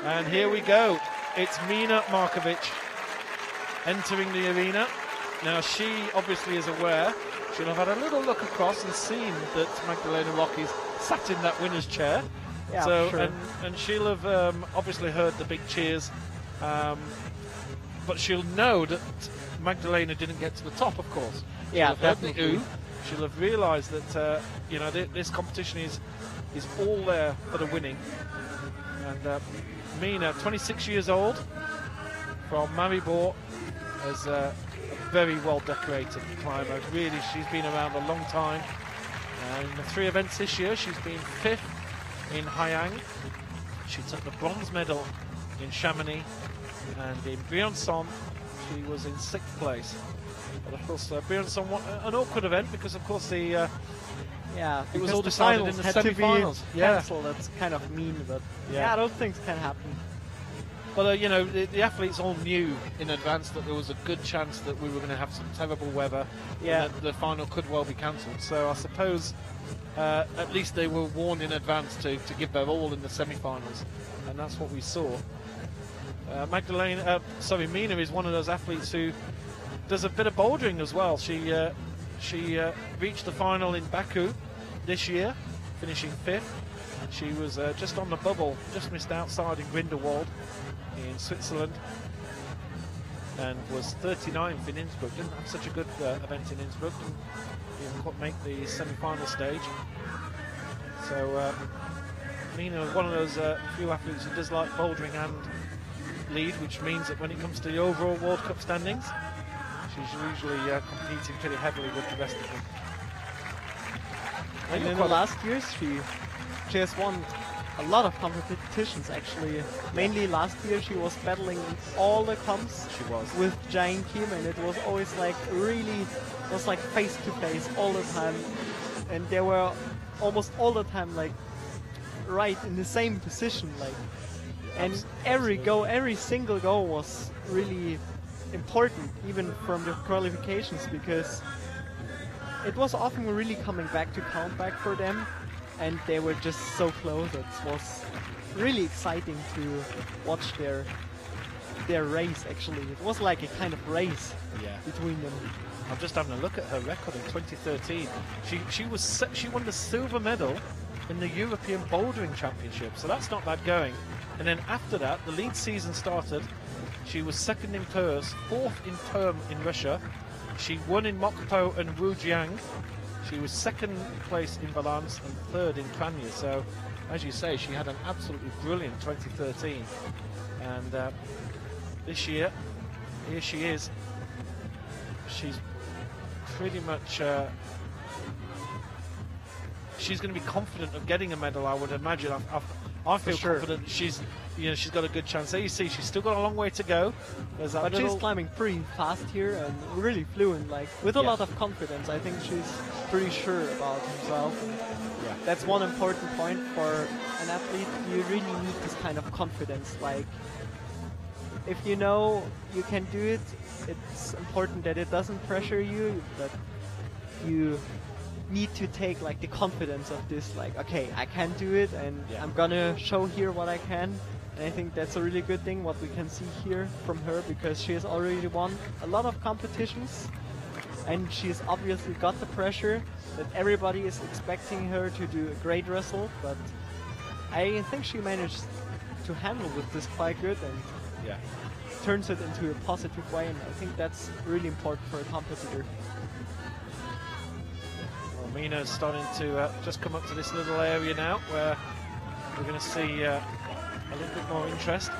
And here we go. It's Mina Markovic entering the arena. Now, she obviously is aware. She'll have had a little look across and seen that Magdalena Rocky's sat in that winner's chair.
Yeah,
So,
for sure.
and she'll have obviously heard the big cheers, but she'll know that Magdalena didn't get to the top, of course.
Yeah,
She'll have heard the
definitely.
ooh. She'll have realised that you know, this competition is all there for the winning. And Mina, 26 years old, from Maribor, is a very well decorated climber. Really, she's been around a long time. In the 3 events this year, she's been 5th in Hayang. She took the bronze medal in Chamonix, and in Briançon she was in 6th place. But of course, Briançon was an awkward event because, of course, the
Yeah,
it was
because
all
the
decided
finals
in the
had to be
semi-finals. Yeah.
cancelled. That's kind of mean, but
Yeah.
yeah, those things can happen.
Well, you know, the athletes all knew in advance that there was a good chance that we were going to have some terrible weather,
Yeah.
and that the final could well be cancelled. So I suppose at least they were warned in advance to give their all in the semi-finals, and that's what we saw. Mina is one of those athletes who does a bit of bouldering as well. She reached the final in Baku this year, finishing 5th. She was just on the bubble, just missed outside in Grindelwald in Switzerland, and was 39th in Innsbruck. Didn't have such a good event in Innsbruck. Didn't quite make the semi-final stage. So Mina is one of those few athletes who does like bouldering and lead, which means that when it comes to the overall World Cup standings, she's usually competing pretty heavily with the rest of them.
And in the last years, she has won a lot of competitions actually. Mainly last year she was battling in all the comps.
She was.
With Jane Kim, and it was always like really, it was like face to face all the time, and they were almost all the time like right in the same position, like. And every single goal was really important, even from the qualifications, because it was often really coming back to count back for them, and they were just so close. It was really exciting to watch their race. Actually, it was like a kind of race between them.
I'm just having a look at her record in 2013. She won the silver medal in the European Bouldering Championship, so that's not bad going. And then after that, the lead season started. She was 2nd in Perth, 4th in Perm in Russia. She won in Mokpo and Wujiang. She was 2nd place in Valence and 3rd in Kranya. So, as you say, she had an absolutely brilliant 2013. And this year, here she is. She's pretty much... she's going to be confident of getting a medal, I would imagine. I feel confident she's got a good chance. There you see, she's still got a long way to go. There's that
But
little...
she's climbing pretty fast here and really fluent, like with a lot of confidence. I think she's pretty sure about herself.
Yeah.
That's one important point for an athlete. You really need this kind of confidence. Like if you know you can do it, it's important that it doesn't pressure you, but you need to take like the confidence of this, like, okay, I can do it, and I'm gonna show here what I can. And I think that's a really good thing what we can see here from her, because she has already won a lot of competitions, and she's obviously got the pressure that everybody is expecting her to do a great result, but I think she managed to handle with this quite good and turns it into a positive way, and I think that's really important for a competitor.
Well, Mina's starting to just come up to this little area now where we're going to see a little bit more interest.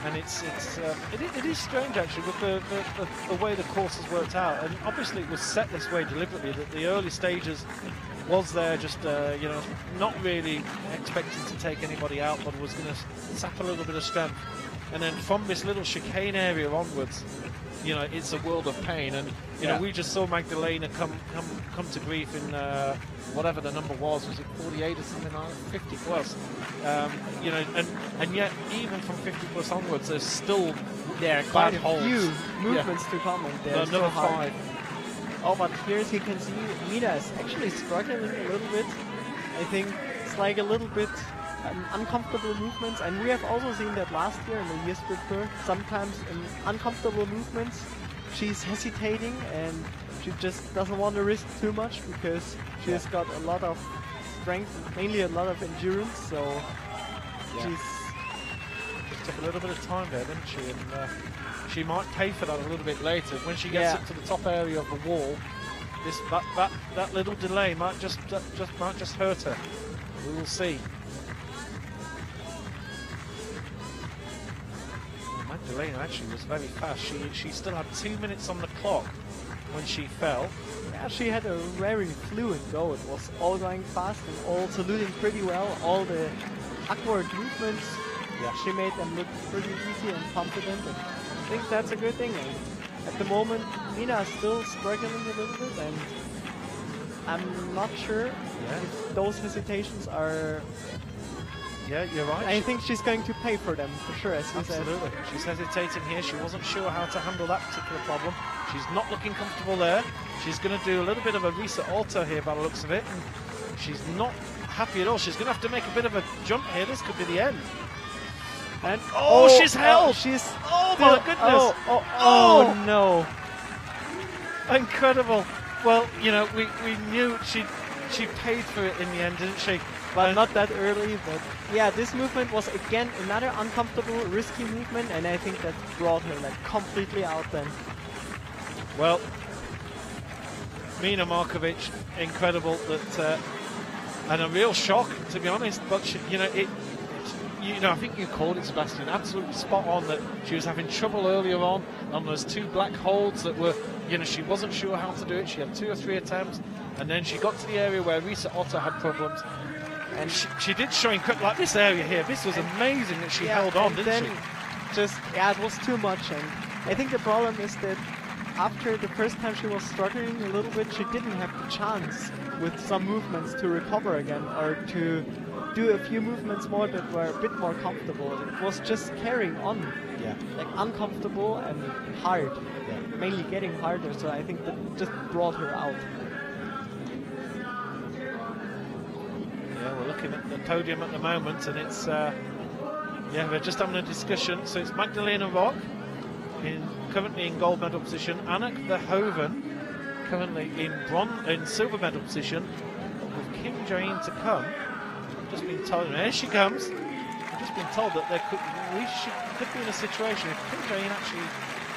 And it is strange actually with the way the course has worked out, and obviously it was set this way deliberately, that the early stages was there just you know, not really expecting to take anybody out, but was going to sap a little bit of strength, and then from this little chicane area onwards, you know, it's a world of pain. And you know, we just saw Magdalena come to grief in whatever the number was it 48 or something like 50 plus, you know, and yet even from 50 plus onwards there's still
quite a
holds.
few movements to come, and they're
number
so hard.
5.
Oh, but here as you can see, Mina is actually struggling a little bit. I think it's like a little bit uncomfortable movements, and we have also seen that last year in the years before. Sometimes in uncomfortable movements she's hesitating and she just doesn't want to risk too much, because she has got a lot of strength, mainly a lot of endurance, so she's
just took a little bit of time there, didn't she? And she might pay for that a little bit later when she gets up to the top area of the wall. That little delay might just hurt her. We will see. Magdalena actually was very fast. She still had 2 minutes on the clock when she fell.
Yeah, she had a very fluent go. It was all going fast and all saluting pretty well. All the awkward movements, she made them look pretty easy and confident. And I think that's a good thing. And at the moment, Mina is still struggling a little bit, and I'm not sure if those hesitations are...
Yeah, you're right.
I think she's going to pay for them, for sure, as you said.
Absolutely. She's hesitating here. She wasn't sure how to handle that particular problem. She's not looking comfortable there. She's going to do a little bit of a reset alto here by the looks of it. And she's not happy at all. She's going to have to make a bit of a jump here. This could be the end. And she's held! My goodness!
Oh no!
Incredible. Well, you know, we knew she paid for it in the end, didn't she?
But not that early. But yeah, this movement was again another uncomfortable, risky movement, and I think that brought her like completely out then.
Well, Mina Markovic, incredible that, and a real shock to be honest. But she, you know, I think you called it, Sebastian, absolutely spot on, that she was having trouble earlier on those 2 black holds that were, you know, she wasn't sure how to do it. She had 2 or 3 attempts, and then she got to the area where Risa Otter had problems. And she did show incredible, like this area here. This was amazing that she held on, didn't she?
It was too much. And I think the problem is that after the first time she was struggling a little bit, she didn't have the chance with some movements to recover again, or to do a few movements more that were a bit more comfortable. It was just carrying on, like uncomfortable and hard, mainly getting harder. So I think that just brought her out.
Yeah, we're looking at the podium at the moment, and it's we're just having a discussion. So it's Magdalena Rock currently in gold medal position, Anna Verhoeven currently in silver medal position, with Kim Jae-in to come. I've just been told, and there she comes. I've just been told that we could be in a situation if Kim Jae-in actually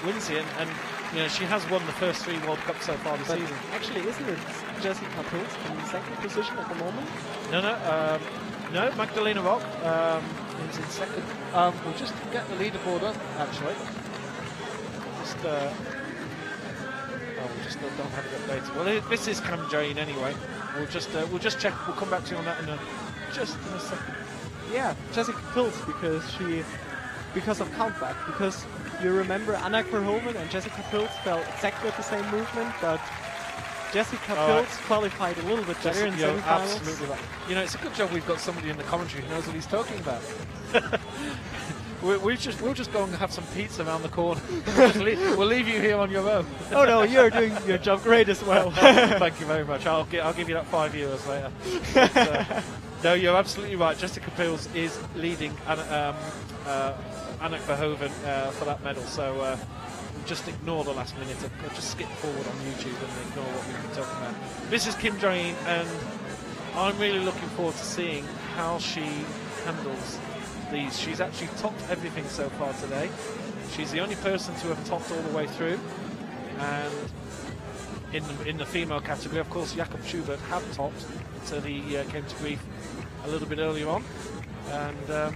wins here, and you know, she has won the first 3 World Cups so far this season.
Actually, isn't it Jessica Pilz in the second position at the moment?
No, Magdalena Rock is in second. We'll just get the leaderboard up, actually. We just don't have it updated. Well, this is Kim Jae-in anyway. We'll just check. We'll come back to you on that in just in a second.
Yeah, Jessica Pilz, because of countback. Because you remember Anna Verhoeven and Jessica Pilz fell exactly at the same movement, but Jessica Pilz qualified a little bit better in semi-finals.
Absolutely right. You know, it's a good job we've got somebody in the commentary who knows what he's talking about. we'll just go and have some pizza around the corner. We'll leave you here on your own.
Oh no, you're doing your job great as well.
Thank you very much. I'll give you that €5 later. But, no, you're absolutely right. Jessica Pills is leading Anneke Verhoeven for that medal. So just ignore the last minute. Just skip forward on YouTube and ignore what we've been talking about. This is Kim Jong-in, and I'm really looking forward to seeing how she handles these. She's actually topped everything so far today. She's the only person to have topped all the way through. And in the female category, of course, Jakob Schubert had topped until he came to grief a little bit earlier on. And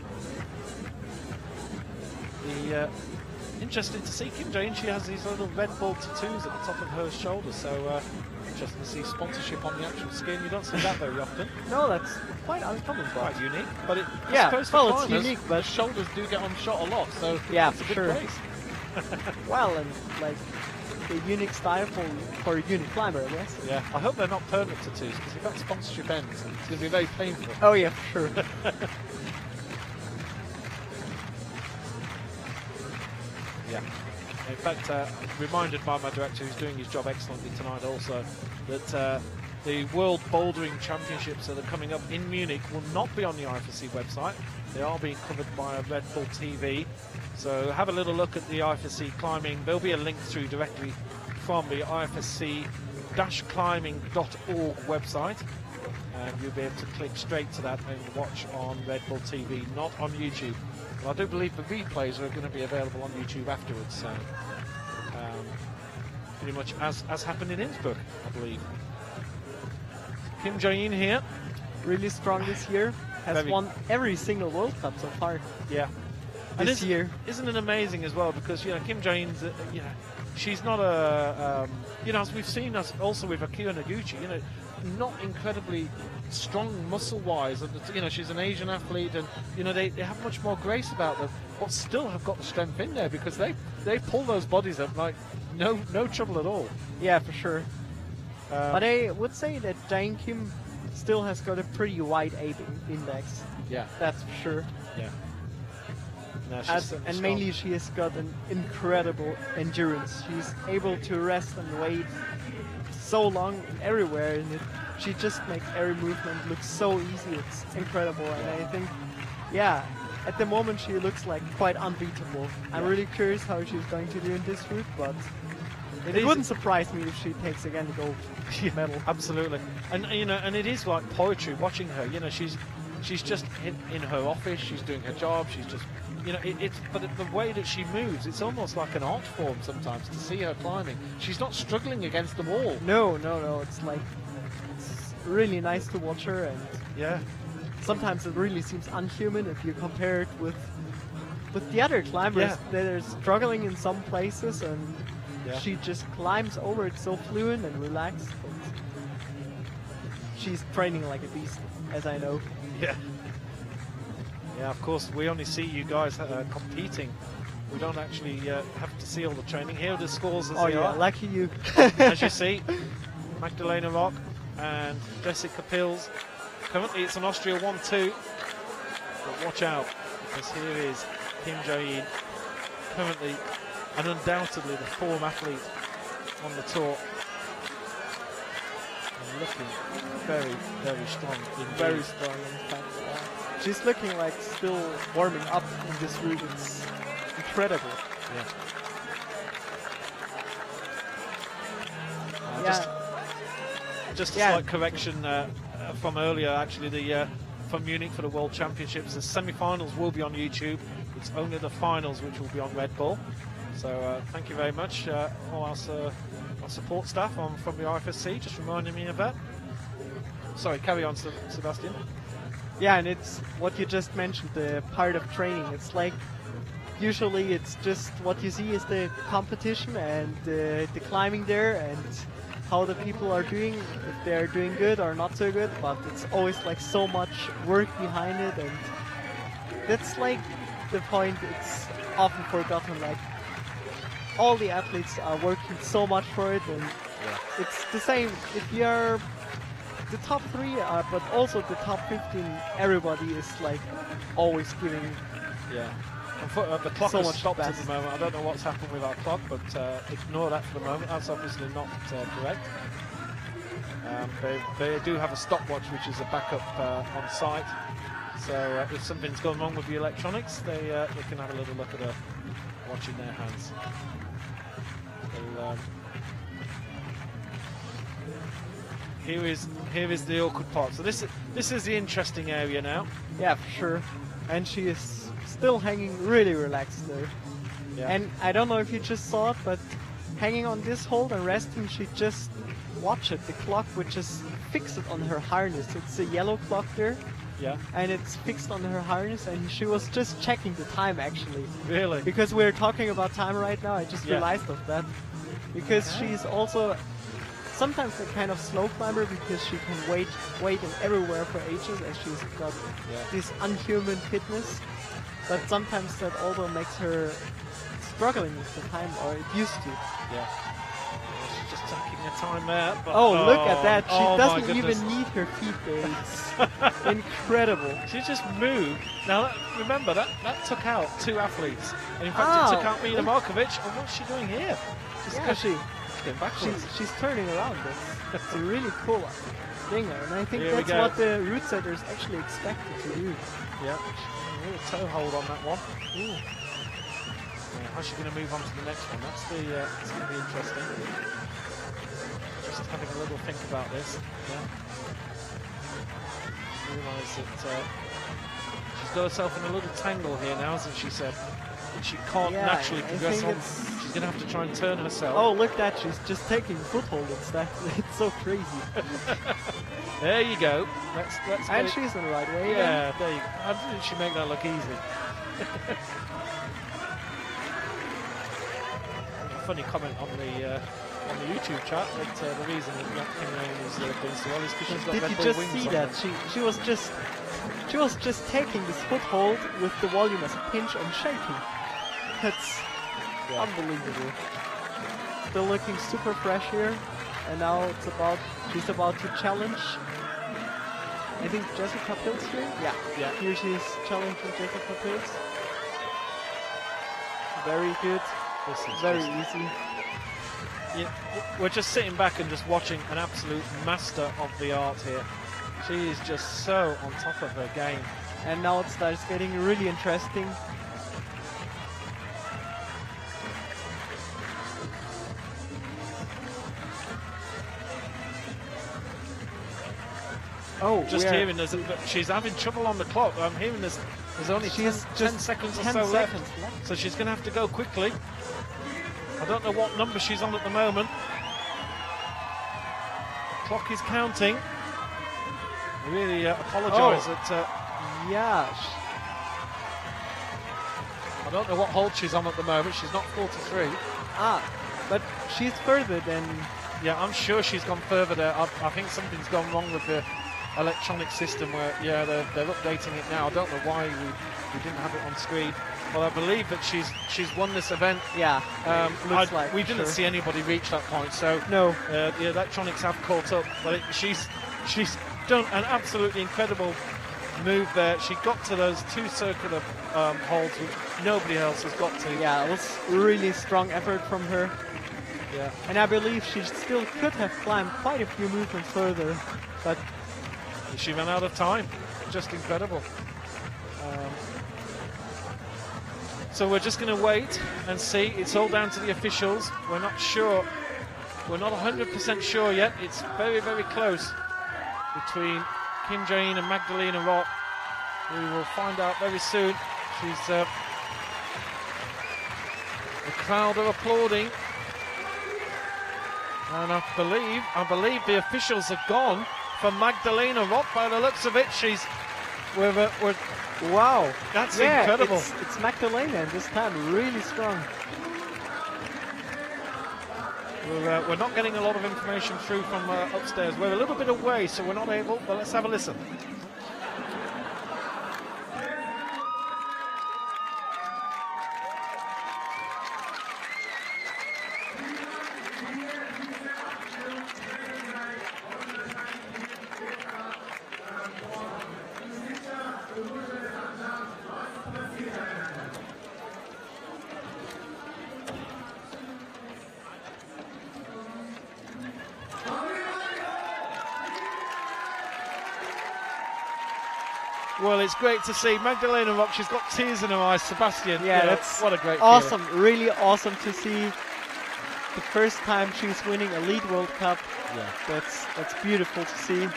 interesting to see Kim Jong-in. She has these little red ball tattoos at the top of her shoulders. So interesting to see sponsorship on the actual skin. You don't see that very often.
No, that's quite uncommon.
Quite unique. But
yeah,
I suppose
well,
for
it's
climbers,
unique, but
The shoulders do get on shot a lot, so
yeah,
it's a
for
good
sure.
place.
Well, and like the unique style for a unique climber, I guess.
Yeah, I hope they're not permanent tattoos, because if that sponsorship ends, it's going to be very painful.
Oh yeah, for sure.
Yeah. In fact, reminded by my director, who's doing his job excellently tonight also, that the World Bouldering Championships that are coming up in Munich will not be on the IFSC website. They are being covered by Red Bull TV. So have a little look at the IFSC climbing. There'll be a link through directly from the IFSC-climbing.org website. And you'll be able to click straight to that and watch on Red Bull TV, not on YouTube. Well, I do believe the replays are going to be available on YouTube afterwards, so pretty much as happened in Innsbruck, I believe. Kim Jong-in here.
Really strong this year. Has won every single World Cup so far.
Yeah.
This year.
Isn't it amazing as well? Because Kim Jong-in's, she's not a, as we've seen us also with Akira Noguchi, not incredibly strong muscle-wise, and she's an Asian athlete, and they have much more grace about them, but still have got the strength in there because they pull those bodies up like no trouble at all.
Yeah, for sure. But I would say that Jane Kim still has got a pretty wide age index.
Yeah,
that's for sure.
Yeah. No,
and mainly she has got an incredible endurance. She's able to rest and wait so long everywhere, and she just makes every movement look so easy. It's incredible, and I think, at the moment she looks like quite unbeatable. I'm really curious how she's going to do in this route, but it wouldn't surprise me if she takes again the gold medal.
Absolutely, and and it is like poetry watching her. She's just in her office. She's doing her job. She's just. But the way that she moves, it's almost like an art form sometimes to see her climbing. She's not struggling against the wall.
No. It's really nice to watch her, and sometimes it really seems unhuman if you compare it with the other climbers that are struggling in some places, and she just climbs over it so fluent and relaxed. And she's training like a beast, as I know.
Yeah. Yeah, of course, we only see you guys competing. We don't actually have to see all the training. Here are the scores as they are.
Lucky you.
As you see, Magdalena Rock and Jessica Pills. Currently it's an Austria 1-2. But watch out, because here is Kim Jong-in, currently and undoubtedly the form athlete on the tour. And looking very, very strong.
Very strong, in fact. She's looking like still warming up in this route. It's incredible.
Just a slight correction from earlier. Actually, from Munich for the World Championships, the semi-finals will be on YouTube. It's only the finals which will be on Red Bull. So thank you very much, all our support staff from the IFSC, just reminding me of that. Sorry, carry on, Sebastian.
Yeah, and it's what you just mentioned, the part of training. It's like, usually it's just what you see is the competition and the climbing there and how the people are doing, if they're doing good or not so good, but it's always like so much work behind it, and that's like the point. It's often forgotten, like all the athletes are working so much for it, and it's the same if you're the top 3, but also the top 15, everybody is like always giving
The clock
So
has
much
stopped at
best.
the moment. I don't know what's happened with our clock, but ignore that for the moment. That's obviously not correct. They do have a stopwatch, which is a backup on site. So if something's gone wrong with the electronics, they can have a little look at a watch in their hands. Well, here is the awkward part. So this is the interesting area now.
Yeah, for sure. And she is still hanging really relaxed there.
Yeah.
And I don't know if you just saw it, but hanging on this hold and resting, she just watch it. The clock, which is fixed on her harness. It's a yellow clock there,
Yeah.
and it's fixed on her harness. And she was just checking the time actually,
Really?
because we're talking about time right now. I just
Yeah.
realized of that, because she's also sometimes a kind of slow climber because she can wait and everywhere for ages, as she's got this unhuman fitness. But sometimes that also makes her struggling with the time, or it used to.
Yeah. She's just taking her time there. But
Oh, look at that! She
oh my
doesn't
goodness.
even need her feet there. It's incredible.
She just moved. Now, remember, that took out 2 athletes. And in fact, it took out Mina Markovic. And what's she doing here? Just
Yeah,
going backwards.
she's turning around. It's a really cool thing there, and I think
Here we
that's
go.
what the route setters actually expected to do.
Yeah. A little toe hold on that one. Ooh. Yeah, how's she going to move on to the next one? That's going to be interesting. Just having a little think about this. Yeah. Realise that she's got herself in a little tangle here now, hasn't she, said? And she can't
Yeah,
naturally
I
progress
think
on. She's going to have to try and turn herself.
Oh, look at that! She's just taking foothold instead. It's so crazy.
There you go. Let's get
And
it.
she's in the right way.
Yeah, there you go. How did she make that look easy? A funny comment on the YouTube chat that the reason that Kim Raine is doing so well is because she's got
Did
Red
you
Bull
just
wings
see
on
that?
her.
She was just taking this foothold with the volume as a pinch and shaking. That's unbelievable. Still looking super fresh here, and now she's about to challenge. I think Jessica Pilz here. Yeah. Here she's challenging Jessica Pilz. Very good.
This is
Very
just-
easy.
Yeah, we're just sitting back and just watching an absolute master of the art here. She is just so on top of her game.
And now it starts getting really interesting. Oh,
Just hearing she's having trouble on the clock. I'm hearing there's only
She
10,
has
10
just
seconds or
10
so left.
seconds left.
So she's going to have to go quickly. I don't know what number she's on at the moment. Clock is counting. I really apologise that
Yeah.
I don't know what hold she's on at the moment. She's not 43.
But she's further than.
Yeah, I'm sure she's gone further there. I think something's gone wrong with the electronic system where, yeah, they're updating it now. I don't know why we didn't have it on screen. Well, I believe that she's won this event.
Yeah. Looks like.
We didn't see anybody reach that point, so
No.
the electronics have caught up. But she's done an absolutely incredible move there. She got to those 2 circular holds which nobody else has got to.
Yeah, it was really strong effort from her.
Yeah.
And I believe she still could have climbed quite a few movements further, but
She ran out of time. Just incredible. So we're just going to wait and see. It's all down to the officials. We're not sure. We're not 100% sure yet. It's very, very close between Kim Jae-in and Magdalena Roth. We will find out very soon. The crowd are applauding. And I believe the officials are gone for Magdalena Roth by the looks of it. Wow, that's incredible.
It's Magdalena, and this time really strong.
We're not getting a lot of information through from upstairs. We're a little bit away, so we're not able, but let's have a listen. Well, it's great to see Magdalena Rock. She's got tears in her eyes. Sebastian,
Yeah,
you know,
that's
what a great
awesome. Really awesome to see the first time she's winning a Lead World Cup.
Yeah.
That's beautiful to see.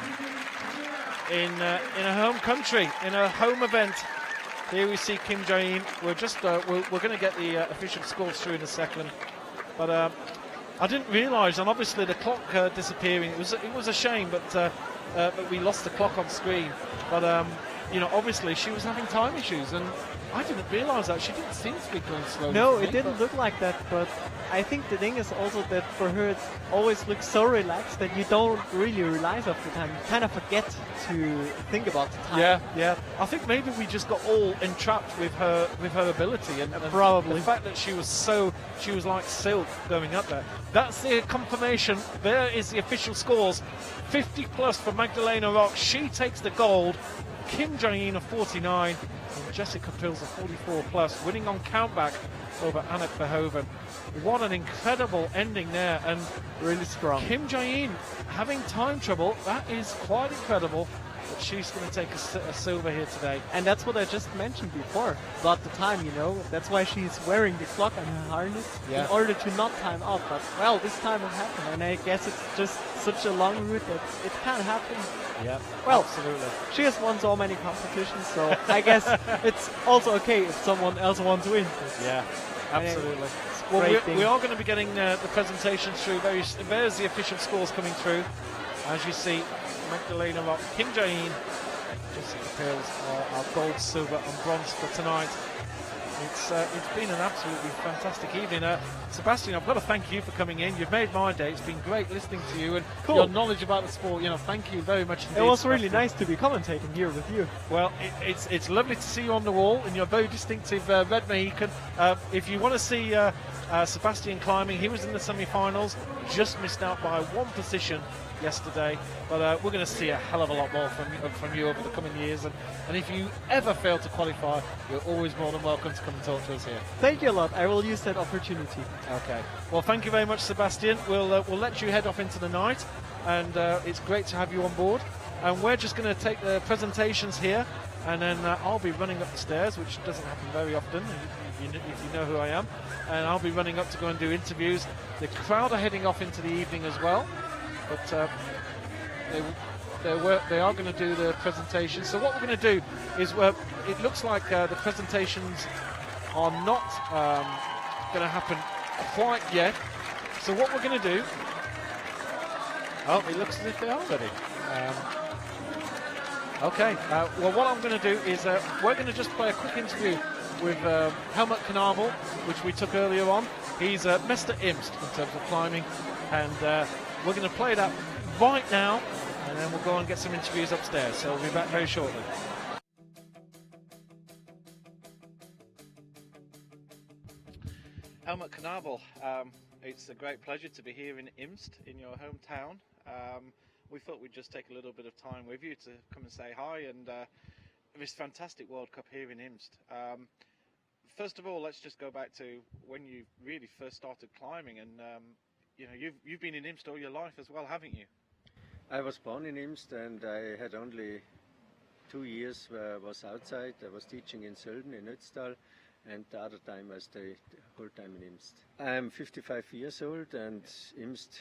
In a home country, in a home event. Here we see Kim Jae-in. We're just we're going to get the official scores through in a second, but I didn't realise, and obviously the clock disappearing. It was a shame, but we lost the clock on screen. But you know, obviously she was having time issues, and I didn't realise that. She didn't seem to be going slowly.
No, it didn't look like that, but I think the thing is also that for her it always looks so relaxed that you don't really realize of the time. You kind of forget to think about the time.
Yeah. I think maybe we just got all entrapped with her ability, and
probably
the fact that she was like silk going up there. That's the confirmation. There is the official scores. 50 plus for Magdalena Rock. She takes the gold. Kim Jae-in of 49 and Jessica Pils of 44 plus, winning on countback over Annette Verhoeven. What an incredible ending there, and
really strong.
Kim Jae-in having time trouble. That is quite incredible. But she's going to take a silver here today.
And that's what I just mentioned before about the time, you know. That's why she's wearing the clock on her harness in order to not time out. But, well, this time it happened. And I guess it's just such a long route that it can happen.
Yeah,
well,
absolutely.
She has won so many competitions, so I guess it's also okay if someone else wants to win.
Yeah, absolutely.
Well,
we are going to be getting the presentations through. There's the official scores coming through. As you see, Magdalena Rock, Kim Jae-in, Jessica Pils are gold, silver and bronze for tonight. It's been an absolutely fantastic evening. Sebastian, I've got to thank you for coming in. You've made my day. It's been great listening to you and your knowledge about the sport. You know, thank you very much indeed.
It was really nice to be commentating here with you.
Well, it's lovely to see you on the wall in your very distinctive red Mohican. If you want to see Sebastian climbing, he was in the semi-finals, just missed out by one position yesterday, but we're going to see a hell of a lot more from you over the coming years, and if you ever fail to qualify, you're always more than welcome to come and talk to us here.
Thank you a lot. I will use that opportunity.
Okay, well, thank you very much, Sebastian. We'll let you head off into the night, and it's great to have you on board, and we're just going to take the presentations here, and then I'll be running up the stairs, which doesn't happen very often if you know who I am, and I'll be running up to go and do interviews. The crowd are heading off into the evening as well, but they are going to do the presentation. So what we're going to do is, it looks like the presentations are not going to happen quite yet. So what we're going to do, it looks as if they are ready. Okay, well what I'm going to do is we're going to just play a quick interview with Helmut Knavel, which we took earlier on. He's Mr. Imst in terms of climbing, and we're going to play that right now, and then we'll go and get some interviews upstairs. So we'll be back very shortly. Helmut Knavel, it's a great pleasure to be here in Imst, in your hometown. We thought we'd just take a little bit of time with you to come and say hi, and this fantastic World Cup here in Imst. First of all, let's just go back to when you really first started climbing, and you know, you've been in Imst all your life as well, haven't you?
I was born in Imst, and I had only 2 years where I was outside. I was teaching in Sölden, in Ötztal, and the other time I stayed the whole time in Imst. I'm 55 years old, and Imst,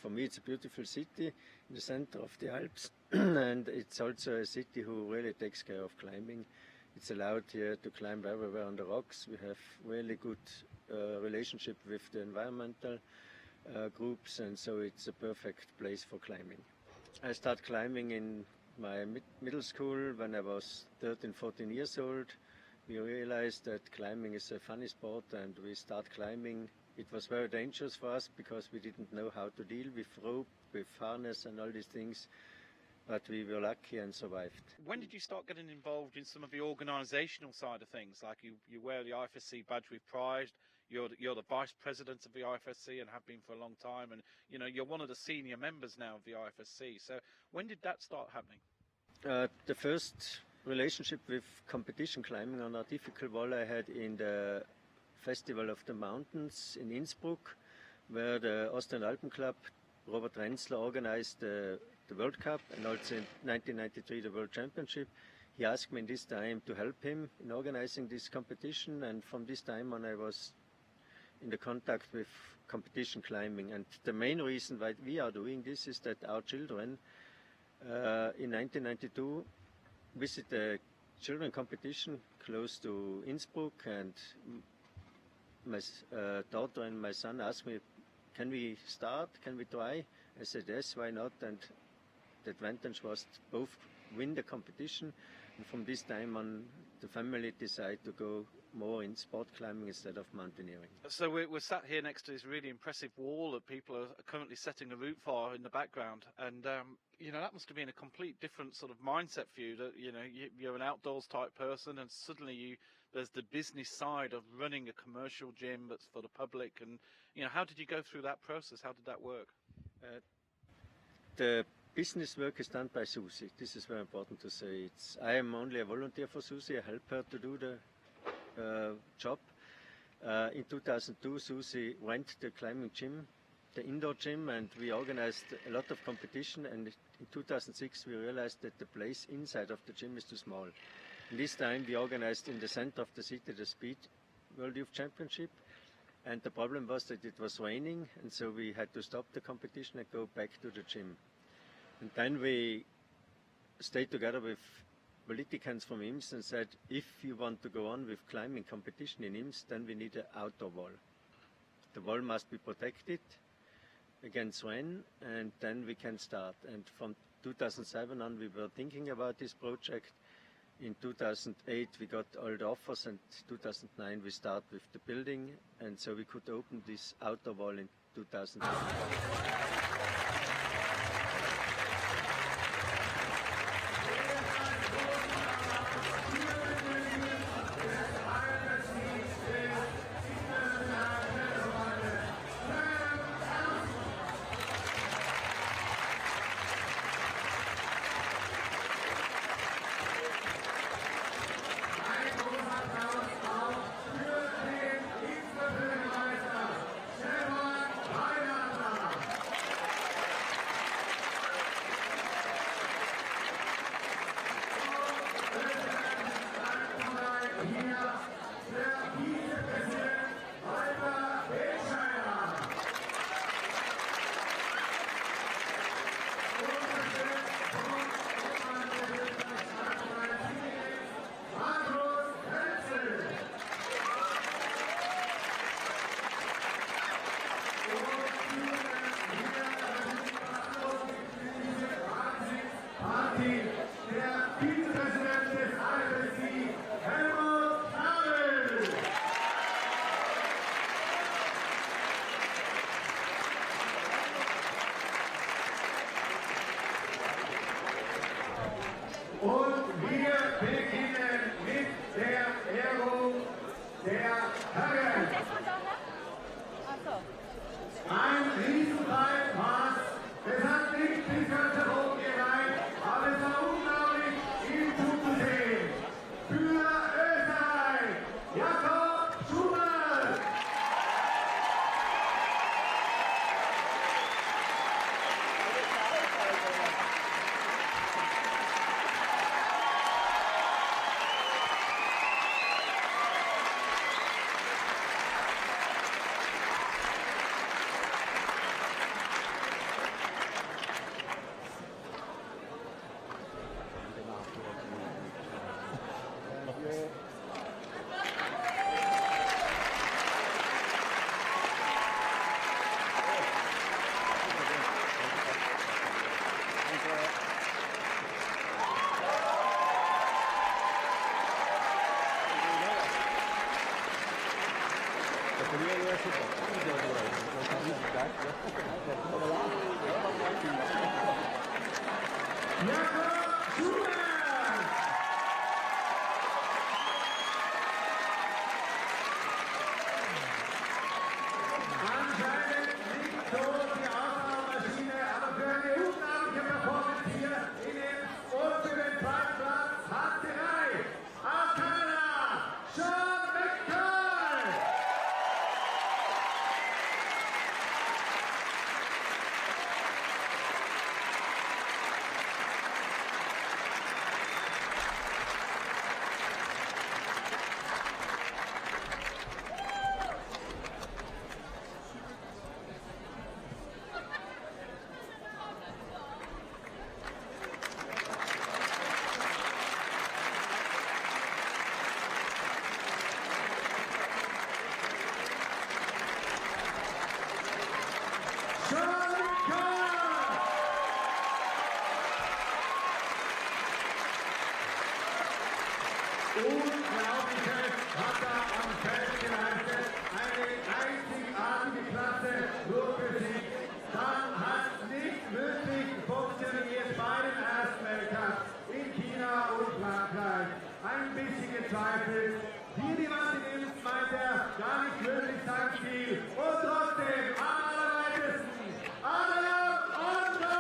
for me it's a beautiful city in the center of the Alps, and it's also a city who really takes care of climbing. It's allowed here to climb everywhere on the rocks. We have really good relationship with the environmental groups, and so it's a perfect place for climbing. I started climbing in my middle school when I was 13, 14 years old. We realized that climbing is a funny sport, and we started climbing. It was very dangerous for us because we didn't know how to deal with rope, with harness and all these things, but we were lucky and survived.
When did you start getting involved in some of the organisational side of things? Like you wear the IFSC badge with pride, you're the vice president of the IFSC and have been for a long time, and you know, you're one of the senior members now of the IFSC. So when did that start happening?
The first relationship with competition climbing on a difficult wall I had in the Festival of the Mountains in Innsbruck, where the Austrian Alpen Club Robert Renzler organized the World Cup and also in 1993 the World Championship. He asked me in this time to help him in organizing this competition, and from this time on I was in the contact with competition climbing. And the main reason why we are doing this is that our children in 1992 visited a children competition close to Innsbruck, and my daughter and my son asked me, can we start, can we try? I said yes, why not? And the advantage was both win the competition, and from this time on the family decided to go more in sport climbing instead of mountaineering.
So we're sat here next to this really impressive wall that people are currently setting a route for in the background, and you know, that must have been a complete different sort of mindset for you. That, you know, you're an outdoors type person, and suddenly there's the business side of running a commercial gym that's for the public. And you know, how did you go through that process? How did that work?
The business work is done by Susie. This is very important to say. I am only a volunteer for Susie. I help her to do the job. In 2002, Susie went the climbing gym, the indoor gym, and we organized a lot of competition. And in 2006, we realized that the place inside of the gym is too small. And this time, we organized in the center of the city the Speed World Youth Championship. And the problem was that it was raining, and so we had to stop the competition and go back to the gym. And then we stayed together with politicians from Imst and said, if you want to go on with climbing competition in Imst, then we need an outdoor wall. The wall must be protected against rain, and then we can start. And from 2007 on, we were thinking about this project. In 2008, we got all the offers, and 2009 we started with the building, and so we could open this outdoor wall in 2009.
Und wir beginnen mit der Ehrung der Herren. Ein Riesenpreis war's. Es hat nicht bis ganz nach oben gereicht, aber es war unglaublich, ihn zuzusehen. Für Österreich, Jakob Schumann. Unglaubliches hat er am Feld geleistet. Eine einzigartige Klasse nur für sich. Dann hat nicht wirklich funktioniert bei den ersten Weltcups in China und Frankreich. Ein bisschen gezweifelt. Hier die Wand in Imst meint er, gar nicht wirklich sein Ziel. Und trotzdem am allerweitesten. Adam Otto!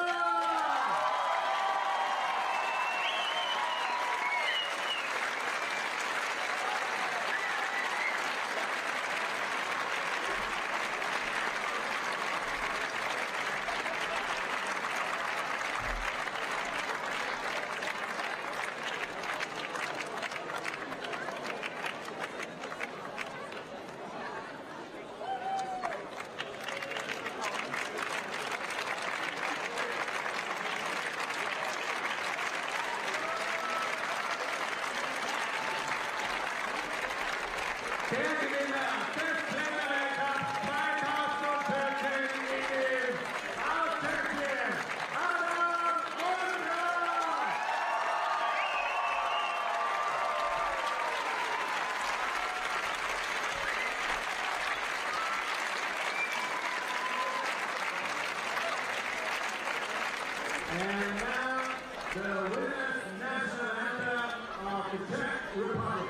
Der Gewinner des Weltcups 2014 ist aus Tschechien, Adam Otto! And now the winners' national anthem of the Czech Republic.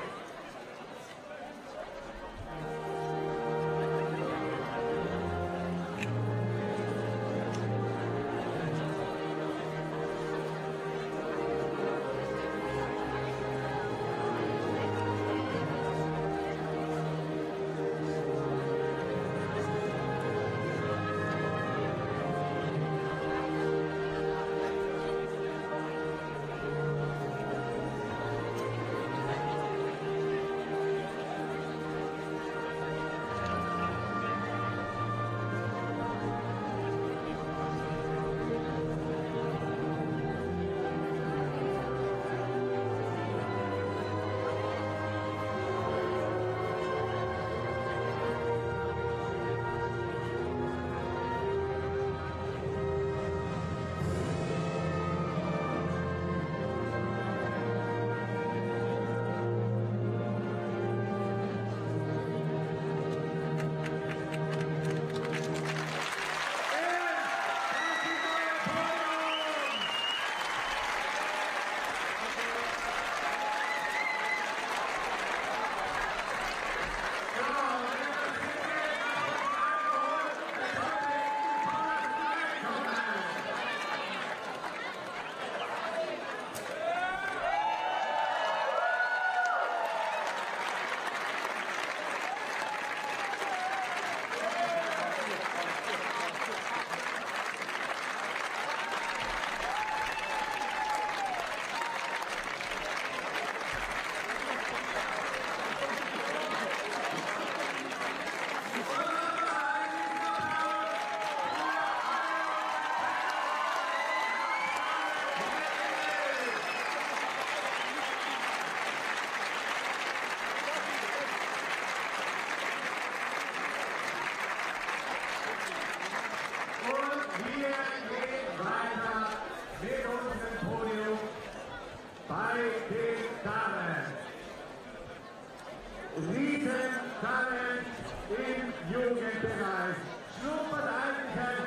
Riesentalent im Jugendbereich. Schnuppert eigentlich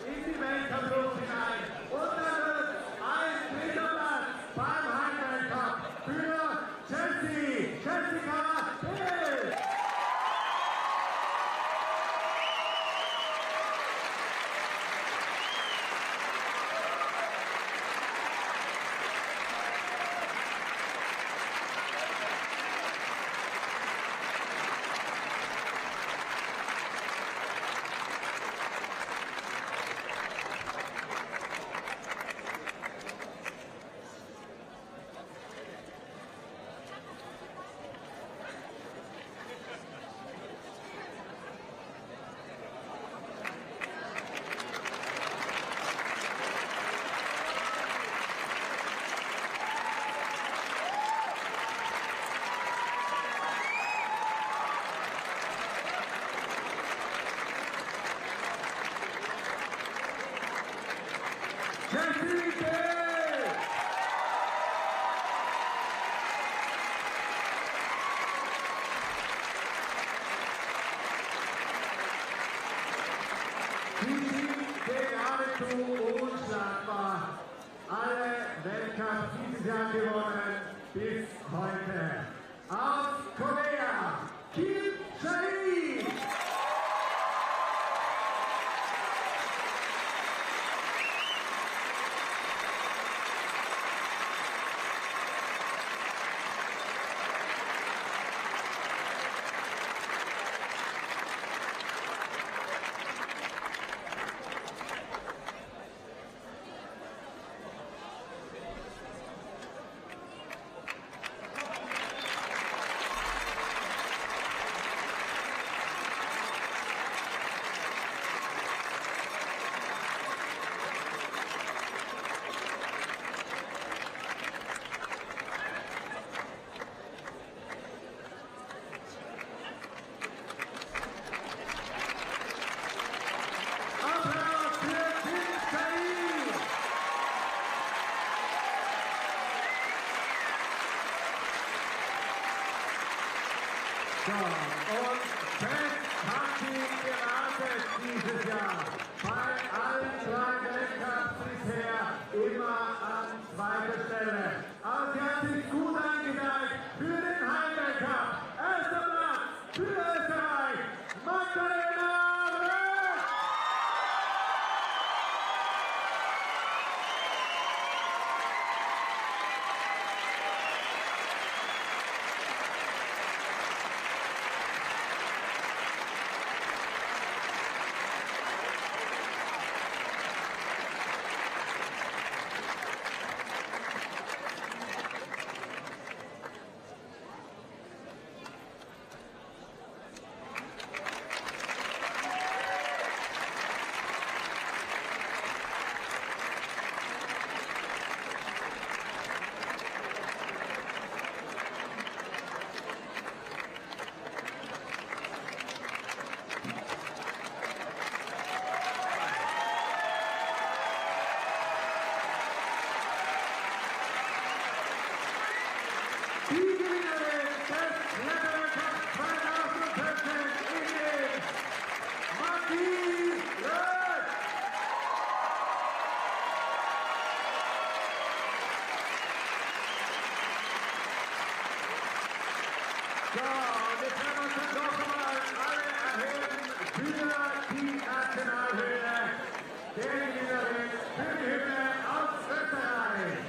in die Weltcup hinein. Und dann wird ein dritter Platz beim Heimweltcup für Jessica Hill. Die sind geradezu unschlagbar. Alle Weltcups dieses Jahr gewonnen bis heute. Aus Korea, Kim Jae-in. So, und fest hat sie gewartet dieses Jahr. Bei allen drei Weltcups bisher immer an zweiter Stelle. Aber sie hat sich gut eingereicht für den Heimweltcup. Erster Platz für Österreich, Magdalena Röth. Die Gewinnerin des Lead Cup 2015 ist Maggie Röth. So, und jetzt werden wir uns noch einmal alle erheben für die Nationalhymne. Der Gewinnerin für die Hymne aus Österreich.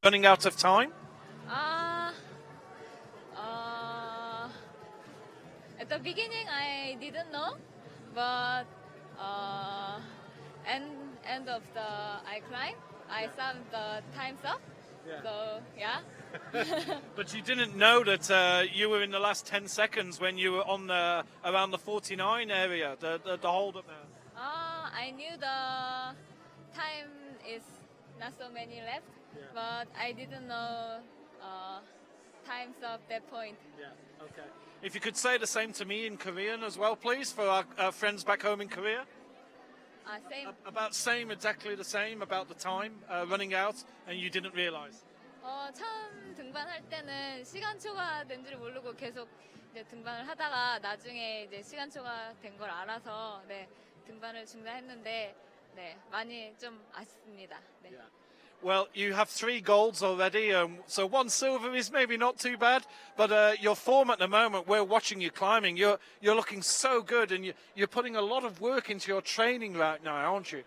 running out of time?
At the beginning, I didn't know, but end of the I climb, I saw the times up.
Yeah.
So yeah.
But you didn't know that you were in the last 10 seconds when you were on around the 49 area, the hold up there.
I knew the time is not so many left, but I didn't know times of that point.
Yeah, okay. If you could say the same to me in Korean as well, please, for our friends back home in Korea.
Same.
About exactly the same, about the time running out, and you didn't realize.
처음 등반할 때는 시간 초과된 줄 모르고 계속 이제 등반을 하다가 나중에 이제 시간 초과된 걸 알아서 네, 등반을 중단했는데 네, 많이 좀 아쉽습니다. 네.
Yeah. Well, you have 3 golds already, so 1 silver is maybe not too bad, but your form at the moment, we're watching you climbing, you're looking so good, and you're putting a lot of work into your training right now, aren't you?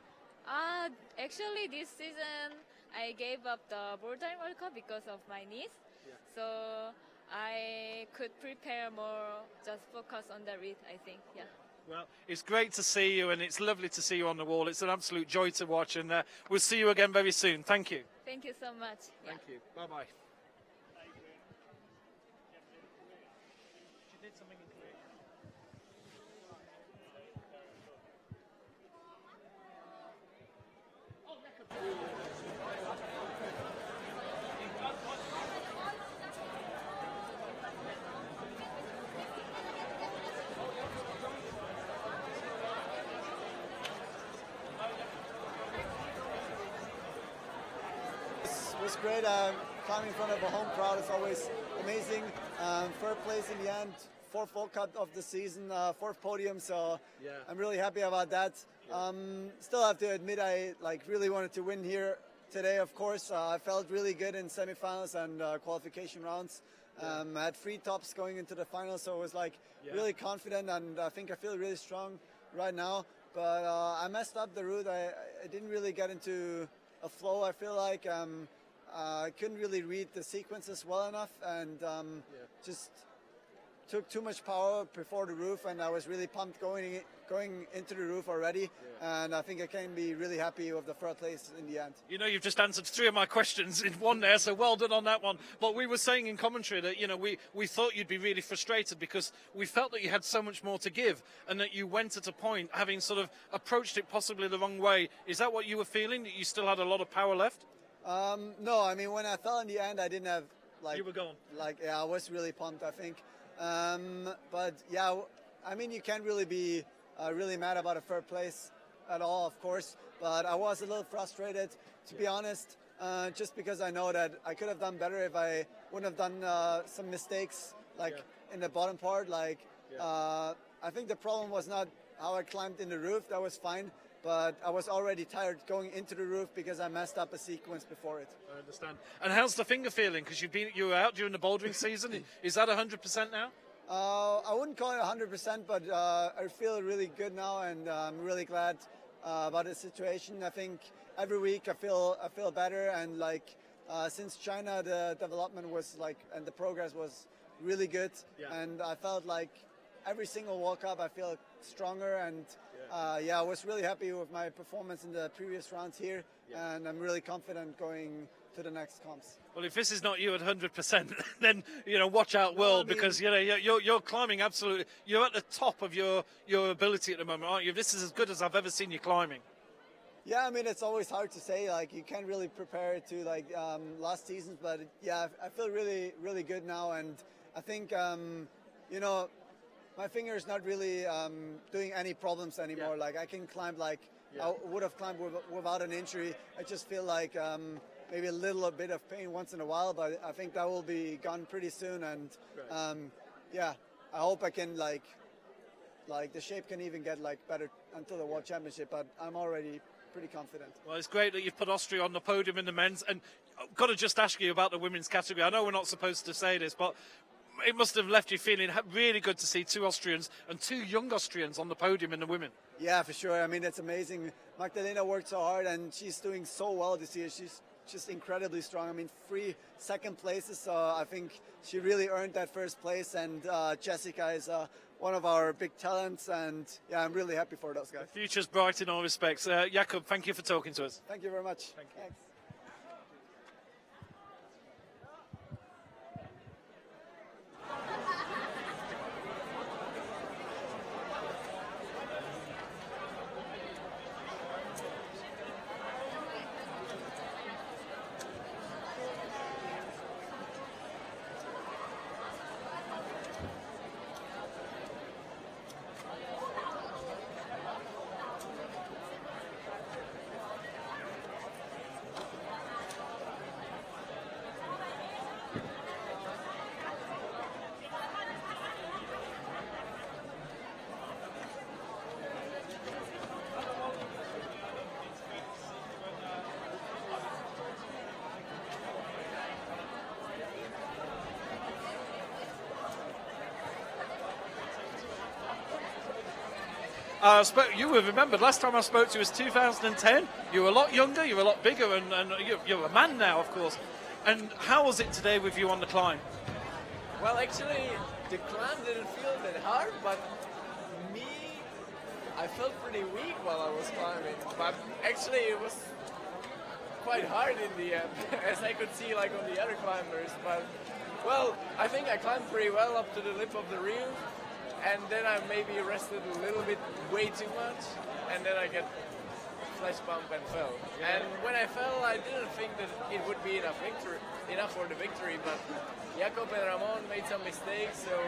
Actually, this season I gave up the podium World Cup because of my knees, so I could prepare more, just focus on the read, I think, yeah.
Well, it's great to see you, and it's lovely to see you on the wall. It's an absolute joy to watch, and we'll see you again very soon. Thank you.
Thank you so much. Yeah.
Thank you. Bye-bye.
It was great. Climbing in front of a home crowd is always amazing. 3rd place in the end, 4th World Cup of the season, 4th podium. So I'm really happy about that. Still have to admit, I really wanted to win here today. Of course, I felt really good in semifinals and qualification rounds. I had 3 tops going into the finals, so I was really confident, and I think I feel really strong right now. But I messed up the route. I didn't really get into a flow. I feel like I couldn't really read the sequences well enough, and just took too much power before the roof, and I was really pumped going into the roof already, and I think I can be really happy with the 3rd place in the end.
You know, you've just answered 3 of my questions in one there, so well done on that one. But we were saying in commentary that, you know, we thought you'd be really frustrated because we felt that you had so much more to give, and that you went at a point having sort of approached it possibly the wrong way. Is that what you were feeling, that you still had a lot of power left?
No, I mean, when I fell in the end, I didn't have
You were gone.
I was really pumped, I think. But yeah, I mean, you can't really be really mad about a 3rd place at all, of course. But I was a little frustrated, to be honest, just because I know that I could have done better if I wouldn't have done some mistakes, in the bottom part. I think the problem was not how I climbed in the roof. That was fine. But I was already tired going into the roof because I messed up a sequence before it.
I understand. And how's the finger feeling? Because you were out during the bouldering season. Is that 100% now?
I wouldn't call it 100%, but I feel really good now, and I'm really glad about the situation. I think every week I feel better, and since China, the development was and the progress was really good, and I felt like every single World Cup I feel stronger, and I was really happy with my performance in the previous rounds here, and I'm really confident going to the next comps.
Well, if this is not you at 100%, then watch out, world, because you're climbing absolutely. You're at the top of your ability at the moment, aren't you? This is as good as I've ever seen you climbing.
Yeah, I mean, it's always hard to say. You can't really prepare it to last seasons, but I feel really, really good now, and I think my finger is not really doing any problems anymore. I can climb I would have climbed without an injury. I just feel like maybe a little bit of pain once in a while, but I think that will be gone pretty soon. And I hope I can the shape can even get better until the World Championship. But I'm already pretty confident.
Well, it's great that you've put Austria on the podium in the men's, and I've got to just ask you about the women's category. I know we're not supposed to say this, but it must have left you feeling really good to see 2 Austrians and 2 young Austrians on the podium in the women.
Yeah, for sure. I mean, it's amazing. Magdalena worked so hard, and she's doing so well this year. She's just incredibly strong. I mean, 3 second places, so I think she really earned that first place. And Jessica is one of our big talents, and yeah, I'm really happy for those guys.
The future's bright in all respects. Jakob, thank you for talking to us.
Thank you very much.
Thank you.
Thanks.
You will remember last time I spoke to you was 2010. You were a lot younger, you were a lot bigger, and you're a man now, of course. And how was it today with you on the climb?
Well, actually, the climb didn't feel that hard, but I felt pretty weak while I was climbing. But actually, it was quite hard in the end, as I could see like on the other climbers. But, well, I think I climbed pretty well up to the lip of the roof. And then I maybe rested a little bit way too much, and then I get flash bump and fell. And when I fell, I didn't think that it would be enough for the victory, but Jakob and Ramon made some mistakes, so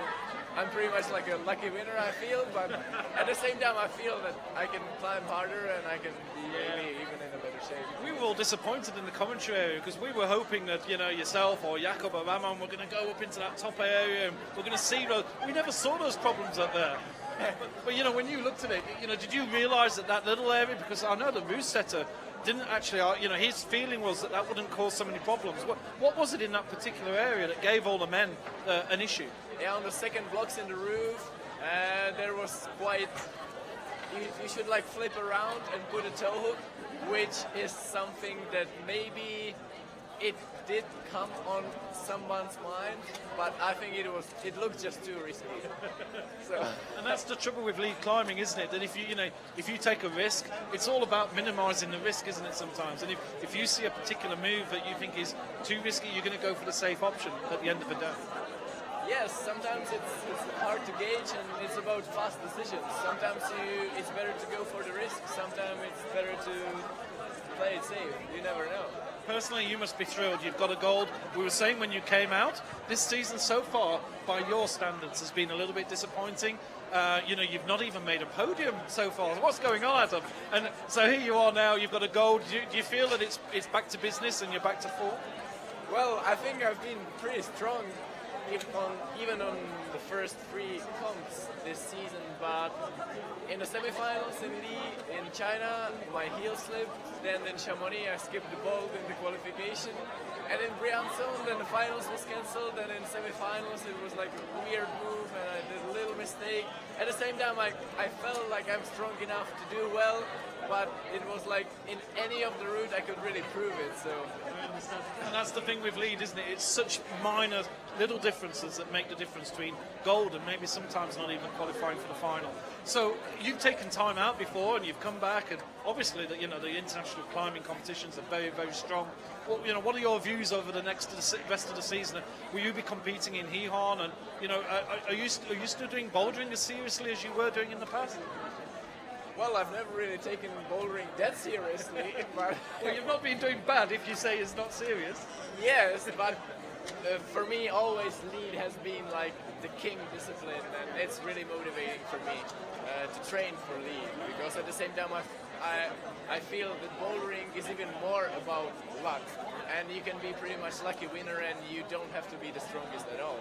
I'm pretty much like a lucky winner, I feel, but at the same time I feel that I can climb harder and I can be maybe even in a better shape.
We were all disappointed in the commentary area because we were hoping that, you know, yourself or Jakob or Ramon were going to go up into that top area and we're going to see those. We never saw those problems up there. But you know, when you looked at it, you know, did you realise that little area, because I know the roof setter didn't actually, you know, his feeling was that wouldn't cause so many problems. What was it in that particular area that gave all the men an issue?
Yeah, on the second blocks in the roof, there was quite, you should like flip around and put a toe hook, which is something that maybe it did come on someone's mind, but I think it looked just too risky. So.
And that's the trouble with lead climbing, isn't it? That if you take a risk, it's all about minimising the risk, isn't it? Sometimes, and if you see a particular move that you think is too risky, you're going to go for the safe option at the end of the day.
Yes, sometimes it's hard to gauge, and it's about fast decisions. Sometimes it's better to go for the risk. Sometimes it's better to play it safe. You never know.
Personally, you must be thrilled. You've got a gold. We were saying when you came out, this season so far, by your standards, has been a little bit disappointing. You know, you've not even made a podium so far. What's going on, Adam? And so here you are now. You've got a gold. Do you feel that it's back to business and you're back to full?
Well, I think I've been pretty strong, even on the first 3 comps this season. But in the semifinals in Lee, in China, my heel slipped. Then in Chamonix, I skipped the bolt in the qualification. And in Briançon, then the finals was cancelled. And in semifinals, it was like a weird move, and I did a little mistake. At the same time, I felt like I'm strong enough to do well, but it was like in any of the route I could really prove it. So.
And that's the thing with lead, isn't it? It's such minor little differences that make the difference between gold and maybe sometimes not even qualifying for the final. So you've taken time out before and you've come back, and obviously the international climbing competitions are very, very strong. Well, what are your views over the rest of the season? Will you be competing in Gijón, and are you still doing bouldering as seriously as you were doing in the past?
Well, I've never really taken bouldering that seriously, but
well, you've not been doing bad if you say it's not serious.
Yes, but for me, always lead has been like the king discipline, and it's really motivating for me to train for lead, because at the same time I feel that bouldering is even more about luck, and you can be pretty much lucky winner and you don't have to be the strongest at all.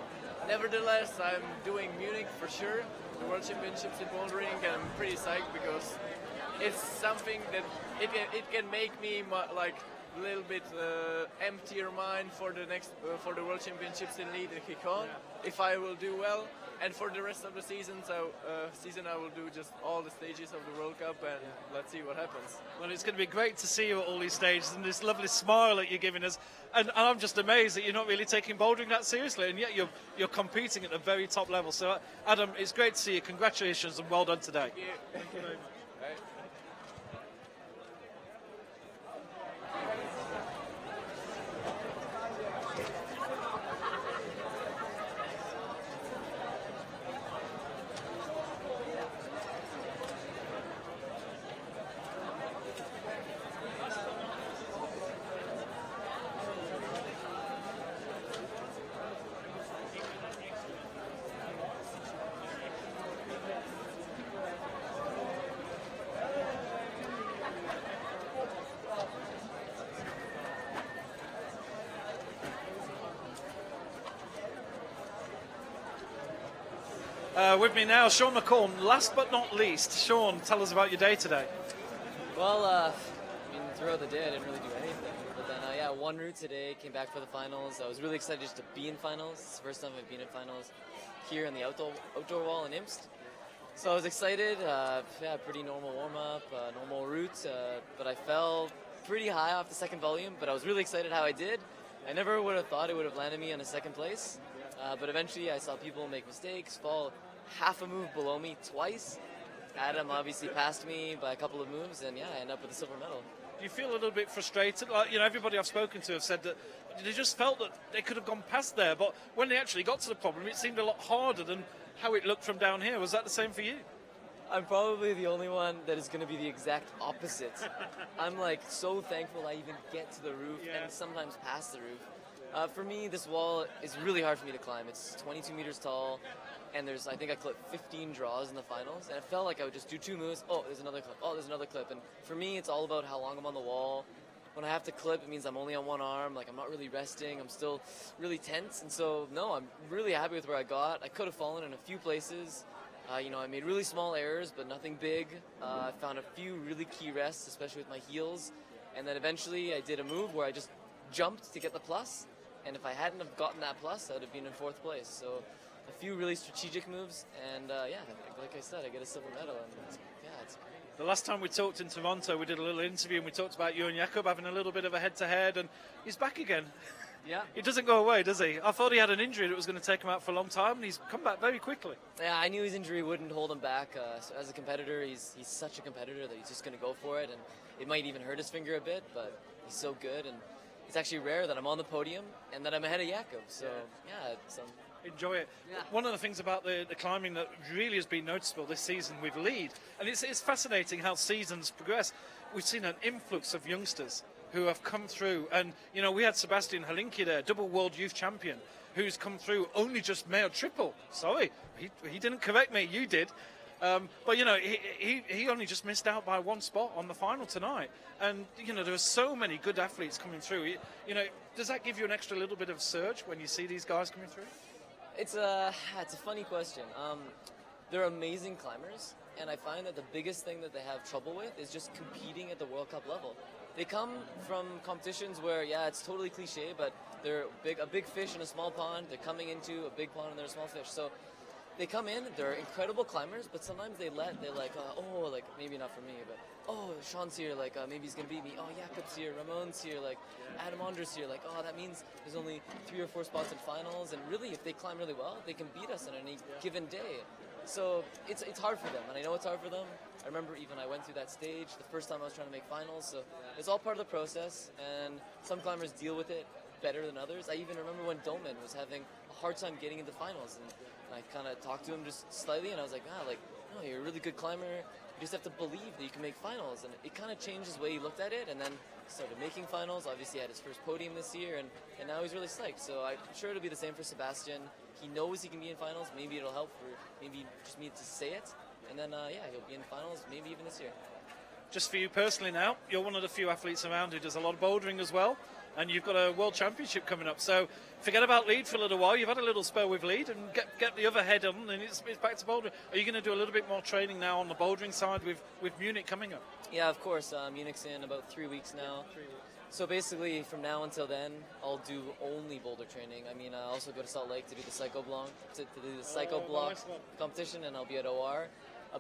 Nevertheless, I'm doing Munich for sure, the World Championships in bouldering, and I'm pretty psyched because it's something that it can make me like little bit emptier mind for the next for the World Championships in Lead in Gijón, if I will do well. And for the rest of the season, I will do just all the stages of the World Cup, and let's see what happens.
Well, it's going to be great to see you at all these stages and this lovely smile that you're giving us. And I'm just amazed that you're not really taking bouldering that seriously, and yet you're competing at the very top level. So, Adam, it's great to see you. Congratulations and well done today.
Thank you.
Thank you very much.
Right.
With me now, Sean McCall. Last but not least, Sean, tell us about your day today.
Well, I mean, throughout the day I didn't really do anything, but then yeah, won route today, came back for the finals. I was really excited just to be in finals. It's the first time I've been in finals here in the outdoor wall in Imst. So I was excited. Yeah, pretty normal warm-up, normal route, but I fell pretty high off the second volume, but I was really excited how I did. I never would have thought it would have landed me in a second place, but eventually I saw people make mistakes, fall half a move below me twice. Adam obviously passed me by a couple of moves, and yeah, I ended up with a silver medal.
Do you feel a little bit frustrated? Like, you know, everybody I've spoken to have said that they just felt that they could have gone past there, but when they actually got to the problem, it seemed a lot harder than how it looked from down here. Was that the same for you?
I'm probably the only one that is going to be the exact opposite. I'm like so thankful I even get to the roof and sometimes past the roof. For me, this wall is really hard for me to climb. It's 22 meters tall, and I think I clipped 15 draws in the finals, and it felt like I would just do two moves. Oh, there's another clip. Oh, there's another clip. And for me, it's all about how long I'm on the wall. When I have to clip, it means I'm only on one arm. Like, I'm not really resting. I'm still really tense. And so, no, I'm really happy with where I got. I could have fallen in a few places. You know, I made really small errors, but nothing big. I found a few really key rests, especially with my heels. And then eventually I did a move where I just jumped to get the plus. And if I hadn't have gotten that plus, I would have been in fourth place. So a few really strategic moves. And yeah, like I said, I get a silver medal. And yeah, it's great.
The last time we talked in Toronto, we did a little interview and we talked about you and Jakob having a little bit of a head-to-head, and he's back again.
Yeah.
He doesn't go away, does he? I thought he had an injury that was going to take him out for a long time, and he's come back very quickly.
Yeah, I knew his injury wouldn't hold him back. So as a competitor, he's such a competitor that he's just going to go for it, and it might even hurt his finger a bit, but he's so good, and it's actually rare that I'm on the podium and that I'm ahead of Jakob. So yeah, it's
enjoy it.
Yeah.
One of the things about the climbing that really has been noticeable this season with Lead, and it's fascinating how seasons progress. We've seen an influx of youngsters who have come through, and you know, we had Sebastian Halinki there, double world youth champion, who's come through only just male triple. Sorry, he didn't correct me, you did. But you know, he only just missed out by one spot on the final tonight. And you know, there are so many good athletes coming through. You know, does that give you an extra little bit of surge when you see these guys coming through?
It's a funny question. They're amazing climbers, and I find that the biggest thing that they have trouble with is just competing at the World Cup level. They come from competitions where, yeah, it's totally cliche, but they're a big fish in a small pond. They're coming into a big pond and they're a small fish. So they come in, they're incredible climbers, but sometimes they're like, maybe not for me, but, oh, Sean's here, like, maybe he's going to beat me. Oh, Jakob's here, Ramon's here, like, Adam Ondras here, like, oh, that means there's only 3 or 4 spots in finals, and really, if they climb really well, they can beat us on any given day. So it's hard for them, and I know it's hard for them. I remember even I went through that stage the first time I was trying to make finals, so it's all part of the process, and some climbers deal with it better than others. I even remember when Doman was having a hard time getting into finals, and I kind of talked to him just slightly, and I was like, no, you're a really good climber. You just have to believe that you can make finals, and it kind of changed the way he looked at it, and then started making finals. Obviously, he had his first podium this year, and now he's really psyched. So I'm sure it'll be the same for Sebastian. He knows he can be in finals. Maybe it'll help for maybe just me to say it, and then yeah, he'll be in finals maybe even this year.
Just for you personally now, you're one of the few athletes around who does a lot of bouldering as well, and you've got a World Championship coming up. So forget about Lead for a little while. You've had a little spell with Lead, and get the other head on, and it's back to bouldering. Are you going to do a little bit more training now on the bouldering side with Munich coming up?
Yeah, of course. Munich's in about 3 weeks now. So basically, from now until then, I'll do only boulder training. I mean, I also go to Salt Lake to do the psycho block, competition, and I'll be at OR.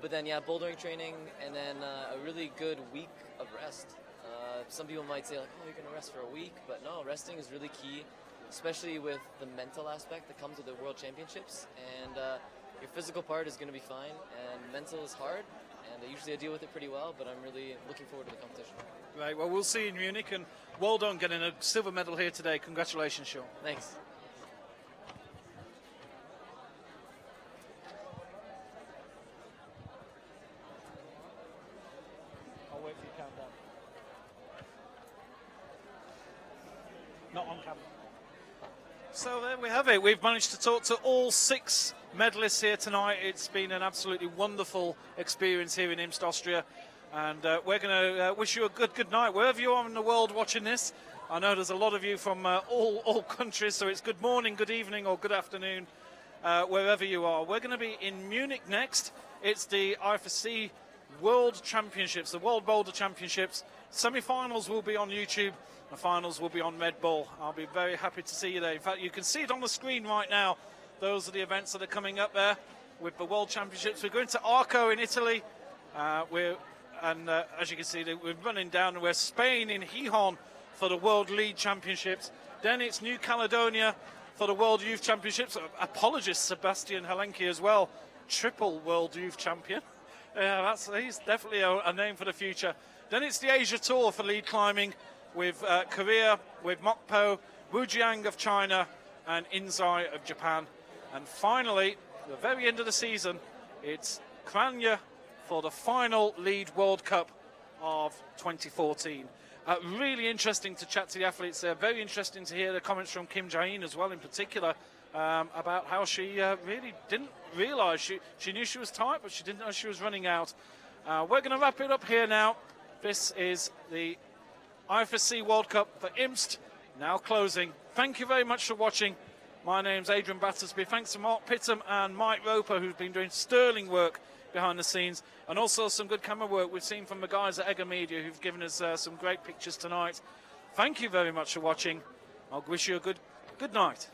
But then, yeah, bouldering training, and then a really good week of rest. Some people might say, like, oh, you're going to rest for a week, but no, resting is really key, especially with the mental aspect that comes with the World Championships. And your physical part is going to be fine, and mental is hard, and usually I deal with it pretty well, but I'm really looking forward to the competition.
Right, well, we'll see you in Munich, and well done getting a silver medal here today. Congratulations, Sean.
Thanks.
I'll wait for you to count down. Not on camera. So there we have it. We've managed to talk to all 6 medalists here tonight. It's been an absolutely wonderful experience here in Imst, Austria. And we're going to wish you a good night wherever you are in the world watching this. I know there's a lot of you from all countries, so it's good morning, good evening, or good afternoon, wherever you are. We're going to be in Munich next. It's the IFSC World Championships, the World Boulder Championships. Semi-finals will be on YouTube. The finals will be on Red Bull. I'll be very happy to see you there. In fact, you can see it on the screen right now. Those are the events that are coming up there with the World Championships. We're going to Arco in Italy. As you can see, we're running down, and we're Spain in Gijón for the World Lead Championships. Then it's New Caledonia for the World Youth Championships. Apologist Sebastian Helenki as well, triple World Youth Champion. He's definitely a name for the future. Then it's the Asia Tour for lead climbing with Korea, with Mokpo, Wujiang of China, and Inzai of Japan. And finally, the very end of the season, it's Kranja for the final Lead World Cup of 2014. Really interesting to chat to the athletes there. Very interesting to hear the comments from Kim Jae-in as well, in particular, about how she really didn't realise. She knew she was tight, but she didn't know she was running out. We're going to wrap it up here now. This is the IFSC World Cup for Imst, now closing. Thank you very much for watching. My name's Adrian Battersby. Thanks to Mark Pittam and Mike Roper, who've been doing sterling work behind the scenes, and also some good camera work we've seen from the guys at Egger Media, who've given us some great pictures tonight. Thank you very much for watching. I'll wish you a good night.